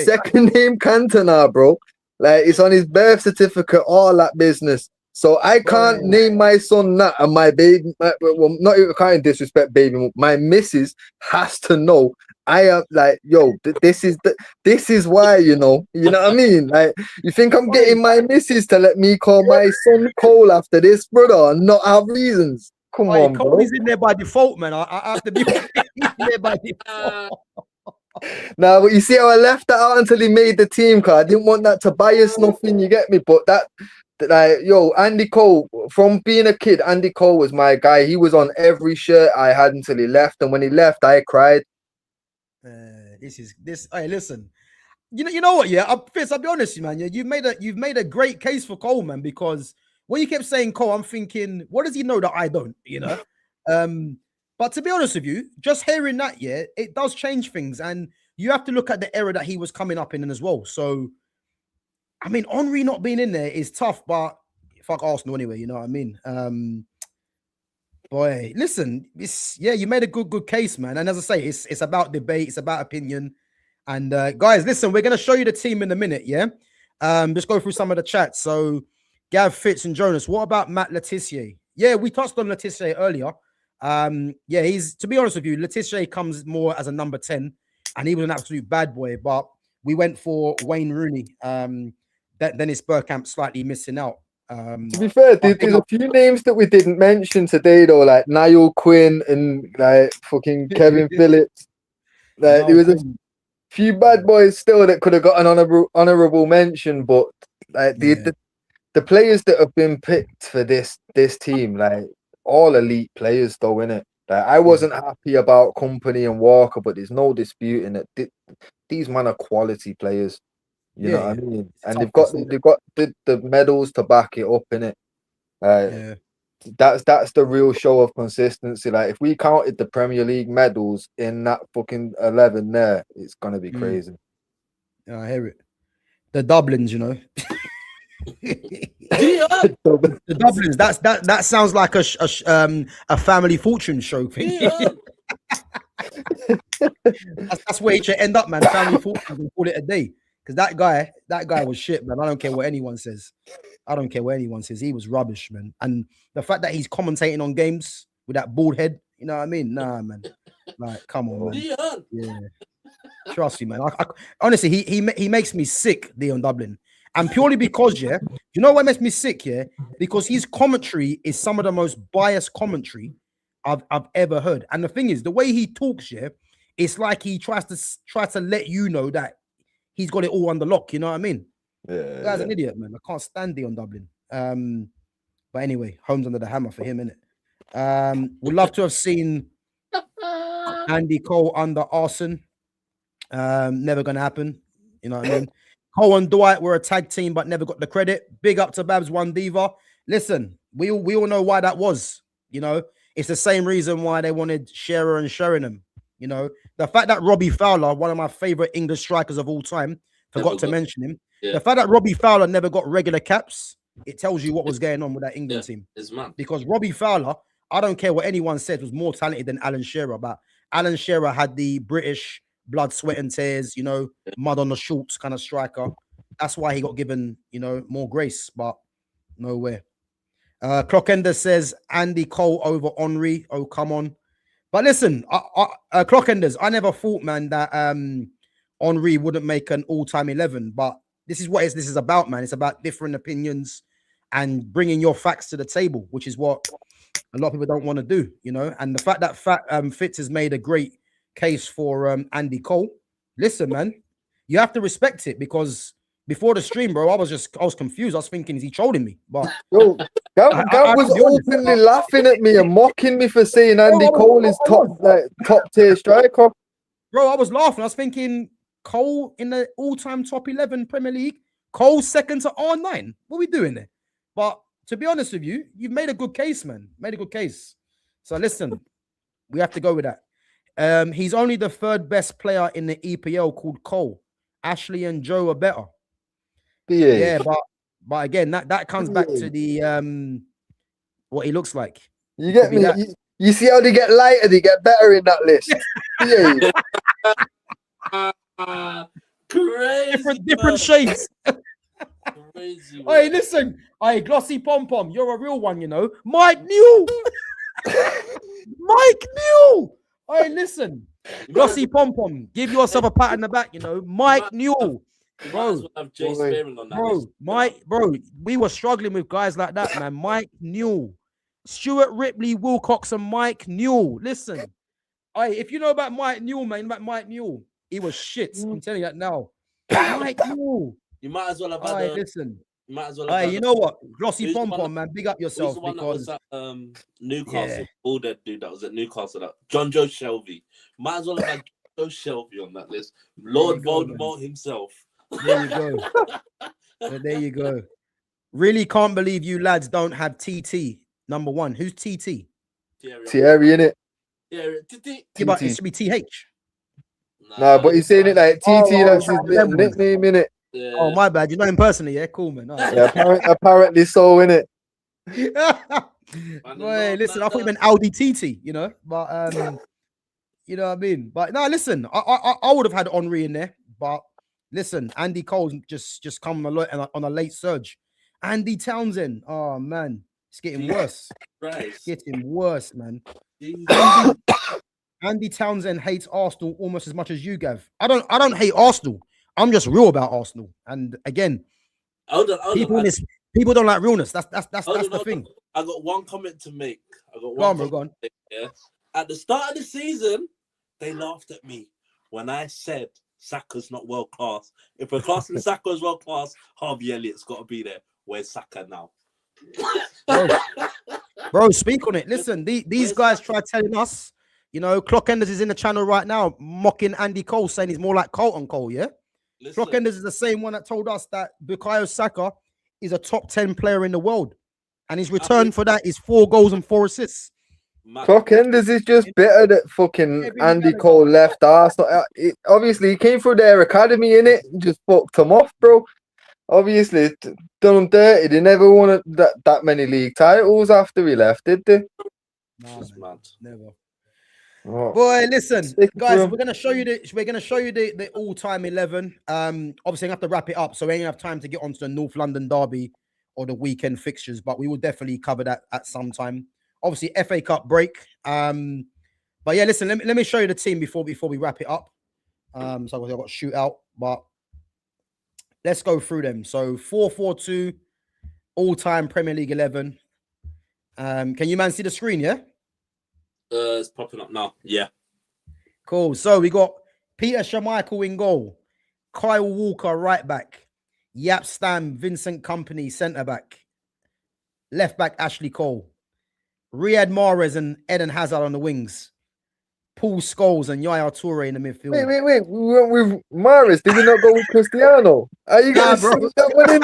second name Cantona, bro. Like it's on his birth certificate, all that business. So I can't name my son that, and my baby. Well, not even kind of disrespect, baby. My missus has to know. I am like, yo, this is why, you know what I mean? Like, you think I'm getting my missus to let me call my son Cole after this, brother, and not have reasons? Come on, Cole bro. is in there by default, man. I have to be in there by default. Now, but you see how I left that out until he made the team, card. I didn't want that to bias nothing, you get me? But that like, yo, Andy Cole, from being a kid, Andy Cole was my guy. He was on every shirt I had until he left, and when he left, I cried. Hey, listen, you know what? Yeah, Fitz, I'll be honest, man. Yeah, you've made a great case for Cole, man. Because when you kept saying Cole, I'm thinking, what does he know that I don't? You know, but to be honest with you, just hearing that, yeah, it does change things, and you have to look at the era that he was coming up in as well. So, I mean, Henry not being in there is tough, but fuck Arsenal anyway. You know what I mean? Boy, listen, you made a good case, man. And as I say, it's about debate, it's about opinion. And guys, listen, we're gonna show you the team in a minute, yeah. Just go through some of the chats. So, Gav, Fitz, and Jonas. What about Matt Letitia? Yeah, we touched on Letitia earlier. Yeah, he's, to be honest with you, Letitia comes more as a number 10, and he was an absolute bad boy. But we went for Wayne Rooney. Dennis Bergkamp slightly missing out. To be fair, there's a few names that we didn't mention today, though, like Niall Quinn and like fucking Kevin Phillips. Like there was a few bad boys still that could have got an honorable mention, but like the players that have been picked for this team, like all elite players, though, innit? Like I wasn't happy about Company and Walker, but there's no disputing that these men are quality players. You know what I mean? And they've got the medals to back it up, innit? That's the real show of consistency. Like if we counted the Premier League medals in that fucking 11 there, it's gonna be crazy. Yeah, I hear it. The Dublins, you know. The Dublins. That sounds like a family fortune show thing. That's where it should end up, man. Family fortune, and call it a day. Because that guy was shit, man. I don't care what anyone says. He was rubbish, man. And the fact that he's commentating on games with that bald head, you know what I mean? Nah, man. Like, come on, man. Yeah. Trust me, man. Honestly, he makes me sick, Dion Dublin. And purely because, you know what makes me sick, because his commentary is some of the most biased commentary I've ever heard. And the thing is, the way he talks, it's like he tries to let you know that he's got it all under lock, you know what I mean? The guy's an idiot, man. I can't stand Dion Dublin. But anyway, home's under the hammer for him, innit? Would love to have seen Andy Cole under Arson. Never gonna happen. You know what I mean? Cole and Dwight were a tag team, but never got the credit. Big up to Babs One Diva. Listen, we all know why that was. You know, it's the same reason why they wanted Shearer and Sheringham. You know, the fact that Robbie Fowler, one of my favorite English strikers of all time, forgot to mention him. Yeah. The fact that Robbie Fowler never got regular caps, it tells you what was going on with that England team. Because Robbie Fowler, I don't care what anyone said, was more talented than Alan Shearer. But Alan Shearer had the British blood, sweat, and tears, you know, mud on the shorts kind of striker. That's why he got given, you know, more grace, but nowhere. Clockender says Andy Cole over Henry. Oh, come on. But listen, Clockenders, I never thought, man, that Henry wouldn't make an all-time 11. But this is what this is about, man. It's about different opinions and bringing your facts to the table, which is what a lot of people don't want to do, you know. And the fact that Fitz has made a great case for Andy Cole. Listen, man, you have to respect it, because before the stream, bro, I was confused. I was thinking, is he trolling me? But Gav was openly laughing at me and mocking me for saying Andy Cole is top tier striker. Bro, I was laughing. I was thinking, Cole in the all-time top 11 Premier League, Cole second to R9. What are we doing there? But to be honest with you, you've made a good case, man. Made a good case. So listen, we have to go with that. He's only the third best player in the EPL called Cole. Ashley and Joe are better. Yeah, but again, that comes back to the what he looks like. You get me? You see how they get lighter, they get better in that list. Yeah. Crazy. Different shades. Crazy. Hey, listen. Hey, Glossy Pom Pom, you're a real one, you know. Mike Newell. Mike Newell. Hey, listen. Glossy Pom Pom, give yourself a pat on the back, you know. Mike Newell. Bro, we were struggling with guys like that, man. Mike Newell, Stuart Ripley, Wilcox, and Mike Newell. Listen, if you know about Mike Newell, he was shit. I'm telling you that now. Mike Newell. You might as well have had listen. You might as well have you know what? Glossy Pom Pom, man. Big up yourself. Who's the one because that was at Newcastle? All that dude that was at Newcastle. John Joe Shelby. Might as well have had Joe Shelby on that list. Lord Voldemort himself. There you go. There you go. Really can't believe you lads don't have TT number one. Who's TT? Thierry, innit? Yeah, but it should be TH. Nah, but he's saying it like TT. That's his nickname, innit? Yeah. Oh, my bad. You know him personally, yeah? Cool, man. Right. Yeah, apparently so, innit? Boy, listen, I thought you meant Audi TT, you know, but you know what I mean. But no, listen, I would have had Henry in there, but listen, Andy Cole's just come on a late surge. Andy Townsend, oh man, it's getting worse. Right. It's getting worse, man. Andy Townsend hates Arsenal almost as much as you, Gav. I don't hate Arsenal. I'm just real about Arsenal. And again, people don't like realness. That's the thing. I got one comment to make. Go on. Yeah. At the start of the season, they laughed at me when I said Saka's not world class. If we're classing Saka as world class, Harvey Elliott's got to be there. Where's Saka now? Bro, speak on it. Listen, these guys try telling us, you know, Clockenders is in the channel right now mocking Andy Cole, saying he's more like Carlton Cole, yeah? Clockenders is the same one that told us that Bukayo Saka is a top 10 player in the world. And his return for that is 4 goals and 4 assists. Clockenders is just bitter that fucking Andy Cole left Arsenal. Obviously, he came through their academy, innit? Just fucked him off, bro. Obviously, done him dirty. They never won that many league titles after he left, did they? No, never. Oh. Boy, listen, guys, we're gonna show you the all-time 11. Obviously, I have to wrap it up, so we ain't have time to get onto the North London derby or the weekend fixtures, but we will definitely cover that at some time. Obviously, FA Cup break. But yeah, listen, let me show you the team before we wrap it up. So I've got shoot out, but let's go through them. So 4-4-2, all-time Premier League 11. Can you man see the screen? Yeah. It's popping up now. Yeah. Cool. So we got Peter Schmeichel in goal, Kyle Walker right back, Yap Stam, Vincent Kompany centre back, left back Ashley Cole, Riyad Mahrez and Eden Hazard on the wings, Paul Scholes and Yaya Toure in the midfield. Wait. We went with Mahrez. Did we not go with Cristiano? Are you going to see that one in?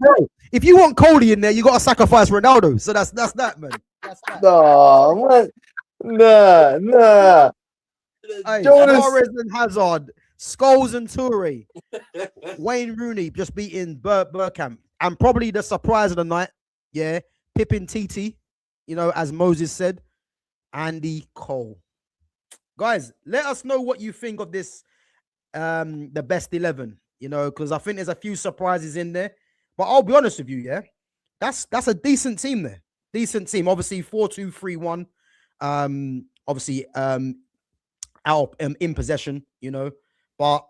Bro, if you want Cody in there, you got to sacrifice Ronaldo. So that's that, man. That's that. No, man. Nah. Mahrez and Hazard, Scholes and Toure, Wayne Rooney just beating Bergkamp, and probably the surprise of the night, yeah, Pippin TT, you know, as Moses said, Andy Cole. Guys, let us know what you think of this, the best 11, you know, because I think there's a few surprises in there. But I'll be honest with you, yeah, that's a decent team there. Decent team. Obviously, 4-2-3-1. Obviously, out in possession, you know. But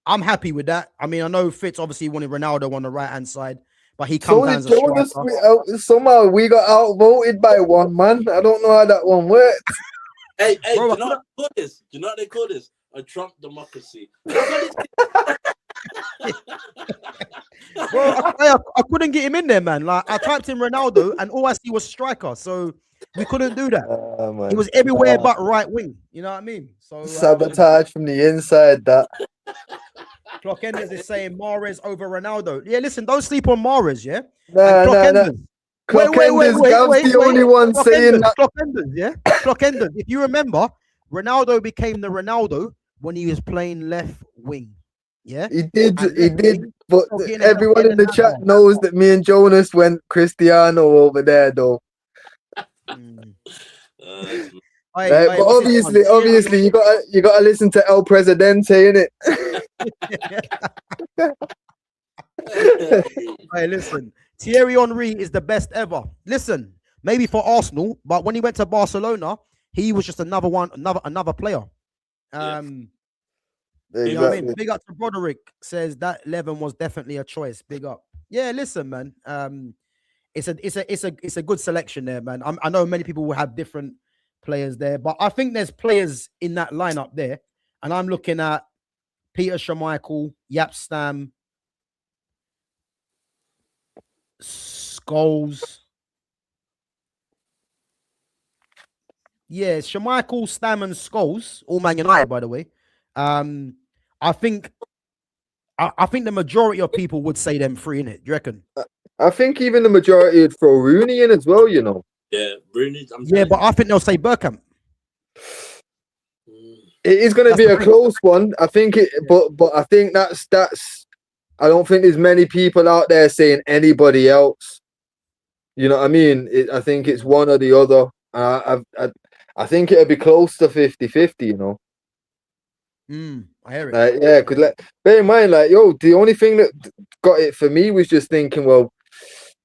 I'm happy with that. I mean, I know Fitz obviously wanted Ronaldo on the right-hand side, but he comes down as a striker. Somehow we got outvoted by one man. I don't know how that one worked. Hey, bro, do you know what they call this? Do you know what they call this? A Trump democracy. Bro, I couldn't get him in there, man. Like, I typed in Ronaldo and all I see was striker, so we couldn't do that. He was everywhere but right wing. You know what I mean? So sabotage from the inside. That Clockenders is saying Mahrez over Ronaldo. Yeah, listen, don't sleep on Mahrez. Yeah, Clockenders. Wait, the only one saying that. Clockenders, yeah, Clockenders. If you remember, Ronaldo became the Ronaldo when he was playing left wing. Yeah, He did. And He did. But getting everyone in the that chat far. knows that me and Jonas went Cristiano over there, though. Mm. It's- Right? But what's his one? obviously, you gotta listen to El Presidente, innit? Hey, listen, Thierry Henry is the best ever. Listen, maybe for Arsenal, but when he went to Barcelona, he was just another player. Yeah. You know what I mean? Big up to Broderick, says that 11 was definitely a choice. Big up. Yeah, listen, man. It's a good selection there, man. I know many people will have different players there, but I think there's players in that lineup there, and I'm looking at Peter Schmeichel, Yap Stam, Scholes. Yeah, Schmeichel, Stam, and Scholes, all Man United, by the way. I think the majority of people would say them three in it. Do you reckon? I think even the majority would throw Rooney in as well, you know. Yeah, Rooney. But I think they'll say Bergkamp. It is going to be a close one. I think it, but I think that's. I don't think there's many people out there saying anybody else. You know what I mean? I think it's one or the other. I think it'll be close to 50-50, you know. I hear it. Yeah, because bear in mind, the only thing that got it for me was just thinking, well,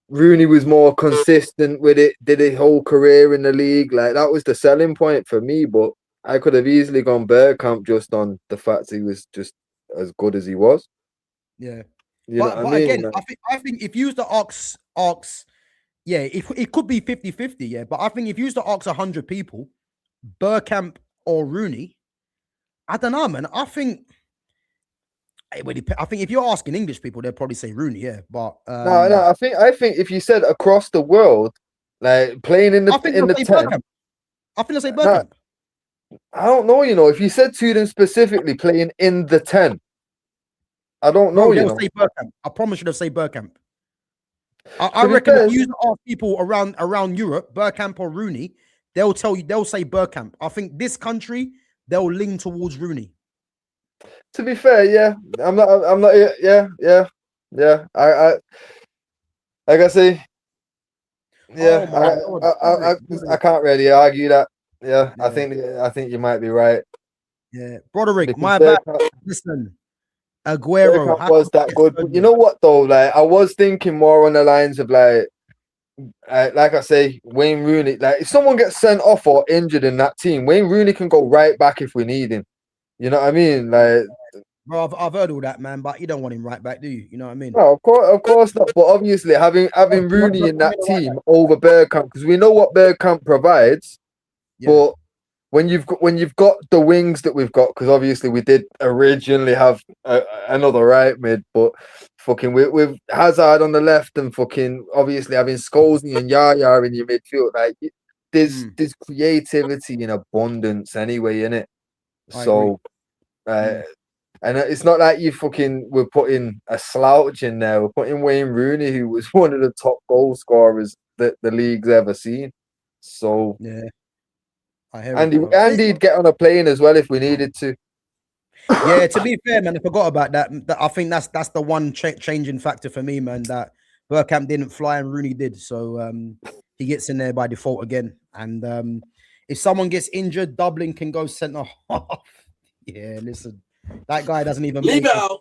Rooney was more consistent with it, did his whole career in the league. Like, that was the selling point for me, but I could have easily gone Bergkamp just on the fact he was just as good as he was. Yeah. But again, I think if you use the ox, yeah, it could be 50-50, yeah. But I think if you use the ox 100 people, Bergkamp or Rooney, I don't know, man. I think if you're asking English people, they'll probably say Rooney, yeah. But no, I think if you said across the world, like playing in the 10, I think they'll say Bergkamp. I don't know, you know. If you said to them specifically playing in the 10, I don't know. They'll say Bergkamp. I promise you, they'll say Bergkamp. I reckon if you ask people around Europe, Bergkamp or Rooney, they'll say Bergkamp. I think this country, they'll lean towards Rooney. To be fair, yeah, I'm not, yeah. I like I say, yeah, I can't really argue that. Yeah, I think you might be right. Yeah, Broderick, my bad. Listen, Aguero was that good. But you know what though? Like, I was thinking more on the lines of like I say, Wayne Rooney. Like, if someone gets sent off or injured in that team, Wayne Rooney can go right back if we need him. You know what I mean? Like, bro, I've heard all that, man. But you don't want him right back, do you? You know what I mean? No, of course not. But obviously, having Rooney in that team over Bergkamp, because we know what Bergkamp provides. Yeah. But when you've got the wings that we've got, because obviously we did originally have another right mid, but fucking with Hazard on the left and fucking obviously having Scholes and Yaya in your midfield, like there's creativity in abundance anyway, innit? So, and it's not like we're putting a slouch in there. We're putting Wayne Rooney, who was one of the top goal scorers that the league's ever seen. So yeah. And he'd get on a plane as well if we needed to. Yeah, to be fair, man, I forgot about that. I think that's the one changing factor for me, man. That Bergkamp didn't fly and Rooney did, so he gets in there by default again. And if someone gets injured, Dublin can go centre half. Yeah, listen, that guy doesn't even leave it out.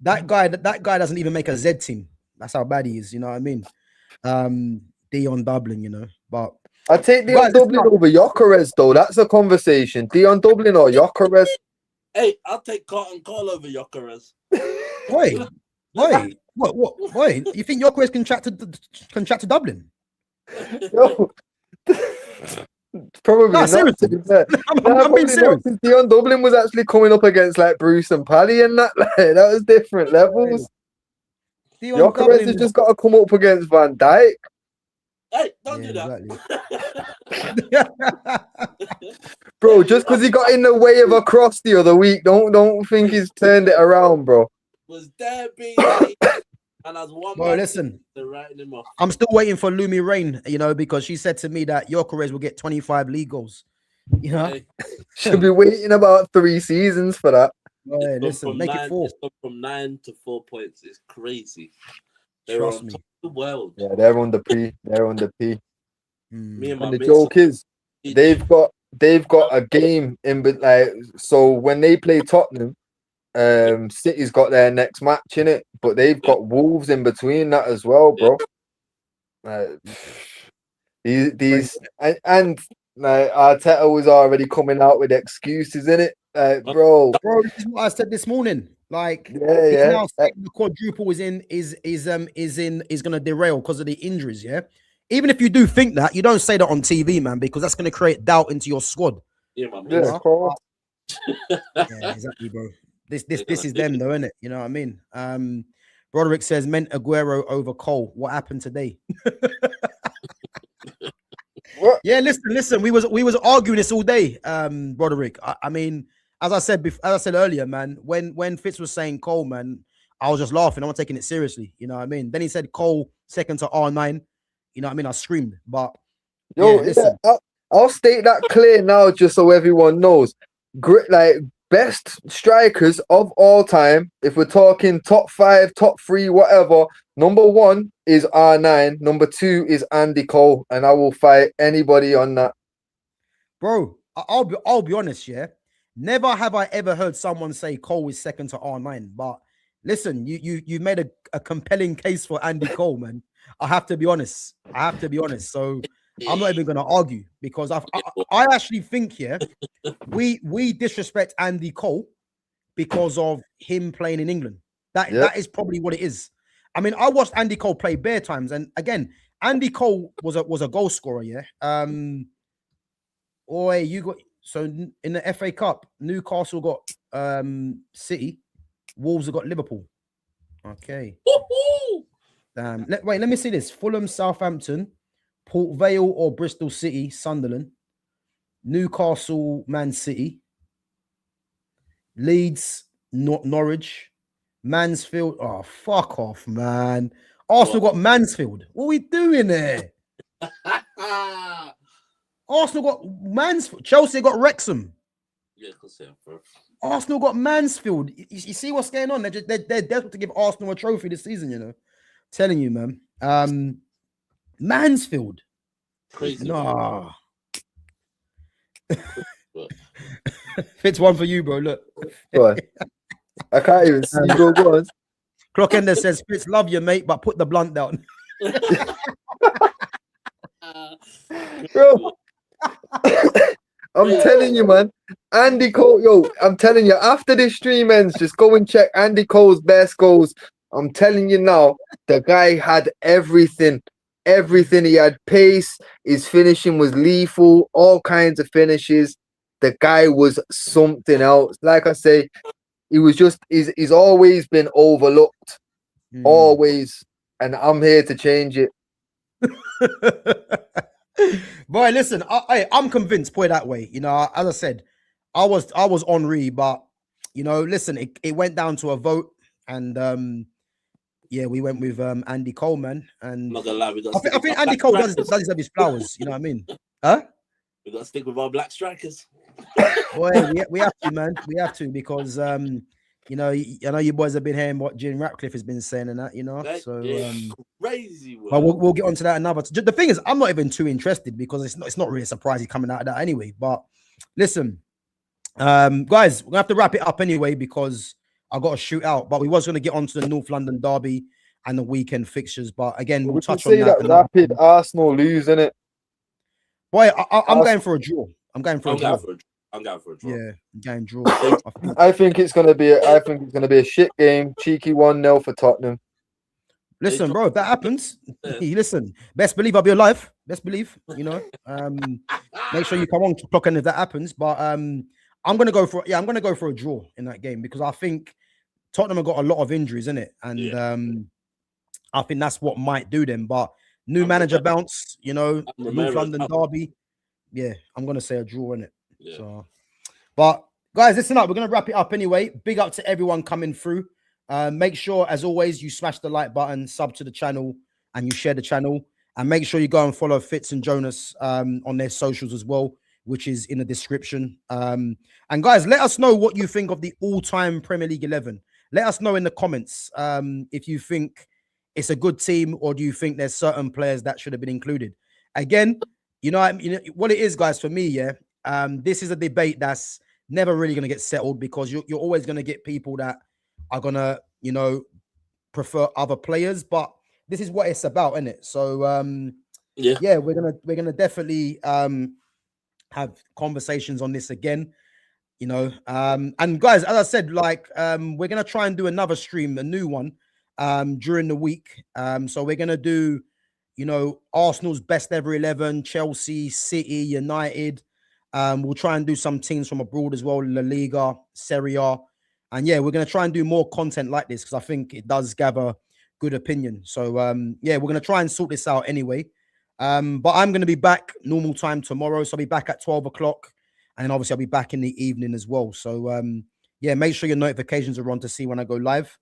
That guy doesn't even make a Z team. That's how bad he is. You know what I mean? Dion Dublin, you know, but. I take Dion Dublin over Gyökeres, though. That's a conversation. Dion Dublin or Gyökeres? Hey, I'll take Carlton Cole over Gyökeres. Wait. Wait. You think Gyökeres can chat to Dublin? No. Probably not. Seriously. I'm being serious. Dion Dublin was actually coming up against like Bruce and Paddy and that. Like, that was different levels. Gyökeres has just got to come up against Van Dijk. Hey, don't do that. Exactly. Bro, just because he got in the way of a cross the other week, don't think he's turned it around, bro. Was there being and as one bro, listen, writing him off. I'm still waiting for Lumi Rain, you know, because she said to me that Gyökeres will get 25 league goals. You know? Should be waiting about 3 seasons for that. Boy, listen, make it 4. It's gone from 9 to 4 points. It's crazy. They're Trust on me. top of the world. Yeah, they're on the P. They're on the P. Me and my And the mates joke is, they've got a game in, but like, so when they play Tottenham, City's got their next match in it, but they've got Wolves in between that as well, bro. These and like Arteta was already coming out with excuses in it, bro. This is what I said this morning. Like, he's Yeah. now saying the quadruple is gonna derail because of the injuries. Yeah, even if you do think that, you don't say that on TV, man, because that's gonna create doubt into your squad. Yeah, my Yeah, mates. cool. Yeah, exactly, bro. This is them though, isn't it? You know what I mean? Broderick says meant Aguero over Cole. What happened today? What? Yeah, listen. We was arguing this all day, Broderick. I mean, as I said earlier, man. When Fitz was saying Cole, man, I was just laughing. I'm not taking it seriously. You know what I mean? Then he said Cole second to R9. You know what I mean? I screamed. But Yo, yeah, listen. I'll state that clear now, just so everyone knows. Like, best strikers of all time. If we're talking top 5, top 3, whatever. Number 1 is R9. Number 2 is Andy Cole, and I will fight anybody on that. Bro, I'll be honest, yeah. Never have I ever heard someone say Cole is second to R9. But listen, you've made a compelling case for Andy Cole, man. I have to be honest. So I'm not even gonna argue because I actually think, yeah, we disrespect Andy Cole because of him playing in England. That is probably what it is. I mean, I watched Andy Cole play bare times, and again, Andy Cole was a goal scorer, yeah. You got so in the FA Cup, Newcastle got City, Wolves have got Liverpool. Okay. Let me see this: Fulham, Southampton, Port Vale or Bristol City, Sunderland, Newcastle, Man City, Leeds, Norwich, Mansfield. Oh, fuck off, man. Arsenal got Mansfield. What are we doing there? Arsenal got Mansfield. Chelsea got Wrexham. Yeah, bro. Arsenal got Mansfield. You see what's going on? They're desperate to give Arsenal a trophy this season, you know. Telling you, man. Mansfield. Crazy. Nah. Fits one for you, bro. Look. Boy, I can't even see. Go on. Clockender says, Fitz, love you, mate, but put the blunt down. Bro, I'm telling you, man. Andy Cole, yo, I'm telling you, after this stream ends, just go and check Andy Cole's best goals. I'm telling you now, the guy had everything. Everything. He had pace. His finishing was lethal. All kinds of finishes. The guy was something else. Like I say, he was just, he's always been overlooked. Always. And I'm here to change it. Boy, listen, I'm convinced, put it that way. You know, as I said, I was Henri, but you know, listen, it went down to a vote, and yeah, we went with Andy Cole, man. And I'm not gonna lie, I think Andy Cole does deserve his flowers. You know what I mean? Huh? We got to stick with our black strikers. Boy, we have to, man. We have to because you know, I know you boys have been hearing what Jim Ratcliffe has been saying and that, you know. So crazy. But we'll get onto that another. The thing is, I'm not even too interested because it's not really a surprise he's coming out of that anyway. But listen, guys, we're gonna have to wrap it up anyway because I got to shoot out. But we was gonna get onto the North London derby and the weekend fixtures. But again, we'll touch on that. Rapid Arsenal lose, innit? Boy, I'm going for a draw. I'm going for a draw. I'm going for a draw. Yeah, I'm going draw. I think it's gonna be a shit game. Cheeky 1-0 for Tottenham. Listen, bro, if that happens, listen, best believe I'll be alive. Best believe, you know. Make sure you come on to clock in if that happens. But I'm gonna go for a draw in that game because I think Tottenham have got a lot of injuries in it, and I think that's what might do them. But new manager bounce, you know, North London derby. Yeah, I'm gonna say a draw in it. Yeah. So, but guys, listen up. We're gonna wrap it up anyway. Big up to everyone coming through. Make sure, as always, you smash the like button, sub to the channel, and you share the channel. And make sure you go and follow Fitz and Jonas on their socials as well. which is in the description. And guys, let us know what you think of the all-time Premier League 11. Let us know in the comments if you think it's a good team, or do you think there's certain players that should have been included. Again, you know what it is, guys, for me, yeah. This is a debate that's never really going to get settled, because you're always going to get people that are going to, you know, prefer other players, but this is what it's about, isn't it? So yeah, we're gonna definitely have conversations on this again, you know. And guys, as I said, like we're gonna try and do another stream, a new one, during the week. So we're gonna do, you know, Arsenal's best ever 11, Chelsea, City, United. We'll try and do some teams from abroad as well, La Liga, Serie A. And yeah, we're going to try and do more content like this, because I think it does gather good opinion. So yeah, we're going to try and sort this out anyway. But I'm going to be back normal time tomorrow. So I'll be back at 12 o'clock. And then obviously I'll be back in the evening as well. So yeah, make sure your notifications are on to see when I go live.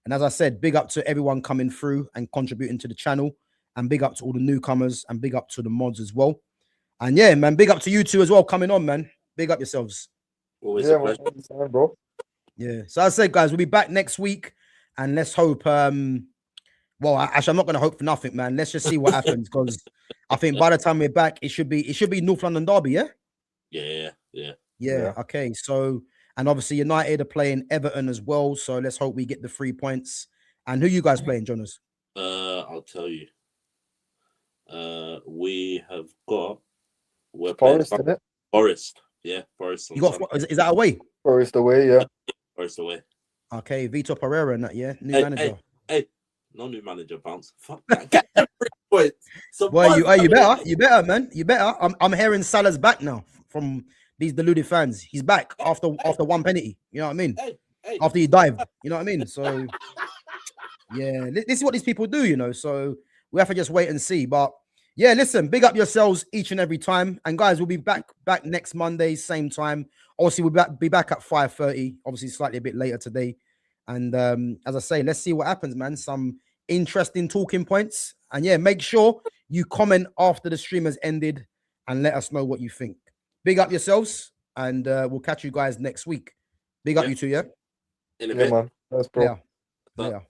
And as I said, big up to everyone coming through and contributing to the channel. And big up to all the newcomers, and big up to the mods as well. And yeah, man, big up to you two as well coming on, man. Big up yourselves. Always a pleasure. Bro. Yeah. So as I said, guys, we'll be back next week, and let's hope. Well, actually, I'm not going to hope for nothing, man. Let's just see what happens, because I think by the time we're back, it should be North London derby, yeah. Yeah. Okay. So, and obviously United are playing Everton as well. So let's hope we get the 3 points. And who you guys playing, Jonas? I'll tell you. We're Forest, playing isn't it? Forest. Yeah, Forest. You got is that away? Forest away, yeah. Forest away. Okay, Vitor Pereira and that, yeah. New manager. Hey, no new manager, bounce. Fuck that. Get them 3 points. So well, you better, man. You better. I'm hearing Salah's back now from these deluded fans. He's back after one penalty. You know what I mean? Hey. After he dived. You know what I mean? So yeah, this is what these people do, you know. So we have to just wait and see. But yeah, listen, big up yourselves each and every time. And guys, we'll be back next Monday, same time. Obviously, we'll be back at 5:30. Obviously, slightly a bit later today. And as I say, let's see what happens, man. Some interesting talking points. And yeah, make sure you comment after the stream has ended and let us know what you think. Big up yourselves, and we'll catch you guys next week. Big up you two, yeah? In a bit. Man. That's bro. Yeah.